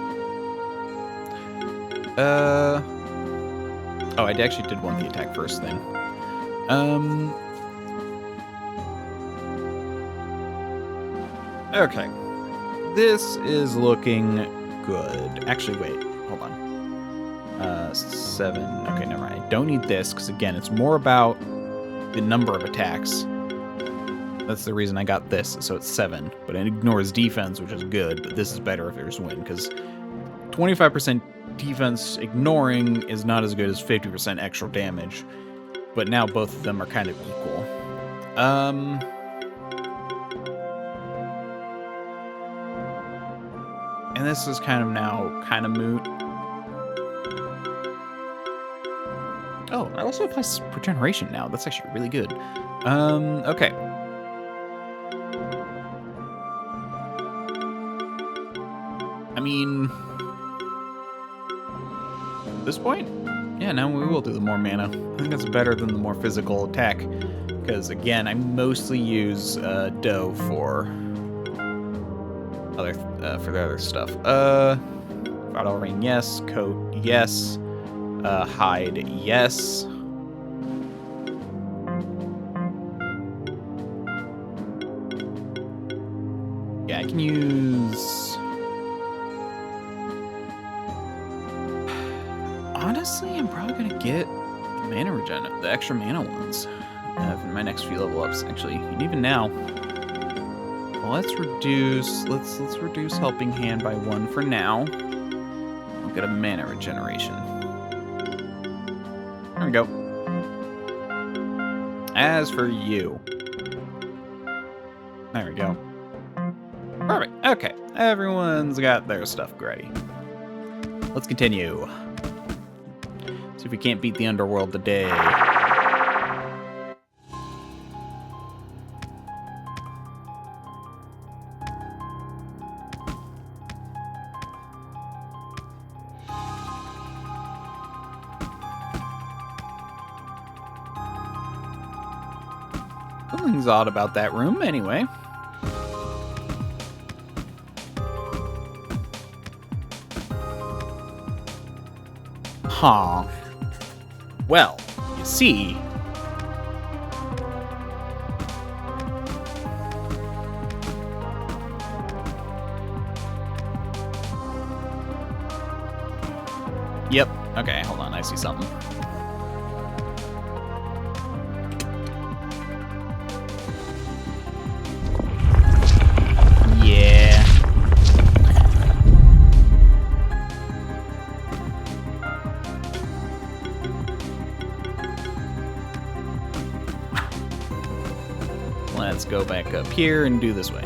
Oh, I actually did want the attack first thing. Okay. This is looking good. Actually, wait. Hold on. 7. Okay, never mind. I don't need this, because again, it's more about the number of attacks. That's the reason I got this, so it's 7. But it ignores defense, which is good, but this is better if there's win, because 25% defense ignoring is not as good as 50% extra damage. But now both of them are kind of equal. And this is kind of now kind of moot. Oh, I also apply regeneration now. That's actually really good. Okay. I mean, at this point, yeah, now we will do the more mana. I think that's better than the more physical attack. Because, again, I mostly use dough for the other stuff. Vital ring, yes. Coat, yes. Hide, yes. Yeah, I can use... Honestly, I'm probably gonna get the mana regen, the extra mana ones for my next few level ups. Actually, and even now, well, let's reduce helping hand by 1 for now. I'll get a mana regeneration. There we go. As for you, there we go. Perfect. Okay, everyone's got their stuff ready. Let's continue. See if we can't beat the underworld today. Something's odd about that room, anyway. Huh. Well, you see... Yep. Okay, hold on. I see something. Yeah. Let's go back up here and do this way.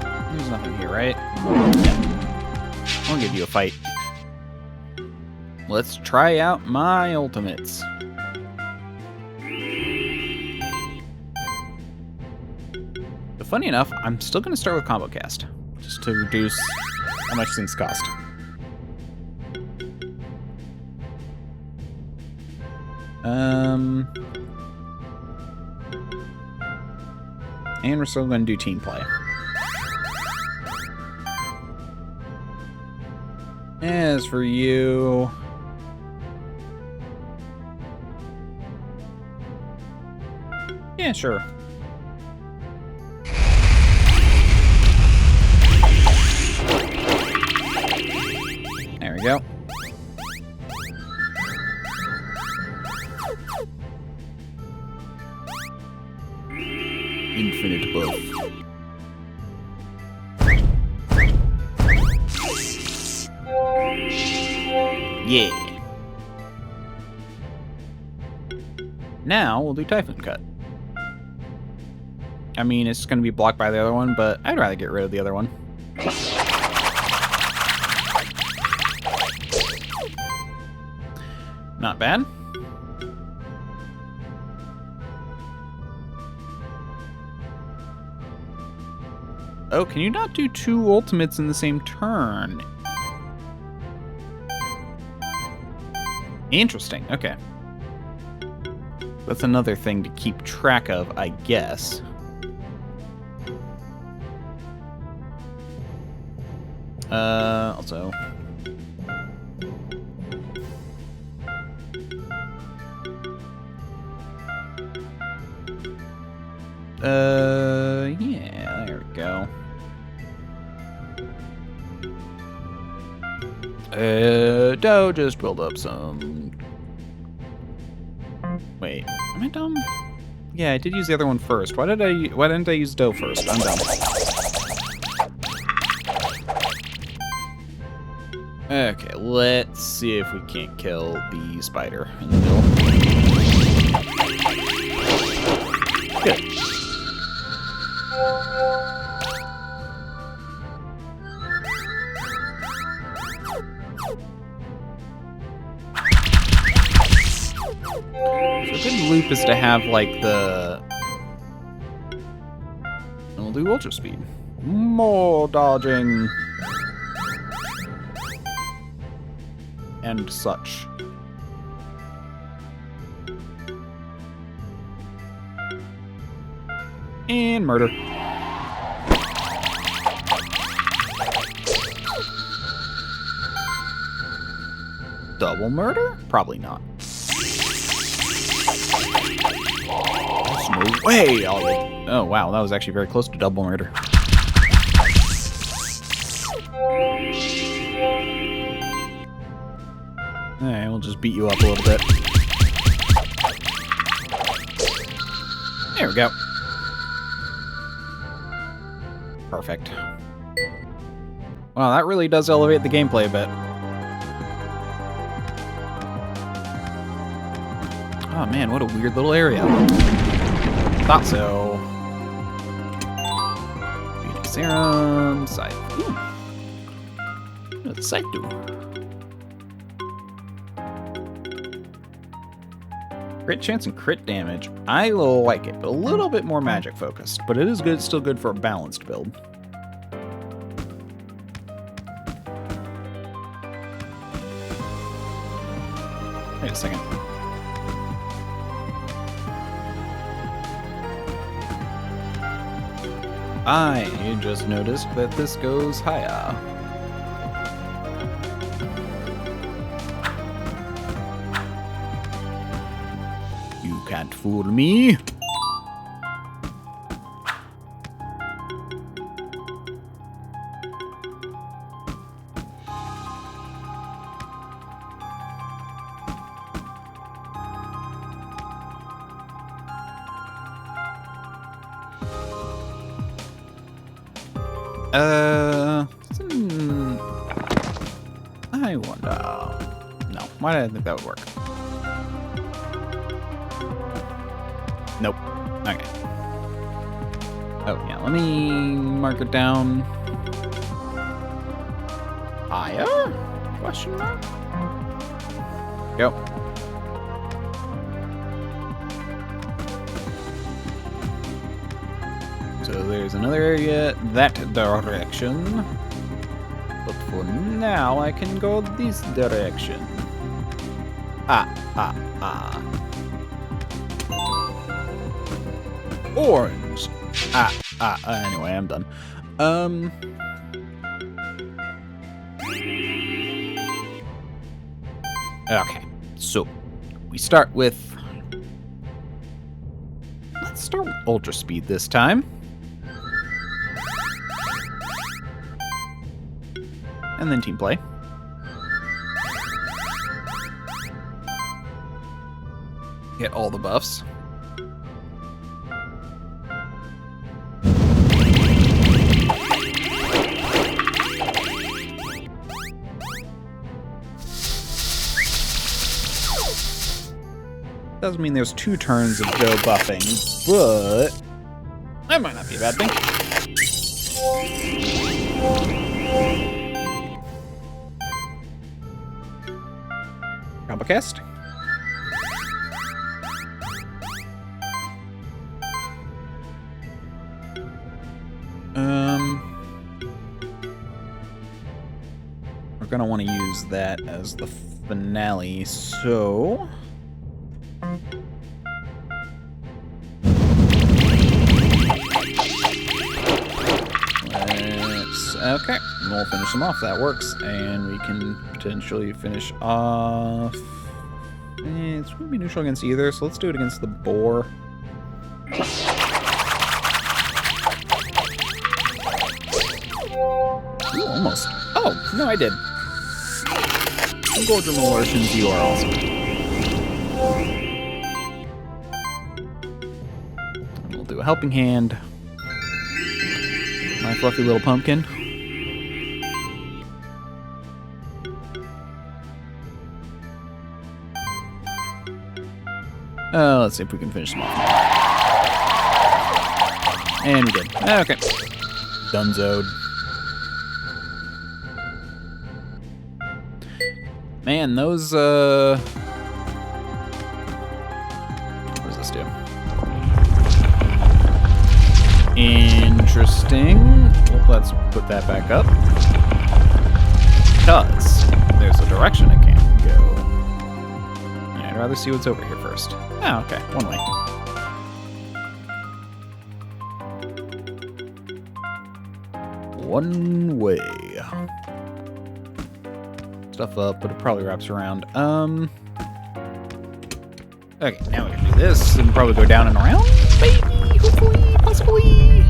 There's nothing here, right? Yeah. I'll give you a fight. Let's try out my ultimates. But funny enough, I'm still going to start with combo cast, just to reduce how much things cost. And we're still going to do team play. As for you... Yeah, sure. There we go. Infinite buff. Yeah. Now we'll do Typhoon Cut. I mean, it's going to be blocked by the other one, but I'd rather get rid of the other one. Not bad. Oh, can you not do 2 ultimates in the same turn? Interesting, okay. That's another thing to keep track of, I guess. Also... yeah, there we go. Dough, just build up some... Wait, am I dumb? Yeah, I did use the other one first. Why didn't I use dough first? I'm dumb. Okay, let's see if we can't kill the spider in the middle. Good. So a good loop is to have, like, the... And we'll do ultra speed. More dodging. And such. And murder. Double murder? Probably not. There's no way! Oh wow, that was actually very close to double murder. Alright, we'll just beat you up a little bit. There we go. Perfect. Wow, that really does elevate the gameplay a bit. Oh man, what a weird little area. Thought so. Beauty serum, scythe. Ooh. What's the scythe do? Crit chance and crit damage. I like it. A little bit more magic focused, but it is good. Still good for a balanced build. Wait a second. I just noticed that this goes higher. You can't fool me. I wonder... No, why did I think that would work? Nope. Okay. Oh, yeah, let me mark it down. Higher? Question mark? Go. So there's another area that direction. But for now, I can go this direction. Orange. Anyway, I'm done. Okay, so we start with... Let's start with Ultra Speed this time. And then Team Play. Get all the buffs. Doesn't mean there's 2 turns of Joe buffing, but that might not be a bad thing. Combo cast. We're gonna want to use that as the finale, so okay, we'll finish them off. That works, and we can potentially finish off. It's gonna be neutral against either, so let's do it against the boar. Ooh, almost. Oh, no, I did. Gorge Emulations, you are awesome. We'll do a helping hand. My fluffy little pumpkin. Let's see if we can finish them off. And we did. Okay. Dunzoed. Man, those, what does this do? Interesting. Well, let's put that back up. Because there's a direction it can go. And I'd rather see what's over here first. Oh, okay. One way. One way. Stuff up, but it probably wraps around. Okay, now we can do this and probably go down and around, maybe, hopefully, possibly.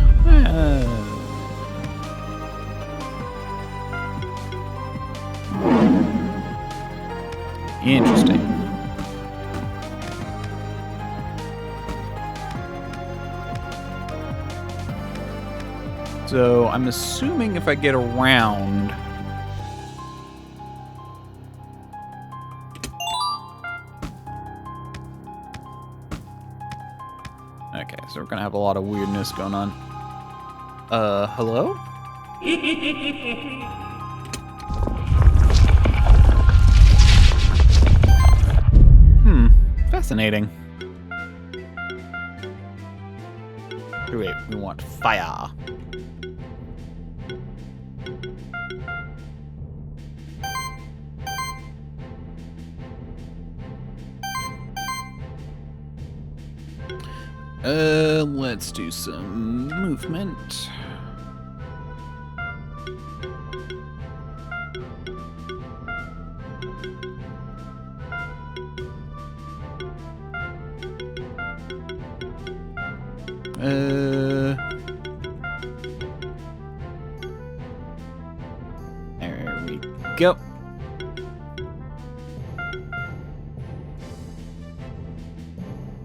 Interesting. So I'm assuming if I get around. Okay, so we're gonna have a lot of weirdness going on. Hello? Fascinating. Wait, we want fire. Let's do some movement. There we go.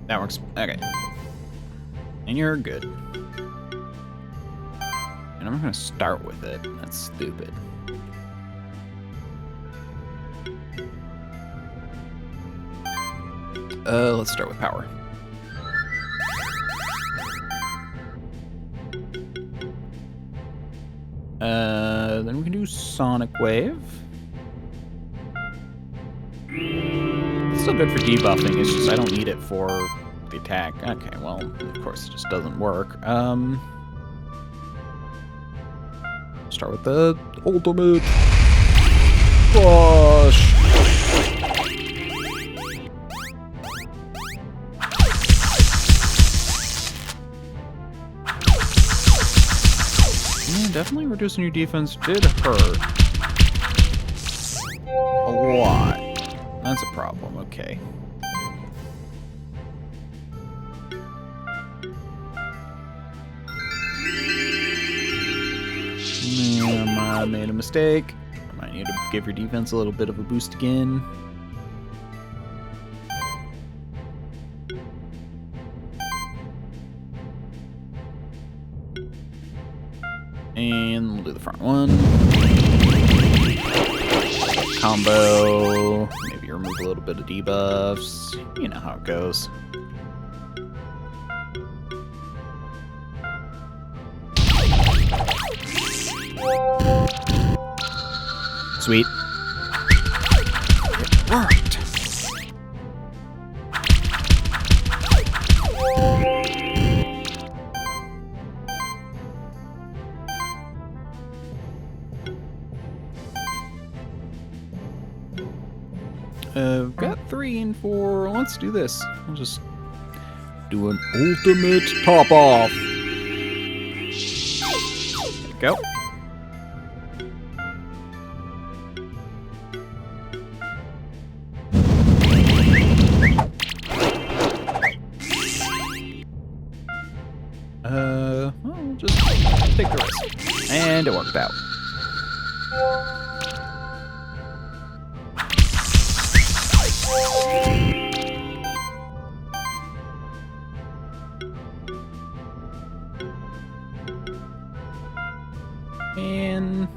That works. Okay. And you're good. And I'm gonna start with it. That's stupid. Let's start with power. Then we can do Sonic Wave. It's still good for debuffing, it's just I don't need it for the attack. Okay, well, of course it just doesn't work. Start with the ultimate push. Yeah, definitely reducing your defense did hurt a lot. That's a problem, okay. I made a mistake. I might need to give your defense a little bit of a boost again. And we'll do the front one. Combo. Maybe remove a little bit of debuffs. You know how it goes. Sweet. It worked. I've got 3 and 4. Let's do this. I'll just do an ultimate top off. There we go. Well, just take the risk. And it worked out. And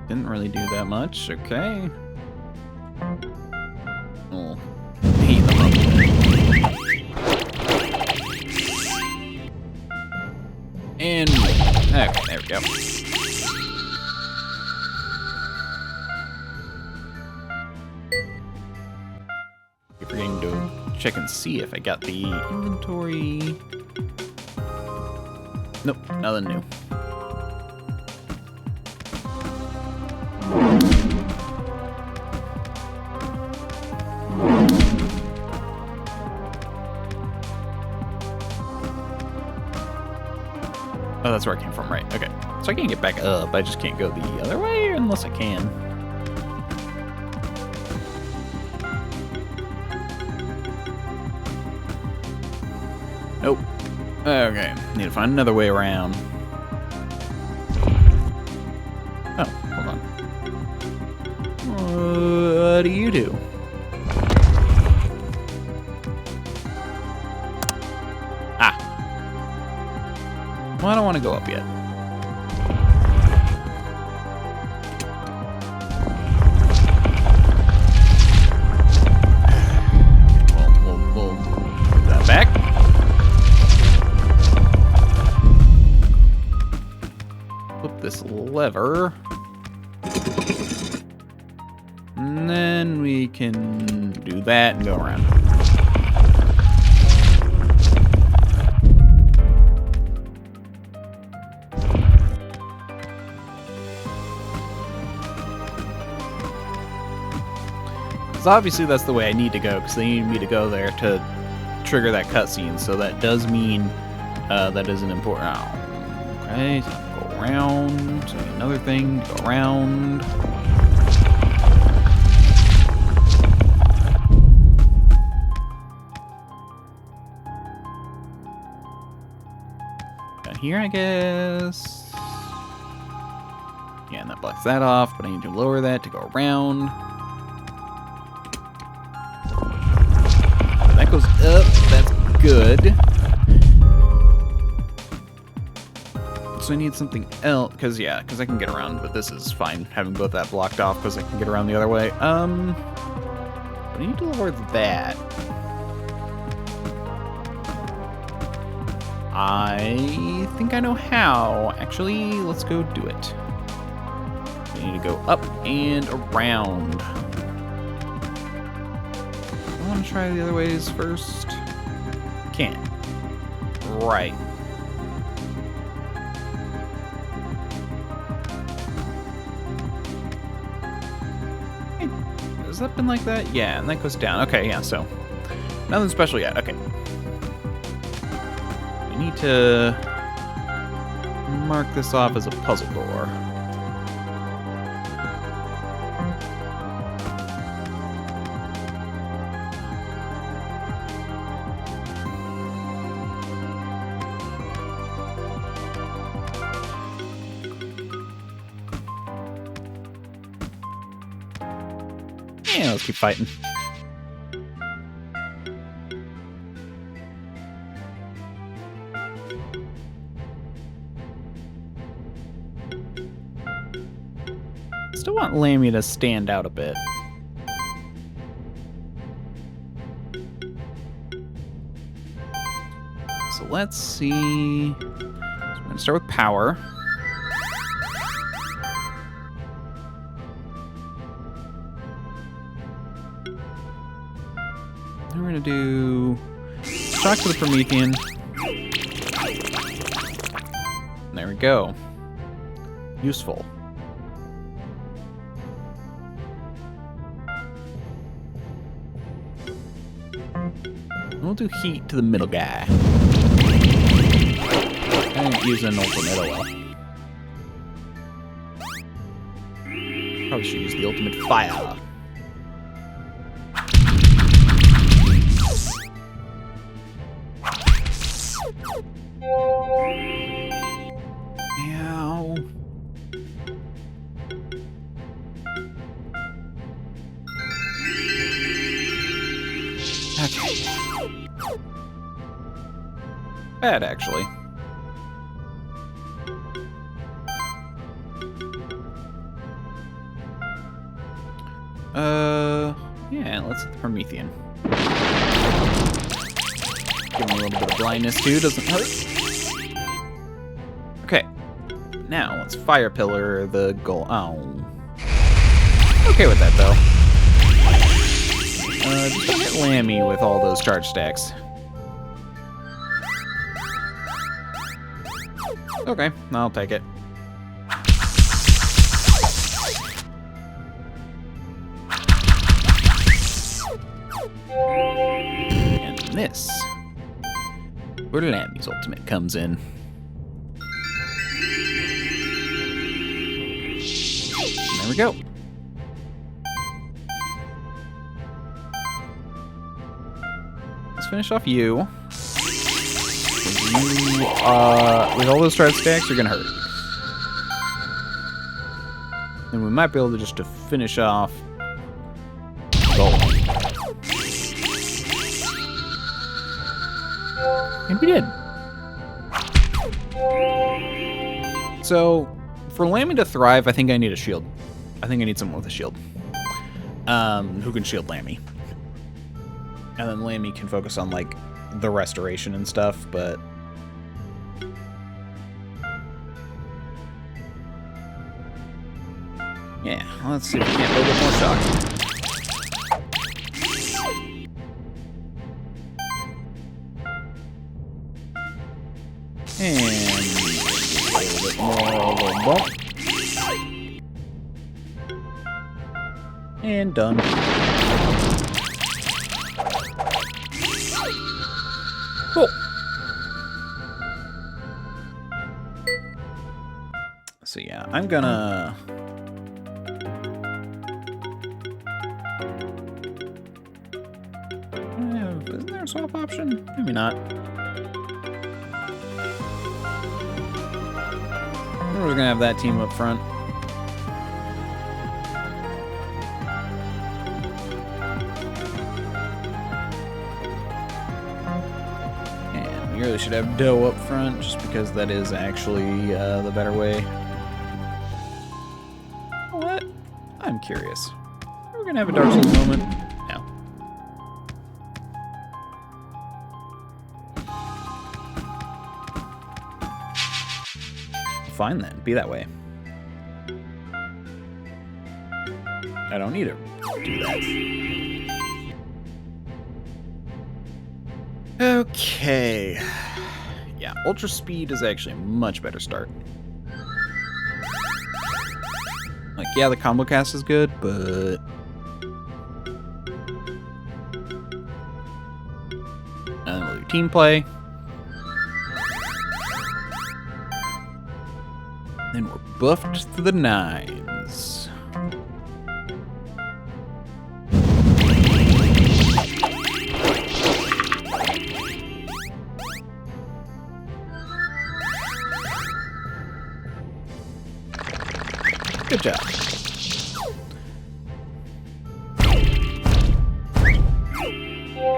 didn't really do that much. Okay. Oh, heat them up. And okay, there we go. Keep forgetting to check and see if I got the inventory. Nope, nothing new. Oh, that's where I came from, right. Okay. So I can get back up, I just can't go the other way unless I can. Nope. Okay, need to find another way around. Oh, hold on. What do you do? Ah. Well, I don't want to go up yet. We'll put that back. Flip this lever. And then we can do that and go around. Because obviously that's the way I need to go, because they need me to go there to trigger that cutscene, so that does mean that is an important... Oh, okay, so go around, so another thing, go around. Down here, I guess. Yeah, and that blocks that off, but I need to lower that to go around. That goes up, that's good. So I need something else, because I can get around, but this is fine, having both that blocked off, because I can get around the other way. But I need to lower that. I think I know how. Actually, let's go do it. We need to go up and around. I want to try the other ways first. Can't. Right. Hey, has that been like that? Yeah, and that goes down. Okay, yeah, so nothing special yet. Okay. We need to mark this off as a puzzle door. Yeah, let's keep fighting. Still want Lammy to stand out a bit. So let's see. So we're going to start with power. Then we're going to do shock to the Promethean. There we go. Useful. We'll do heat to the middle guy. I didn't use an ultimate, oh well. Probably should use the ultimate fire. Ow. Okay. Bad, actually. Yeah, let's hit the Promethean. Give him a little bit of blindness, too, doesn't hurt. Okay. Now, let's Fire Pillar the goal. Oh. Okay with that, though. Just don't hit Lammy with all those charge stacks. Okay, I'll take it. And this, where Lammy's ultimate comes in. And there we go. Let's finish off you. You, with all those charge stacks, you're gonna hurt. And we might be able to just finish off gold. And we did. So, for Lammy to thrive, I think I need a shield. I think I need someone with a shield. Who can shield Lammy. And then Lammy can focus on, like, the restoration and stuff, but... yeah, let's see if we can't build up more shock. And a little bit more of a bump. And done. Cool. So yeah, I'm gonna... isn't there a swap option? Maybe not. We're gonna have that team up front. And we really should have Doe up front, just because that is actually the better way. What? I'm curious. We're gonna have a Dark Souls moment. No. Fine then, be that way. I don't need to do that. Okay. Yeah, Ultra Speed is actually a much better start. Like, yeah, the combo cast is good, but... and then we'll do team play. Then we're buffed to the nines. Good job.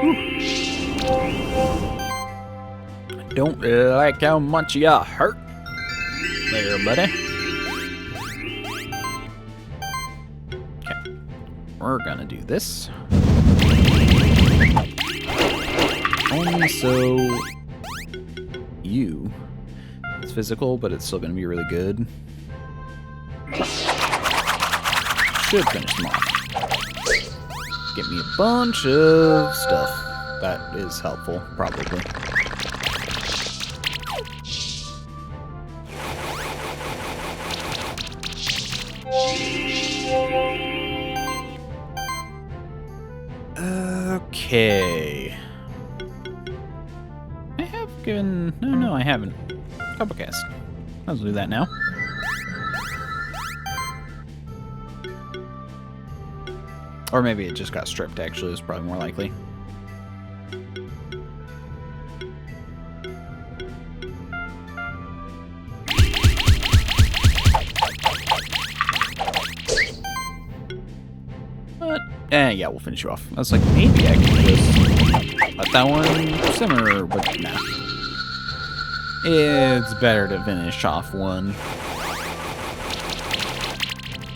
I don't like how much you hurt there, buddy. Okay, we're gonna do this. Only so you. It's physical, but it's still gonna be really good. Should finish them off. Get me a bunch of stuff. That is helpful, probably. Okay. I have given... No, I haven't. Couple cast. I'll do that now. Or maybe it just got stripped, actually. It's probably more likely. But, yeah, we'll finish you off. I was like, maybe I can just let that one simmer, but nah. It's better to finish off one.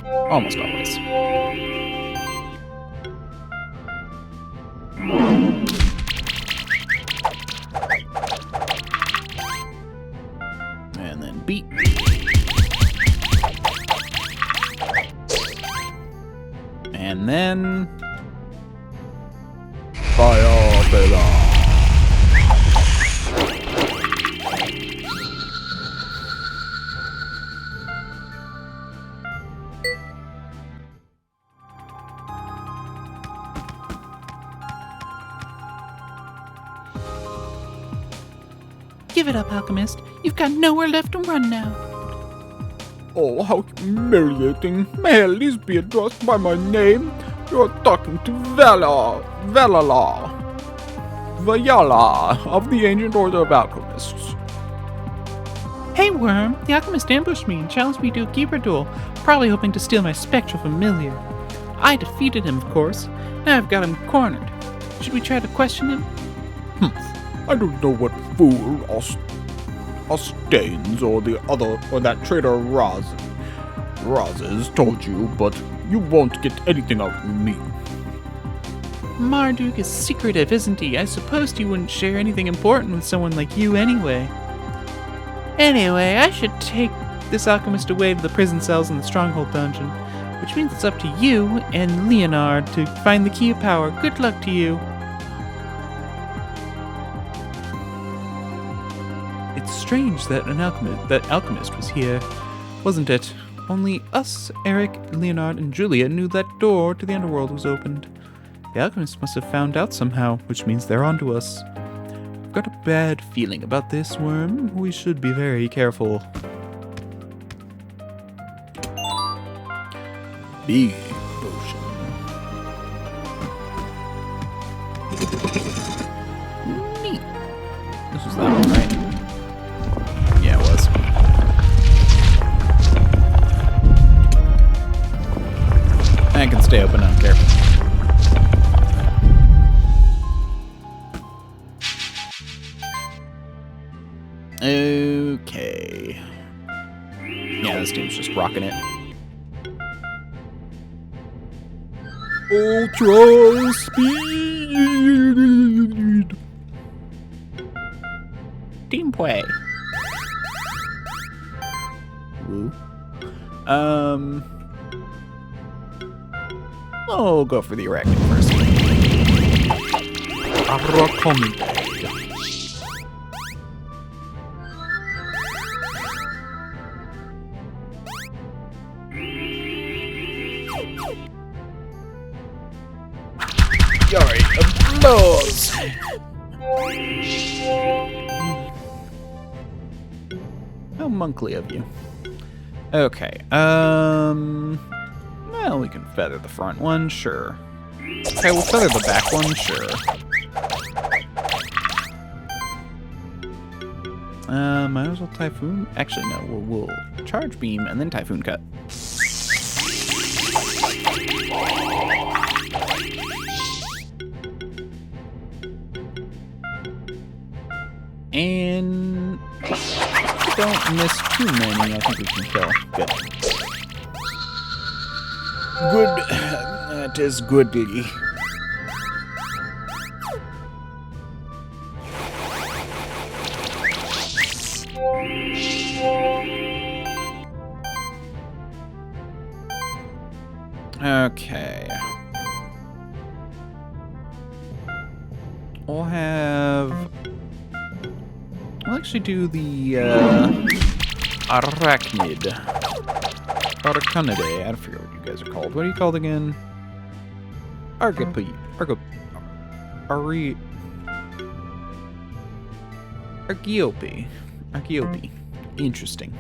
Almost always. And then beat. And then fire pillar. Give it up, Alchemist. You've got nowhere left to run now. Oh, how humiliating. May I at least be addressed by my name? You're talking to Vayala of the Ancient Order of Alchemists. Hey, Worm. The Alchemist ambushed me and challenged me to a keeper duel, probably hoping to steal my spectral familiar. I defeated him, of course. Now I've got him cornered. Should we try to question him? I don't know what fool Ostains or that traitor Razes told you, but you won't get anything out of me. Marduk is secretive, isn't he? I supposed he wouldn't share anything important with someone like you anyway. Anyway, I should take this alchemist away to the prison cells in the Stronghold dungeon, which means it's up to you and Leonard to find the key of power. Good luck to you. It's strange that that alchemist was here, wasn't it? Only us, Eric, Leonard, and Julia knew that door to the underworld was opened. The alchemist must have found out somehow, which means they're onto us. I've got a bad feeling about this, Worm. We should be very careful. Big potion. Neat. This was that one, right? Yeah, it was. I can stay open, I don't care. Okay. Yeah, this team's just rocking it. Ultra speed! Team play. Woo. I'll go for the arachnid first. Arachnid. Fury of blows. How monkly of you. Okay, well, we can feather the front one, sure. Okay, we'll feather the back one, sure. Might as well Typhoon. Actually, no, we'll Charge Beam and then Typhoon Cut. And don't miss too many. I think we can kill. Good. Good. That is goodly. Okay. We'll have... I'll actually do the Arachnid. Arachnidae. I forget what you guys are called. What are you called again? Argiope. Argiope. Interesting.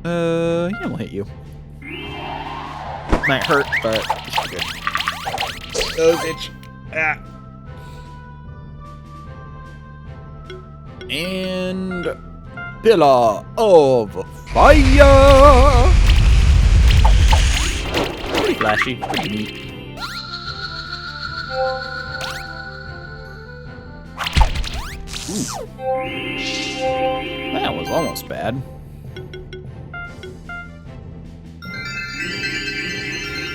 Yeah, we'll hit you. Might hurt, but it's good. Oh, bitch. Ah. And Pillar of Fire. Pretty flashy, pretty neat. Ooh. That was almost bad.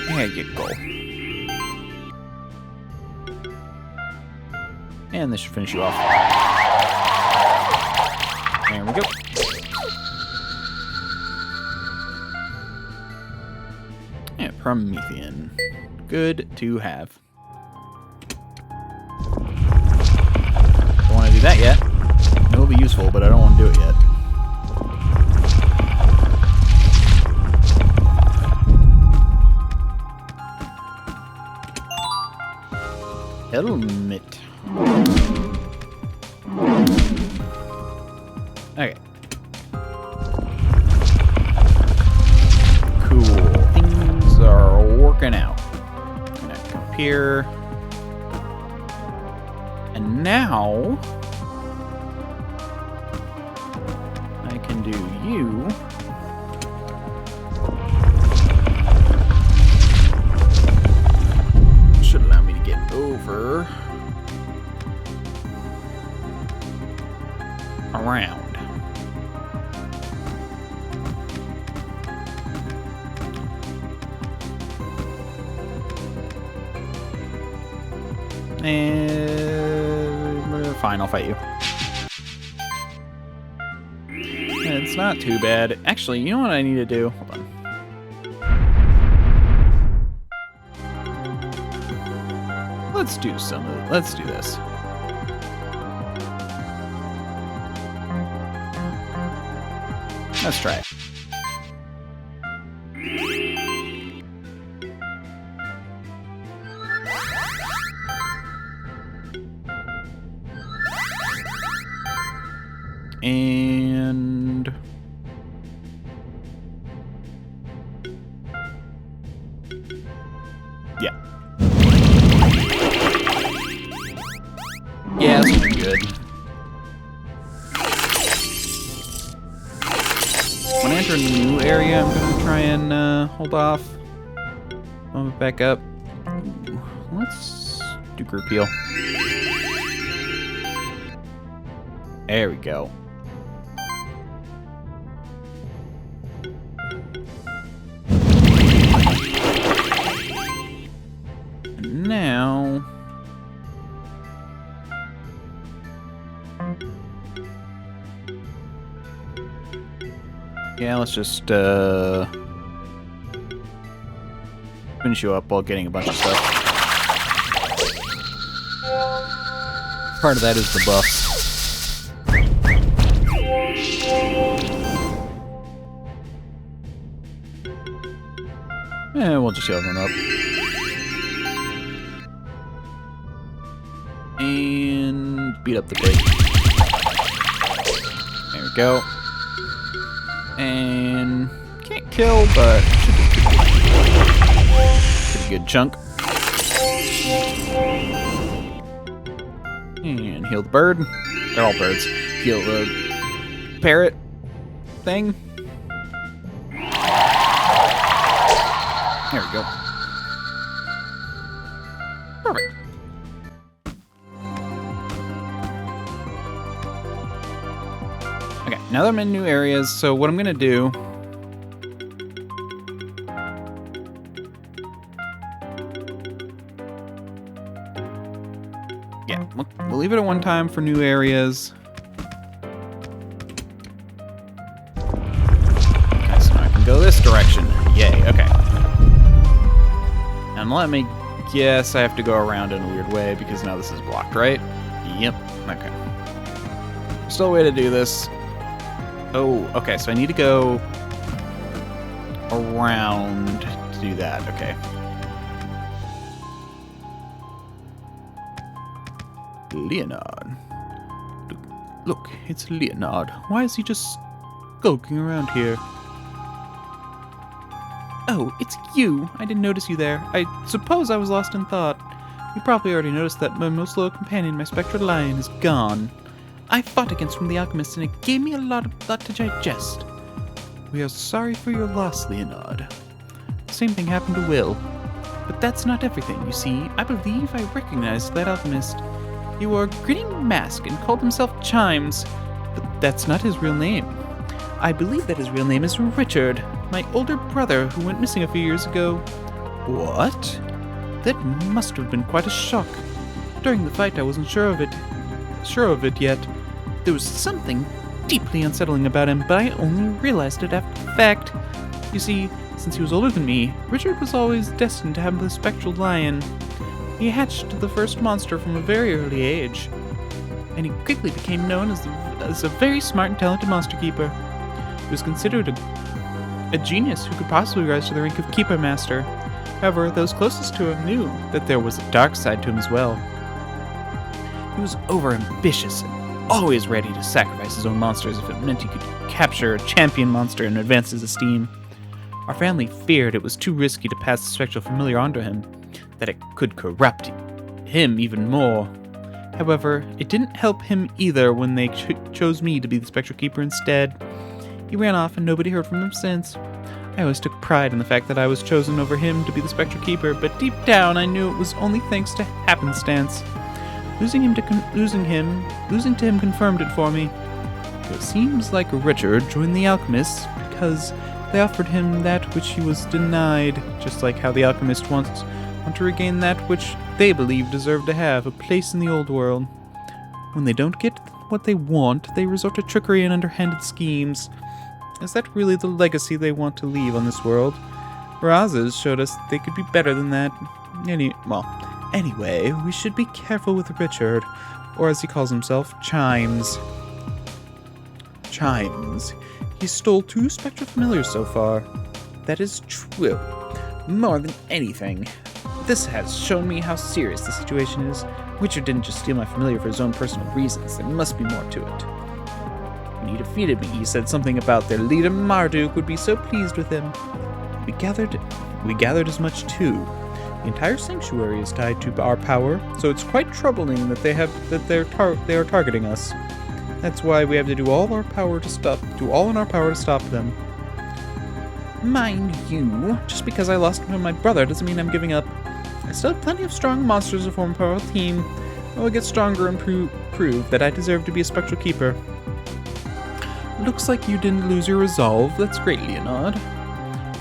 There you go. And this should finish you off. There we go. Yeah, Promethean. Good to have. Don't want to do that yet. It'll be useful, but I don't want to do it yet. Helmet. Okay. Cool. Things are working out. I'm gonna come up here. And now I can do you. Should allow me to get over around. And fine, I'll fight you. It's not too bad. Actually, you know what I need to do? Hold on. Let's do some of it. Let's do this. Let's try it. And yeah. Yeah, that's pretty good. When I enter a new area, I'm gonna try and hold off. Move it back up. Ooh, let's do group heal. There we go. And now yeah, let's just finish you up while getting a bunch of stuff. Part of that is the buffs. And we'll just heal them up. And beat up the pig. There we go. And can't kill, but should be pretty good chunk. And heal the bird. They're all birds. Heal the parrot thing. There we go. now that I'm in new areas, so what I'm gonna do... Yeah, we'll leave it at one time for new areas. Okay, so now I can go this direction. Yay, okay. And let me guess I have to go around in a weird way because now this is blocked, right? Yep, okay. Still a way to do this. Oh, okay, so I need to go around to do that, okay. Leonard. Look, it's Leonard. Why is he just skulking around here? Oh, it's you. I didn't notice you there. I suppose I was lost in thought. You probably already noticed that my most loyal companion, my spectral lion, is gone. I fought against the alchemist and it gave me a lot to digest. We are sorry for your loss, Leonard. The same thing happened to Will. But that's not everything, you see. I believe I recognized that alchemist. He wore a grinning mask and called himself Chimes, but that's not his real name. I believe that his real name is Richard, my older brother who went missing a few years ago. What? That must have been quite a shock. During the fight, I wasn't sure of it yet. There was something deeply unsettling about him, but I only realized it after the fact. You see, since he was older than me, Richard was always destined to have the spectral lion. He hatched the first monster from a very early age, and he quickly became known as a very smart and talented monster keeper. He was considered a genius who could possibly rise to the rank of keeper master. However, those closest to him knew that there was a dark side to him as well. He was overambitious and always ready to sacrifice his own monsters if it meant he could capture a champion monster and advance his esteem. Our family feared it was too risky to pass the spectral familiar onto him, that it could corrupt him even more. However, it didn't help him either when they chose me to be the spectral keeper instead. He ran off and nobody heard from him since. I always took pride in the fact that I was chosen over him to be the spectral keeper, but deep down I knew it was only thanks to happenstance. Losing to him confirmed it for me. It seems like Richard joined the alchemists because they offered him that which he was denied, just like how the alchemists want to regain that which they believe deserve to have, a place in the old world. When they don't get what they want, they resort to trickery and underhanded schemes. Is that really the legacy they want to leave on this world? Razes showed us they could be better than that. Anyway, we should be careful with Richard, or as he calls himself, Chimes. Chimes. He stole 2 spectral familiars so far. That is true. More than anything. This has shown me how serious the situation is. Richard didn't just steal my familiar for his own personal reasons. There must be more to it. When he defeated me, he said something about their leader Marduk would be so pleased with him. We gathered as much too. The entire sanctuary is tied to our power, so it's quite troubling that they are targeting us. That's why we have to do all in our power to stop them. Mind you, just because I lost my brother doesn't mean I'm giving up. I still have plenty of strong monsters to form a powerful team. I will get stronger and prove that I deserve to be a spectral keeper. Looks like you didn't lose your resolve. That's great, Leonard.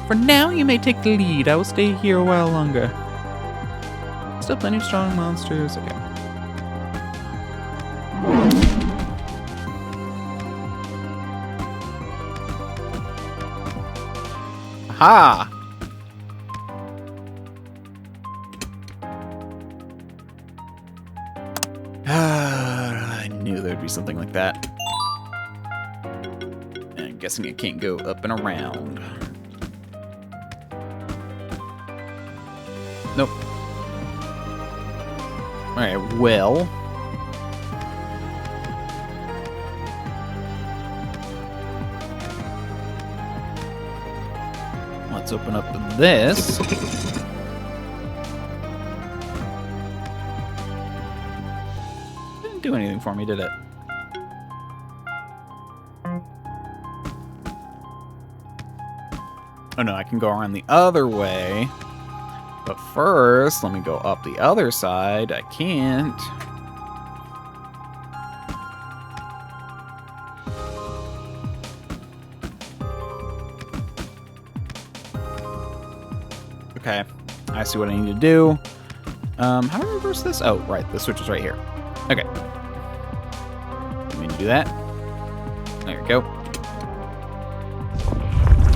For now, you may take the lead. I will stay here a while longer. Still plenty of strong monsters. Okay. Aha! I knew there'd be something like that. And I'm guessing it can't go up and around. Nope. Alright, well. Let's open up this. Didn't do anything for me, did it? Oh no, I can go around the other way. But first, let me go up the other side. I can't. Okay, I see what I need to do. How do I reverse this? Oh, right, the switch is right here. Okay. Let me do that. There we go.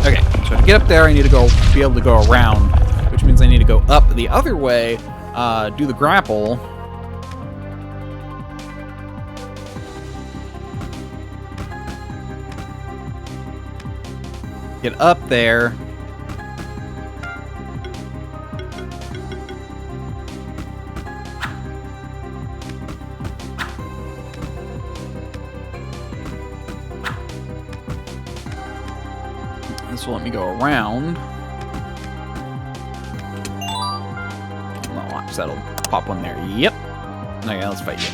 Okay, so to get up there, I need to be able to go around, which means I need to go up the other way, do the grapple. Get up there. This will let me go around. Well, watch, that'll pop one there. Yep. Okay, let's fight you.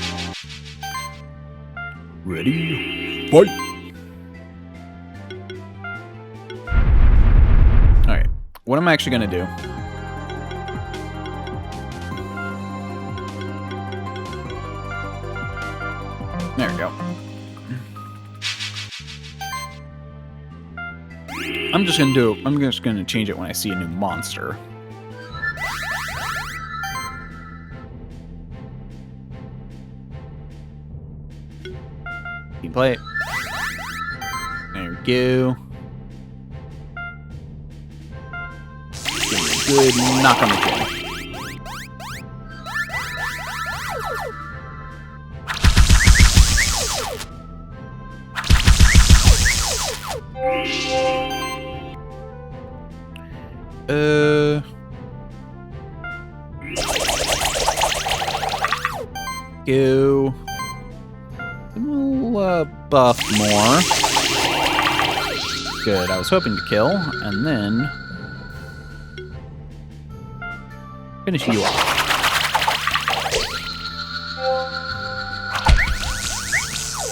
Ready? Fight! Alright, what am I actually gonna do? There we go. I'm just gonna change it when I see a new monster. You can play it. There we go. Good knock on the chin. Go. We'll buff more. Good. I was hoping to kill, and then finish you off.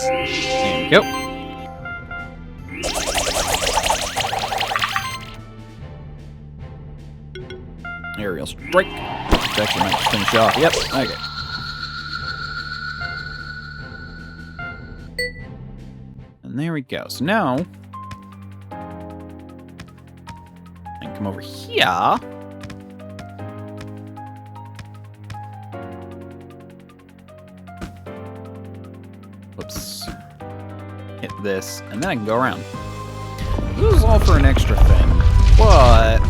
There we go. Aerial strike. Which actually might just finish you off. Yep. Okay. And there we go. So now I can come over here. Whoops. Hit this, and then I can go around. This is all for an extra thing, but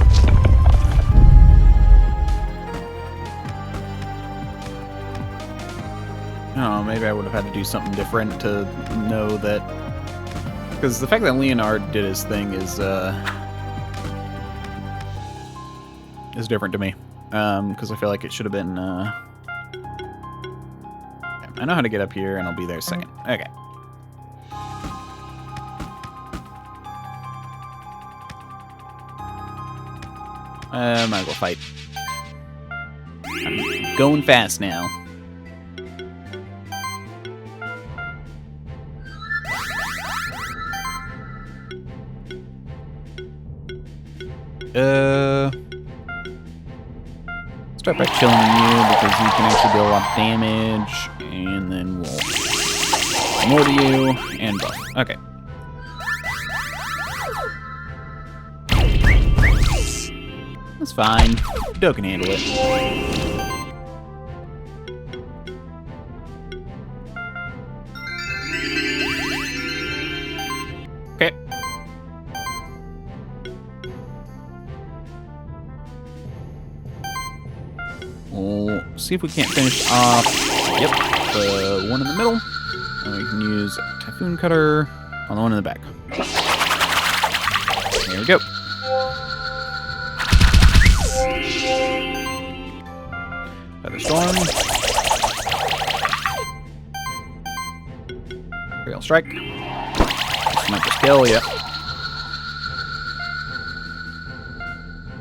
oh, maybe I would have had to do something different to know that. Because the fact that Leonard did his thing is different to me. Because I feel like it should have been. I know how to get up here, and I'll be there a second. Okay. Might as well fight. I'm going fast now. Start by killing you because you can actually do a lot of damage, and then we'll more to you and buff. Okay. That's fine. Doe can handle it. Okay. We'll see if we can't finish off. Yep, the one in the middle. And we can use Typhoon Cutter on the one in the back. There we go. Feather Storm. Aerial Strike. This might just kill, yep.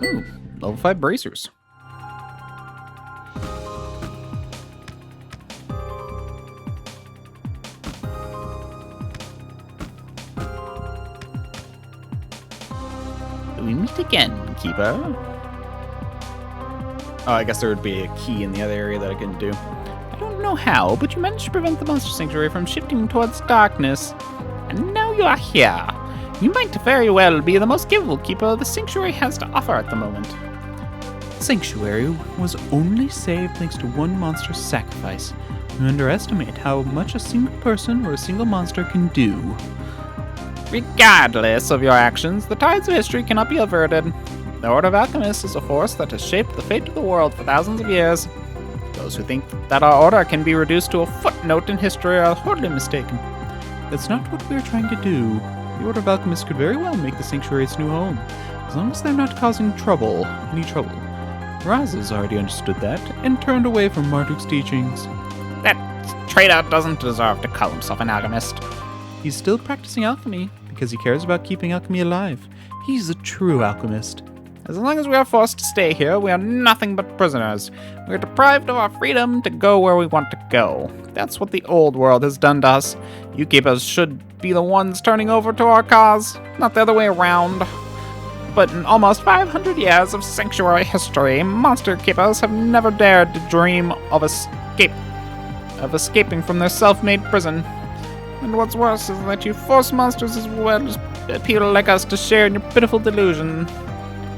Ooh, level 5 bracers. We meet again, Keeper. Oh, I guess there would be a key in the other area that I couldn't do. I don't know how, but you managed to prevent the Monster Sanctuary from shifting towards darkness. And now you are here. You might very well be the most capable keeper the Sanctuary has to offer at the moment. Sanctuary was only saved thanks to one monster's sacrifice. We underestimate how much a single person or a single monster can do. Regardless of your actions, the tides of history cannot be averted. The Order of Alchemists is a force that has shaped the fate of the world for thousands of years. Those who think that our order can be reduced to a footnote in history are wholly mistaken. That's not what we're trying to do. The Order of Alchemists could very well make the Sanctuary its new home, as long as they're not causing any trouble. Raz has already understood that, and turned away from Marduk's teachings. That traitor doesn't deserve to call himself an alchemist. He's still practicing alchemy, because he cares about keeping alchemy alive. He's a true alchemist. As long as we are forced to stay here, we are nothing but prisoners. We are deprived of our freedom to go where we want to go. That's what the old world has done to us. You keepers should be the ones turning over to our cause, not the other way around. But in almost 500 years of sanctuary history, monster keepers have never dared to dream of escaping from their self-made prison. And what's worse is that you force monsters as well as people like us to share in your pitiful delusion.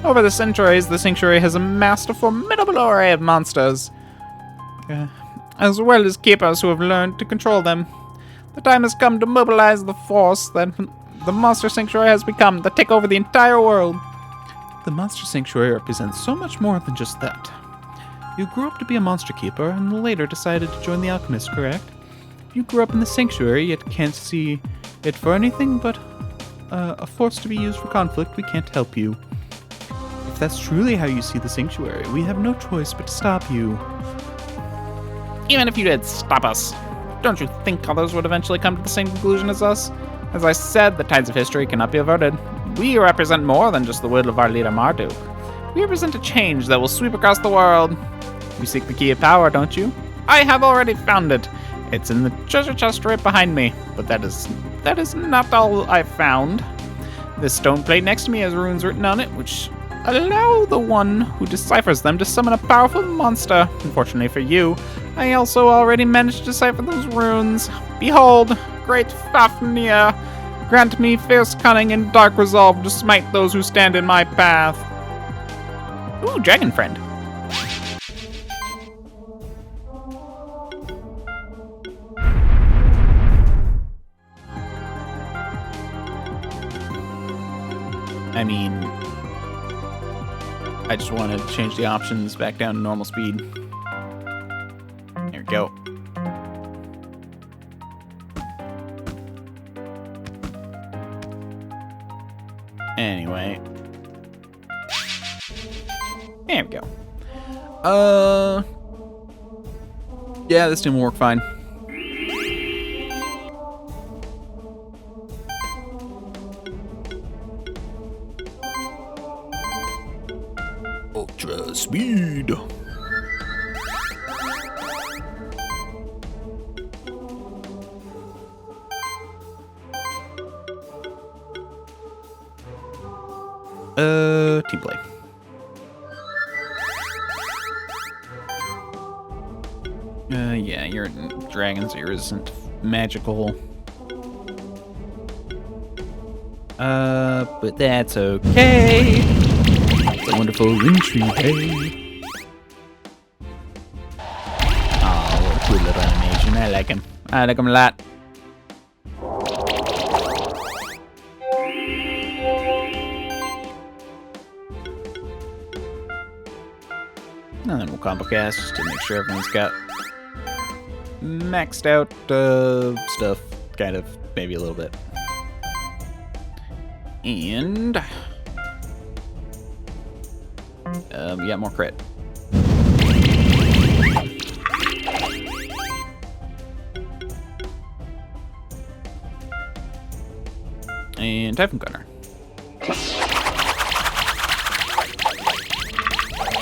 Over the centuries, the Sanctuary has amassed a formidable array of monsters, as well as keepers who have learned to control them. The time has come to mobilize the force that the Monster Sanctuary has become to take over the entire world. The Monster Sanctuary represents so much more than just that. You grew up to be a monster keeper, and later decided to join the alchemists, correct? You grew up in the Sanctuary, yet can't see it for anything but a force to be used for conflict. We can't help you. If that's truly how you see the Sanctuary, we have no choice but to stop you. Even if you did stop us, don't you think others would eventually come to the same conclusion as us? As I said, the tides of history cannot be averted. We represent more than just the will of our leader Marduk. We represent a change that will sweep across the world. You seek the key of power, don't you? I have already found it. It's in the treasure chest right behind me, but that is not all I've found. This stone plate next to me has runes written on it, which allow the one who deciphers them to summon a powerful monster. Unfortunately for you, I also already managed to decipher those runes. Behold, great Fafnir, grant me fierce cunning and dark resolve to smite those who stand in my path. Ooh, dragon friend. I mean, I just want to change the options back down to normal speed. There we go. Anyway. There we go. Yeah, this didn't work fine. Ultra speed. Team play. Yeah, your dragons here isn't magical. But that's okay. It's a wonderful entry day. Oh, what a cool little animation. I like him. I like him a lot. And then we'll combo cast just to make sure everyone's got maxed out stuff. Kind of, maybe a little bit. And yeah, more crit. And Typhon Gunner.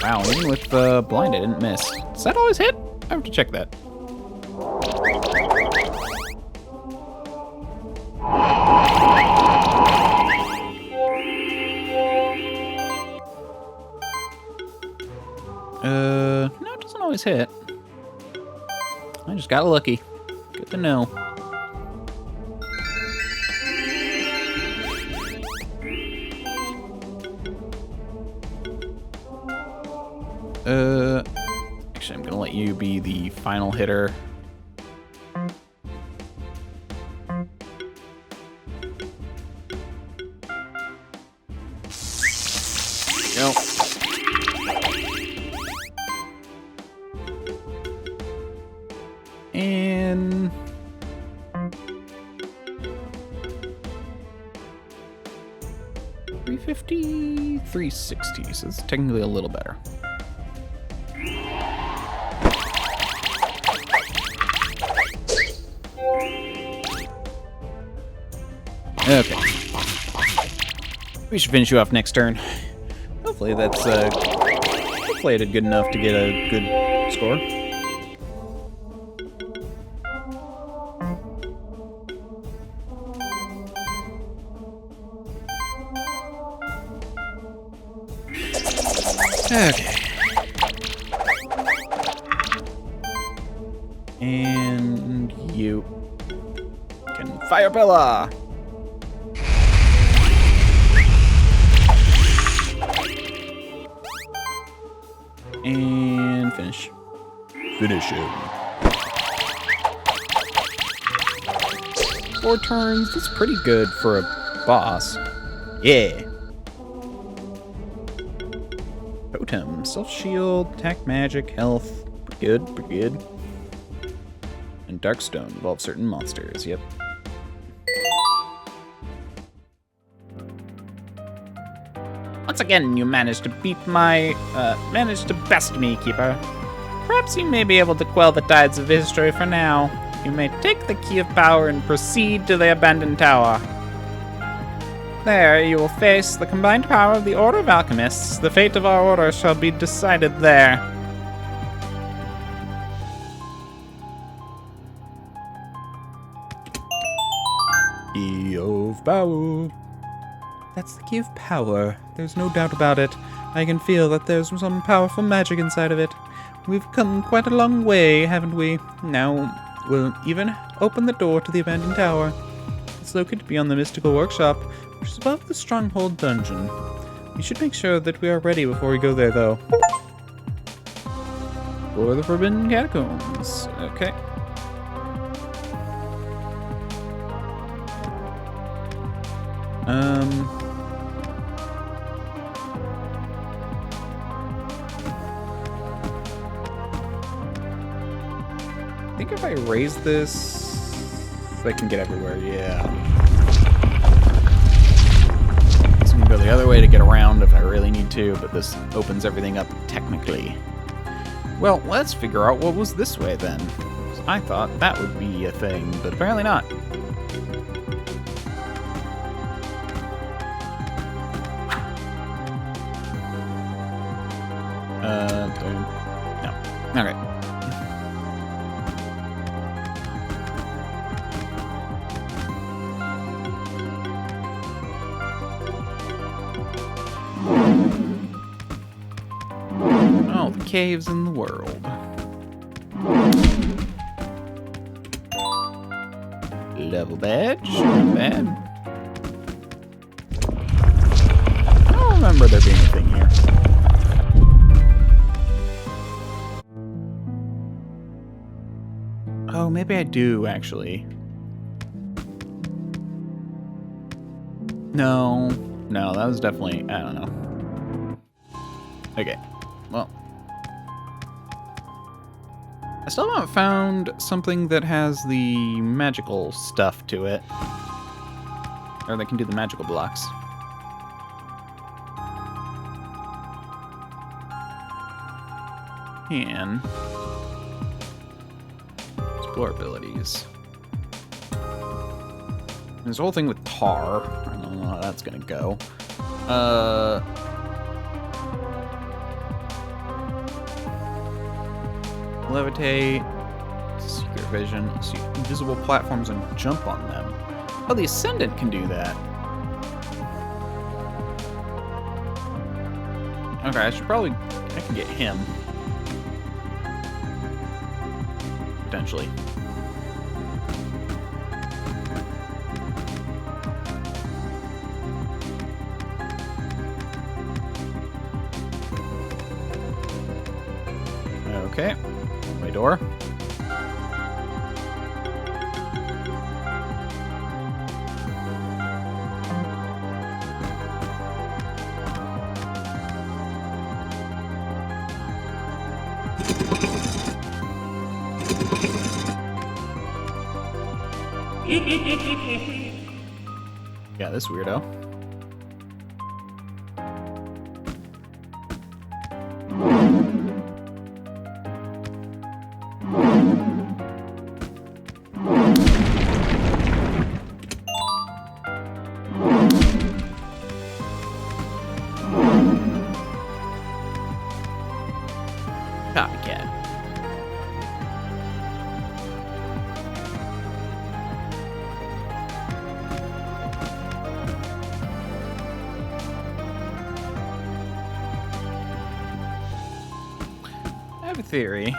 Wow, even with blind, I didn't miss. Does that always hit? I have to check that. No, it doesn't always hit. I just got lucky. Good to know. Actually, I'm gonna let you be the final hitter. Go. And 350, 360, so it's technically a little better. Okay. We should finish you off next turn. Hopefully that's, hopefully I did good enough to get a good score. Okay. And you can fire Bella. And finish. Finish him. 4 turns. That's pretty good for a boss. Yeah. Totem, self shield, attack, magic, health. Pretty good. Pretty good. And Darkstone involves certain monsters. Yep. Once again, you managed to best me, Keeper. Perhaps you may be able to quell the tides of history for now. You may take the Key of Power and proceed to the abandoned tower. There, you will face the combined power of the Order of Alchemists. The fate of our order shall be decided there. Key of Power. That's the Key of Power. There's no doubt about it. I can feel that there's some powerful magic inside of it. We've come quite a long way, haven't we? Now, we'll even open the door to the abandoned tower. It's located beyond the mystical workshop, which is above the stronghold dungeon. We should make sure that we are ready before we go there, though. For the Forbidden Catacombs. Okay. I think if I raise this, I can get everywhere, yeah. So I'm gonna go the other way to get around if I really need to, but this opens everything up technically. Well, let's figure out what was this way then. I thought that would be a thing, but apparently not. No. Okay. All the caves in the world. Level badge. Not bad. I don't remember there being a thing here. Oh, maybe I do, actually. No, that was definitely, I don't know. Okay, well. I still haven't found something that has the magical stuff to it. Or that can do the magical blocks. And explore abilities. There's a whole thing with tar. I don't know how that's gonna go. Levitate, secret vision, see invisible platforms and jump on them. Oh, the Ascendant can do that. Okay, I can get him. Potentially. Okay. My door. Yeah, this weirdo. Copycat. I have a theory.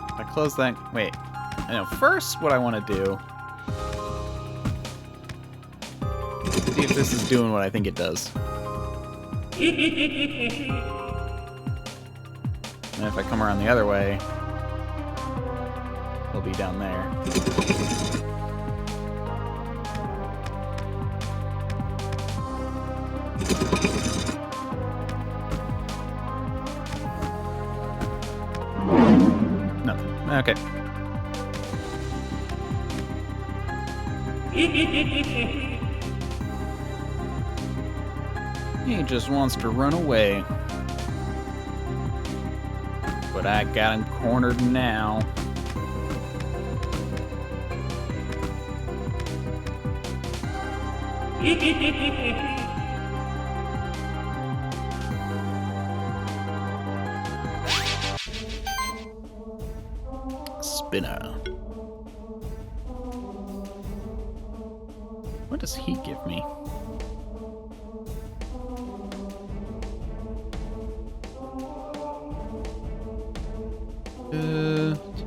If I close that... Wait. I know. First, what I want to do... See if this is doing what I think it does. And if I come around the other way... It'll be down there. Nothing. Okay. He just wants to run away. But I got him cornered now. Spinner. What does he give me?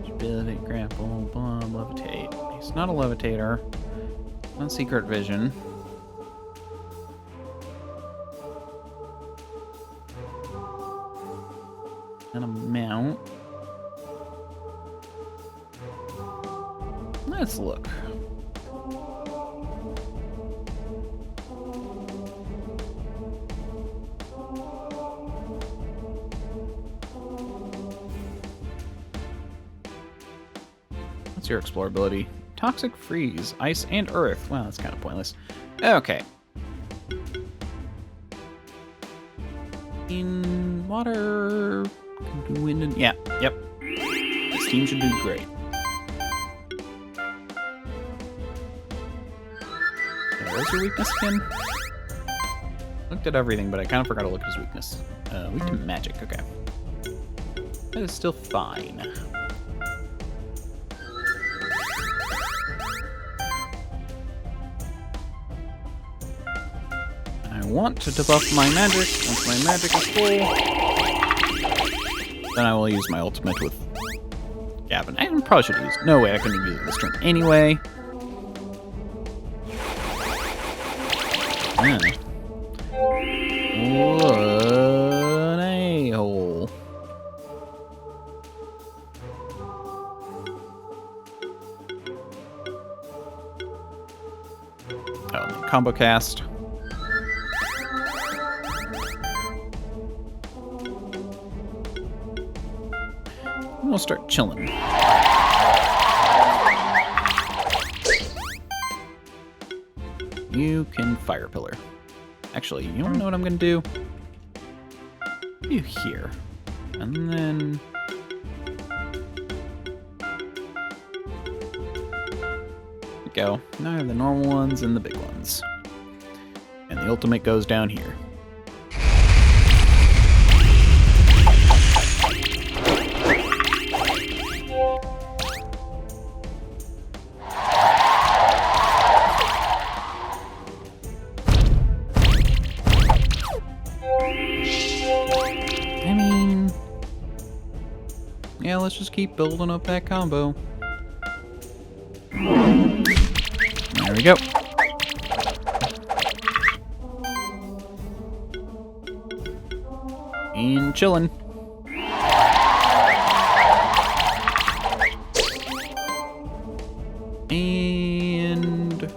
Ability, grapple, bomb, levitate. He's not a levitator. Not secret vision. And a mount. Let's look. What's your explorability? Toxic freeze, ice and earth. Well, that's kind of pointless. Okay. In water, wind and yeah, yep. This team should do great. Okay, where's your weakness again? Looked at everything, but I kind of forgot to look at his weakness. Weak to magic. Okay, that is still fine. I want to debuff my magic. Once my magic is full, then I will use my ultimate with Gavin. I probably should use... No way, I couldn't use it this turn anyway. Yeah. What an a-hole. Oh, combo cast. We'll start chilling. You can fire pillar. Actually, you wanna know what I'm gonna do? You here. And then... There we go. Now I have the normal ones and the big ones. And the ultimate goes down here. Yeah, let's just keep building up that combo. There we go. And chillin'. And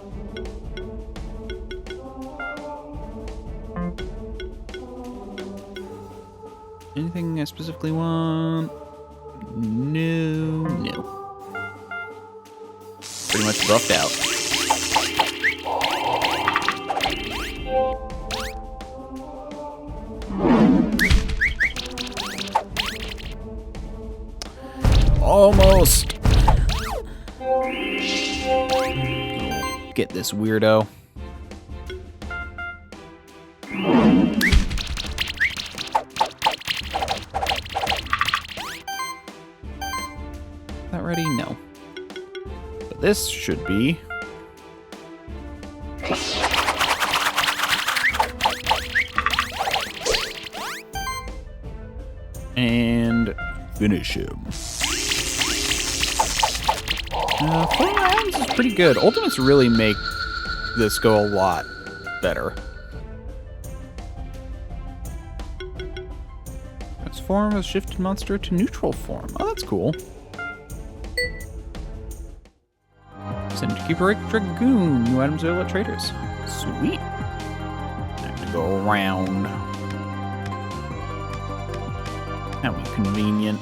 anything I specifically want? No. Pretty much buffed out. Almost. Get this weirdo. That ready? No. But this should be. And finish him. Playing rounds is pretty good. Ultimates really make this go a lot better. Transform a shifted monster to neutral form. Oh, that's cool. Send to Keeper Dragoon. New items available at traders. Sweet. I have to go around. How convenient.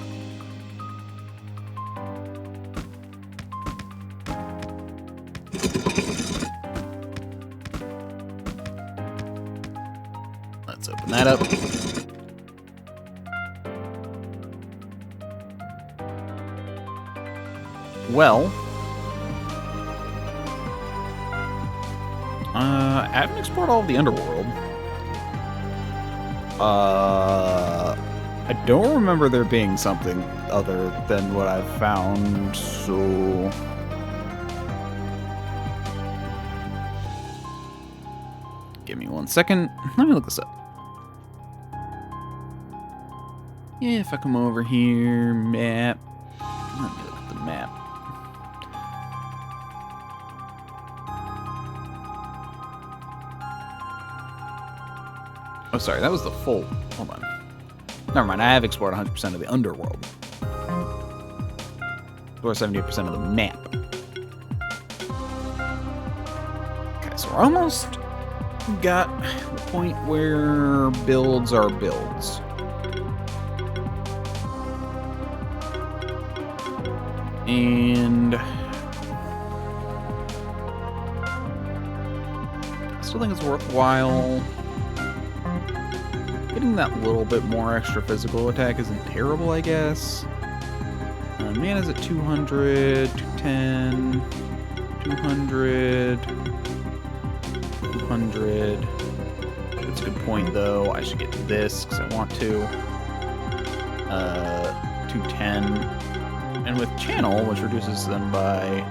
Let's open that up. Well, I haven't explored all of the underworld. I don't remember there being something other than what I've found, so... Give me 1 second. Let me look this up. Yeah, if I come over here, map. Let me look at the map. Oh, sorry, that was the full. Hold on. Never mind, I have explored 100% of the underworld. Or 70% of the map. Okay, so we're almost got the point where builds are builds. And I still think it's worthwhile. Getting that little bit more extra physical attack isn't terrible, I guess. Mana's at 200, 210, 200, 200. That's a good point, though. I should get this because I want to. 210. And with channel, which reduces them by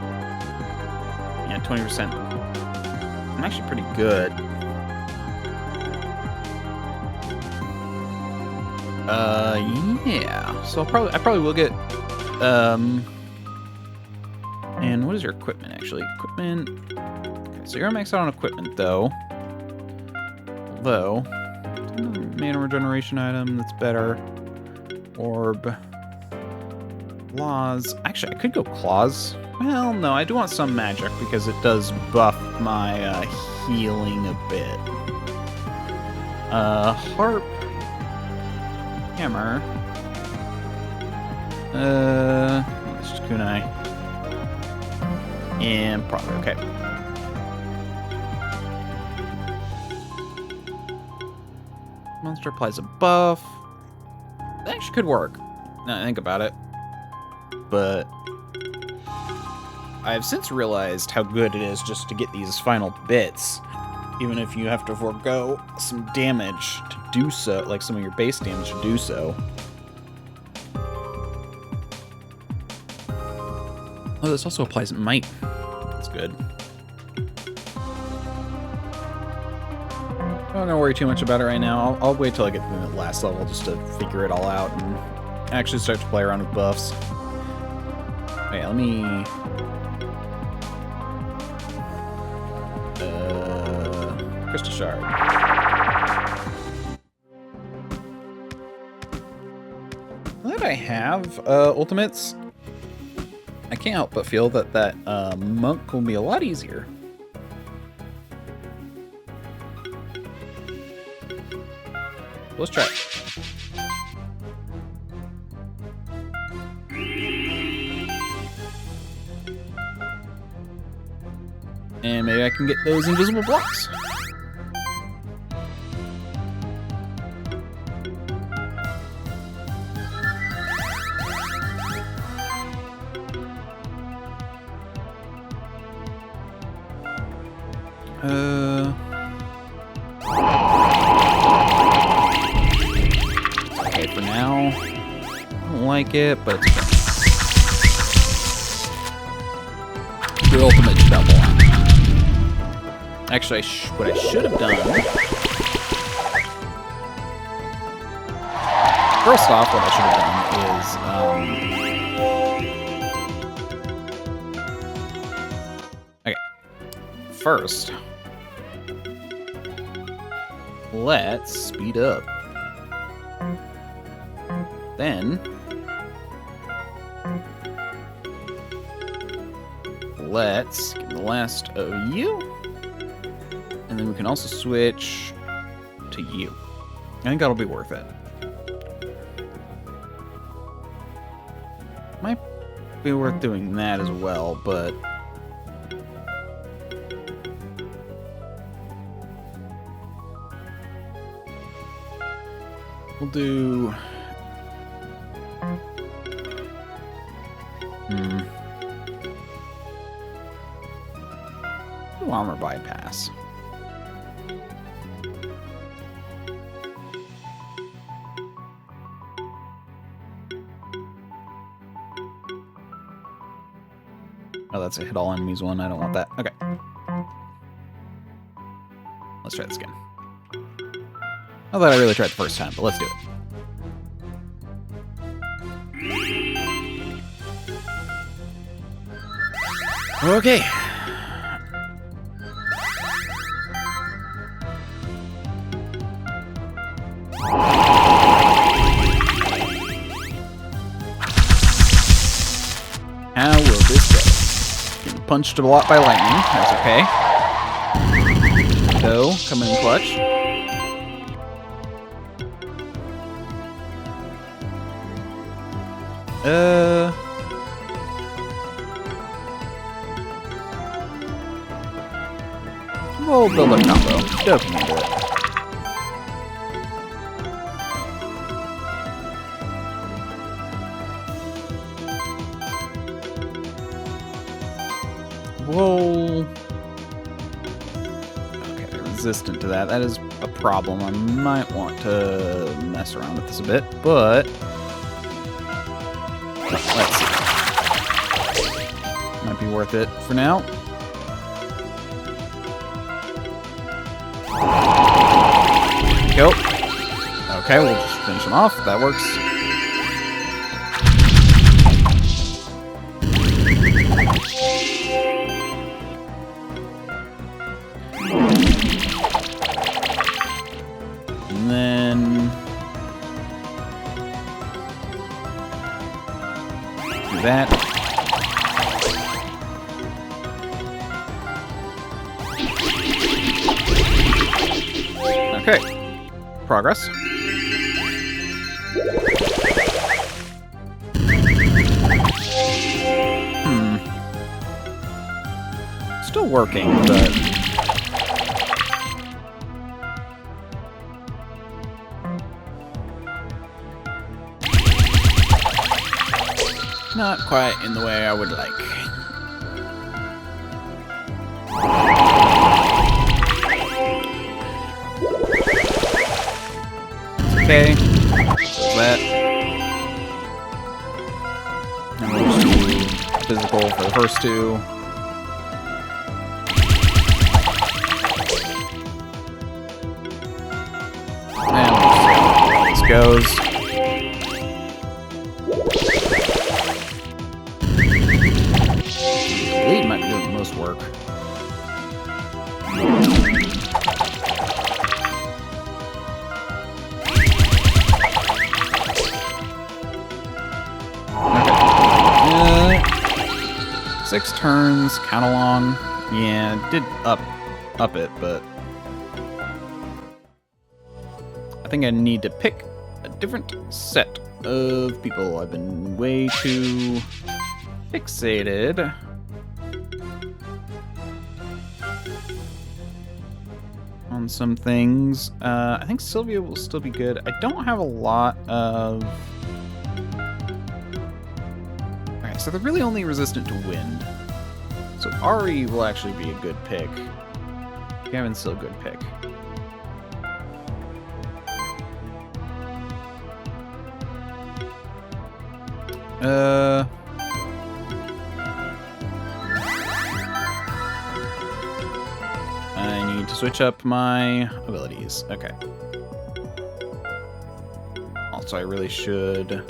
20%, I'm actually pretty good. Yeah. So I probably will get. And what is your equipment actually? Equipment. Okay, so you're maxed out on equipment though. Although, mana regeneration item that's better. Orb. Claws. Actually, I could go claws. Well, no, I do want some magic because it does buff my healing a bit. Harp. Hammer. Let's just kunai. And probably okay. Monster applies a buff. That actually could work. Now I think about it. But I have since realized how good it is just to get these final bits, even if you have to forego some damage to do so, like some of your base damage to do so. Oh, this also applies might. That's good. I don't worry too much about it right now. I'll wait till I get to the last level just to figure it all out and actually start to play around with buffs. Wait, let me crystal shard. Now that I have ultimates, I can't help but feel that monk will be a lot easier. Let's try it. And maybe I can get those invisible blocks. Okay, for now, I don't like it, but it's okay. Your ultimate double. Actually, what I should have done. First off, what I should have done is, okay. First, let's speed up. Then, let's get the last of you. And then we can also switch to you. I think that'll be worth it. Might be worth doing that as well, but... we'll do... armor bypass. Oh, that's a hit all enemies one. I don't want that. Okay. Let's try this again. Not that I really tried the first time, but let's do it. Okay. How will this go? Getting punched a lot by lightning. That's okay. Go, come in clutch. We'll build up combo. Dope can handle it. Whoa. Okay, they're resistant to that. That is a problem. I might want to mess around with this a bit, but let's see. Might be worth it for now. Go. Okay, we'll just finish him off. That works. And then do that. Okay. Progress. Still working, but not quite in the way I would like. Okay, that. And we'll just do physical for the first two. And we'll see how this goes. Bleed might be doing the most work. 6 turns, count along. Yeah, it did up it, but I think I need to pick a different set of people. I've been way too fixated on some things. I think Sylvia will still be good. I don't have a lot of... Alright, so they're really only resistant to wind. So Ari will actually be a good pick. Gavin's still a good pick. I need to switch up my abilities. Okay. Also, I really should...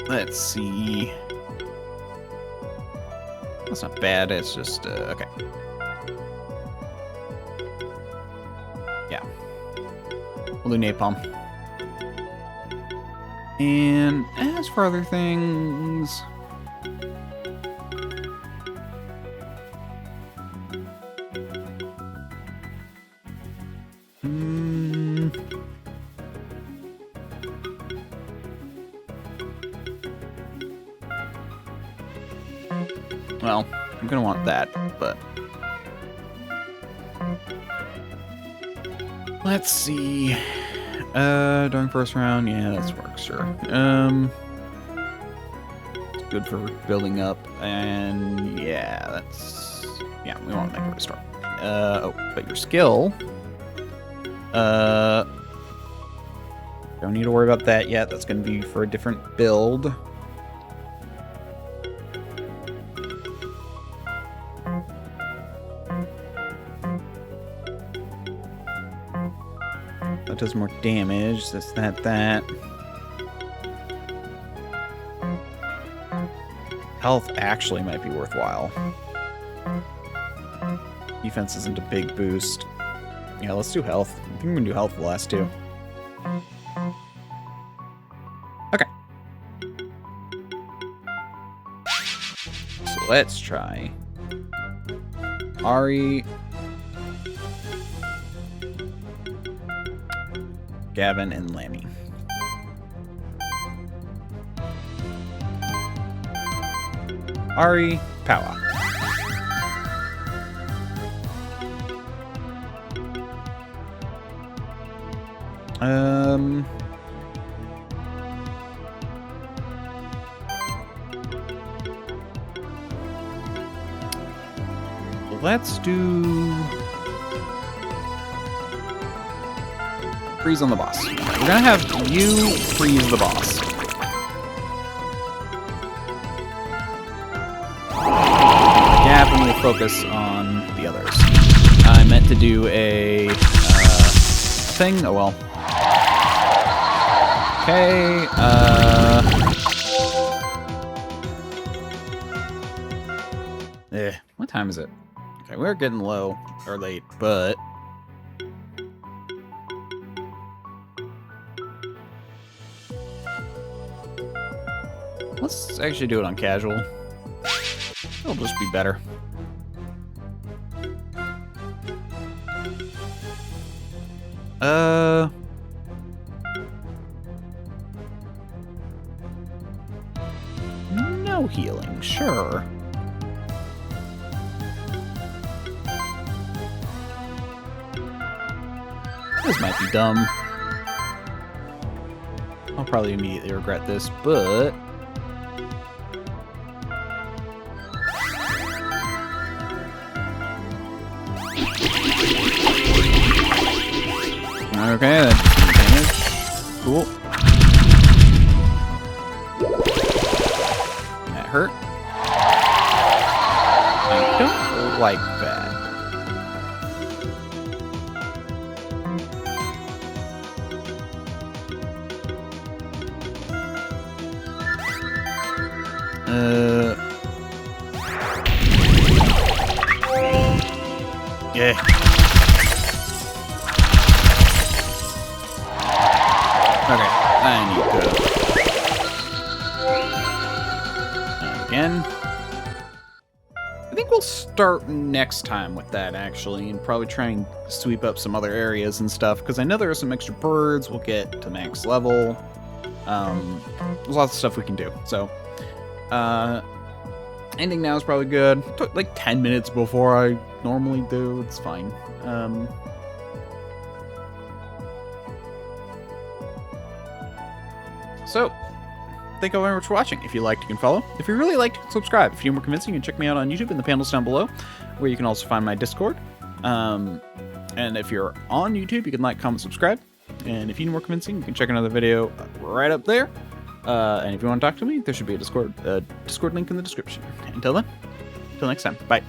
Let's see. That's not bad, it's just, okay. Yeah. We'll do napalm. And as for other things... Well, I'm gonna want that, but... Let's see... during first round, yeah, that works, sure. It's good for building up, and yeah, that's... Yeah, we want to make a restart. Oh, but your skill... Don't need to worry about that yet, that's gonna be for a different build. That does more damage. That's that. Health actually might be worthwhile. Defense isn't a big boost. Yeah, let's do health. I think we're gonna do health for the last two. Okay. So let's try Ari, Gavin, and Lammy. Ari, Powa. Let's do freeze on the boss. We're gonna have you freeze the boss. Gavin will focus on the others. I meant to do a thing. Oh well. Okay. What time is it? Okay, we're getting low or late, but let's actually do it on casual. It'll just be better. No healing, sure. This might be dumb. I'll probably immediately regret this, but... Okay, that's damage. Cool. That hurt. I don't like that. Yeah. Okay, I need to again. I think we'll start next time with that, actually, and probably try and sweep up some other areas and stuff, because I know there are some extra birds. We'll get to max level. There's lots of stuff we can do. So, ending now is probably good. Took like 10 minutes before I normally do. It's fine. So, thank you very much for watching. If you liked, you can follow. If you really liked, subscribe. If you need more convincing, you can check me out on YouTube in the panels down below, where you can also find my Discord. And if you're on YouTube, you can like, comment, subscribe. And if you need more convincing, you can check another video right up there. And if you want to talk to me, there should be a Discord link in the description. Until then, until next time, bye.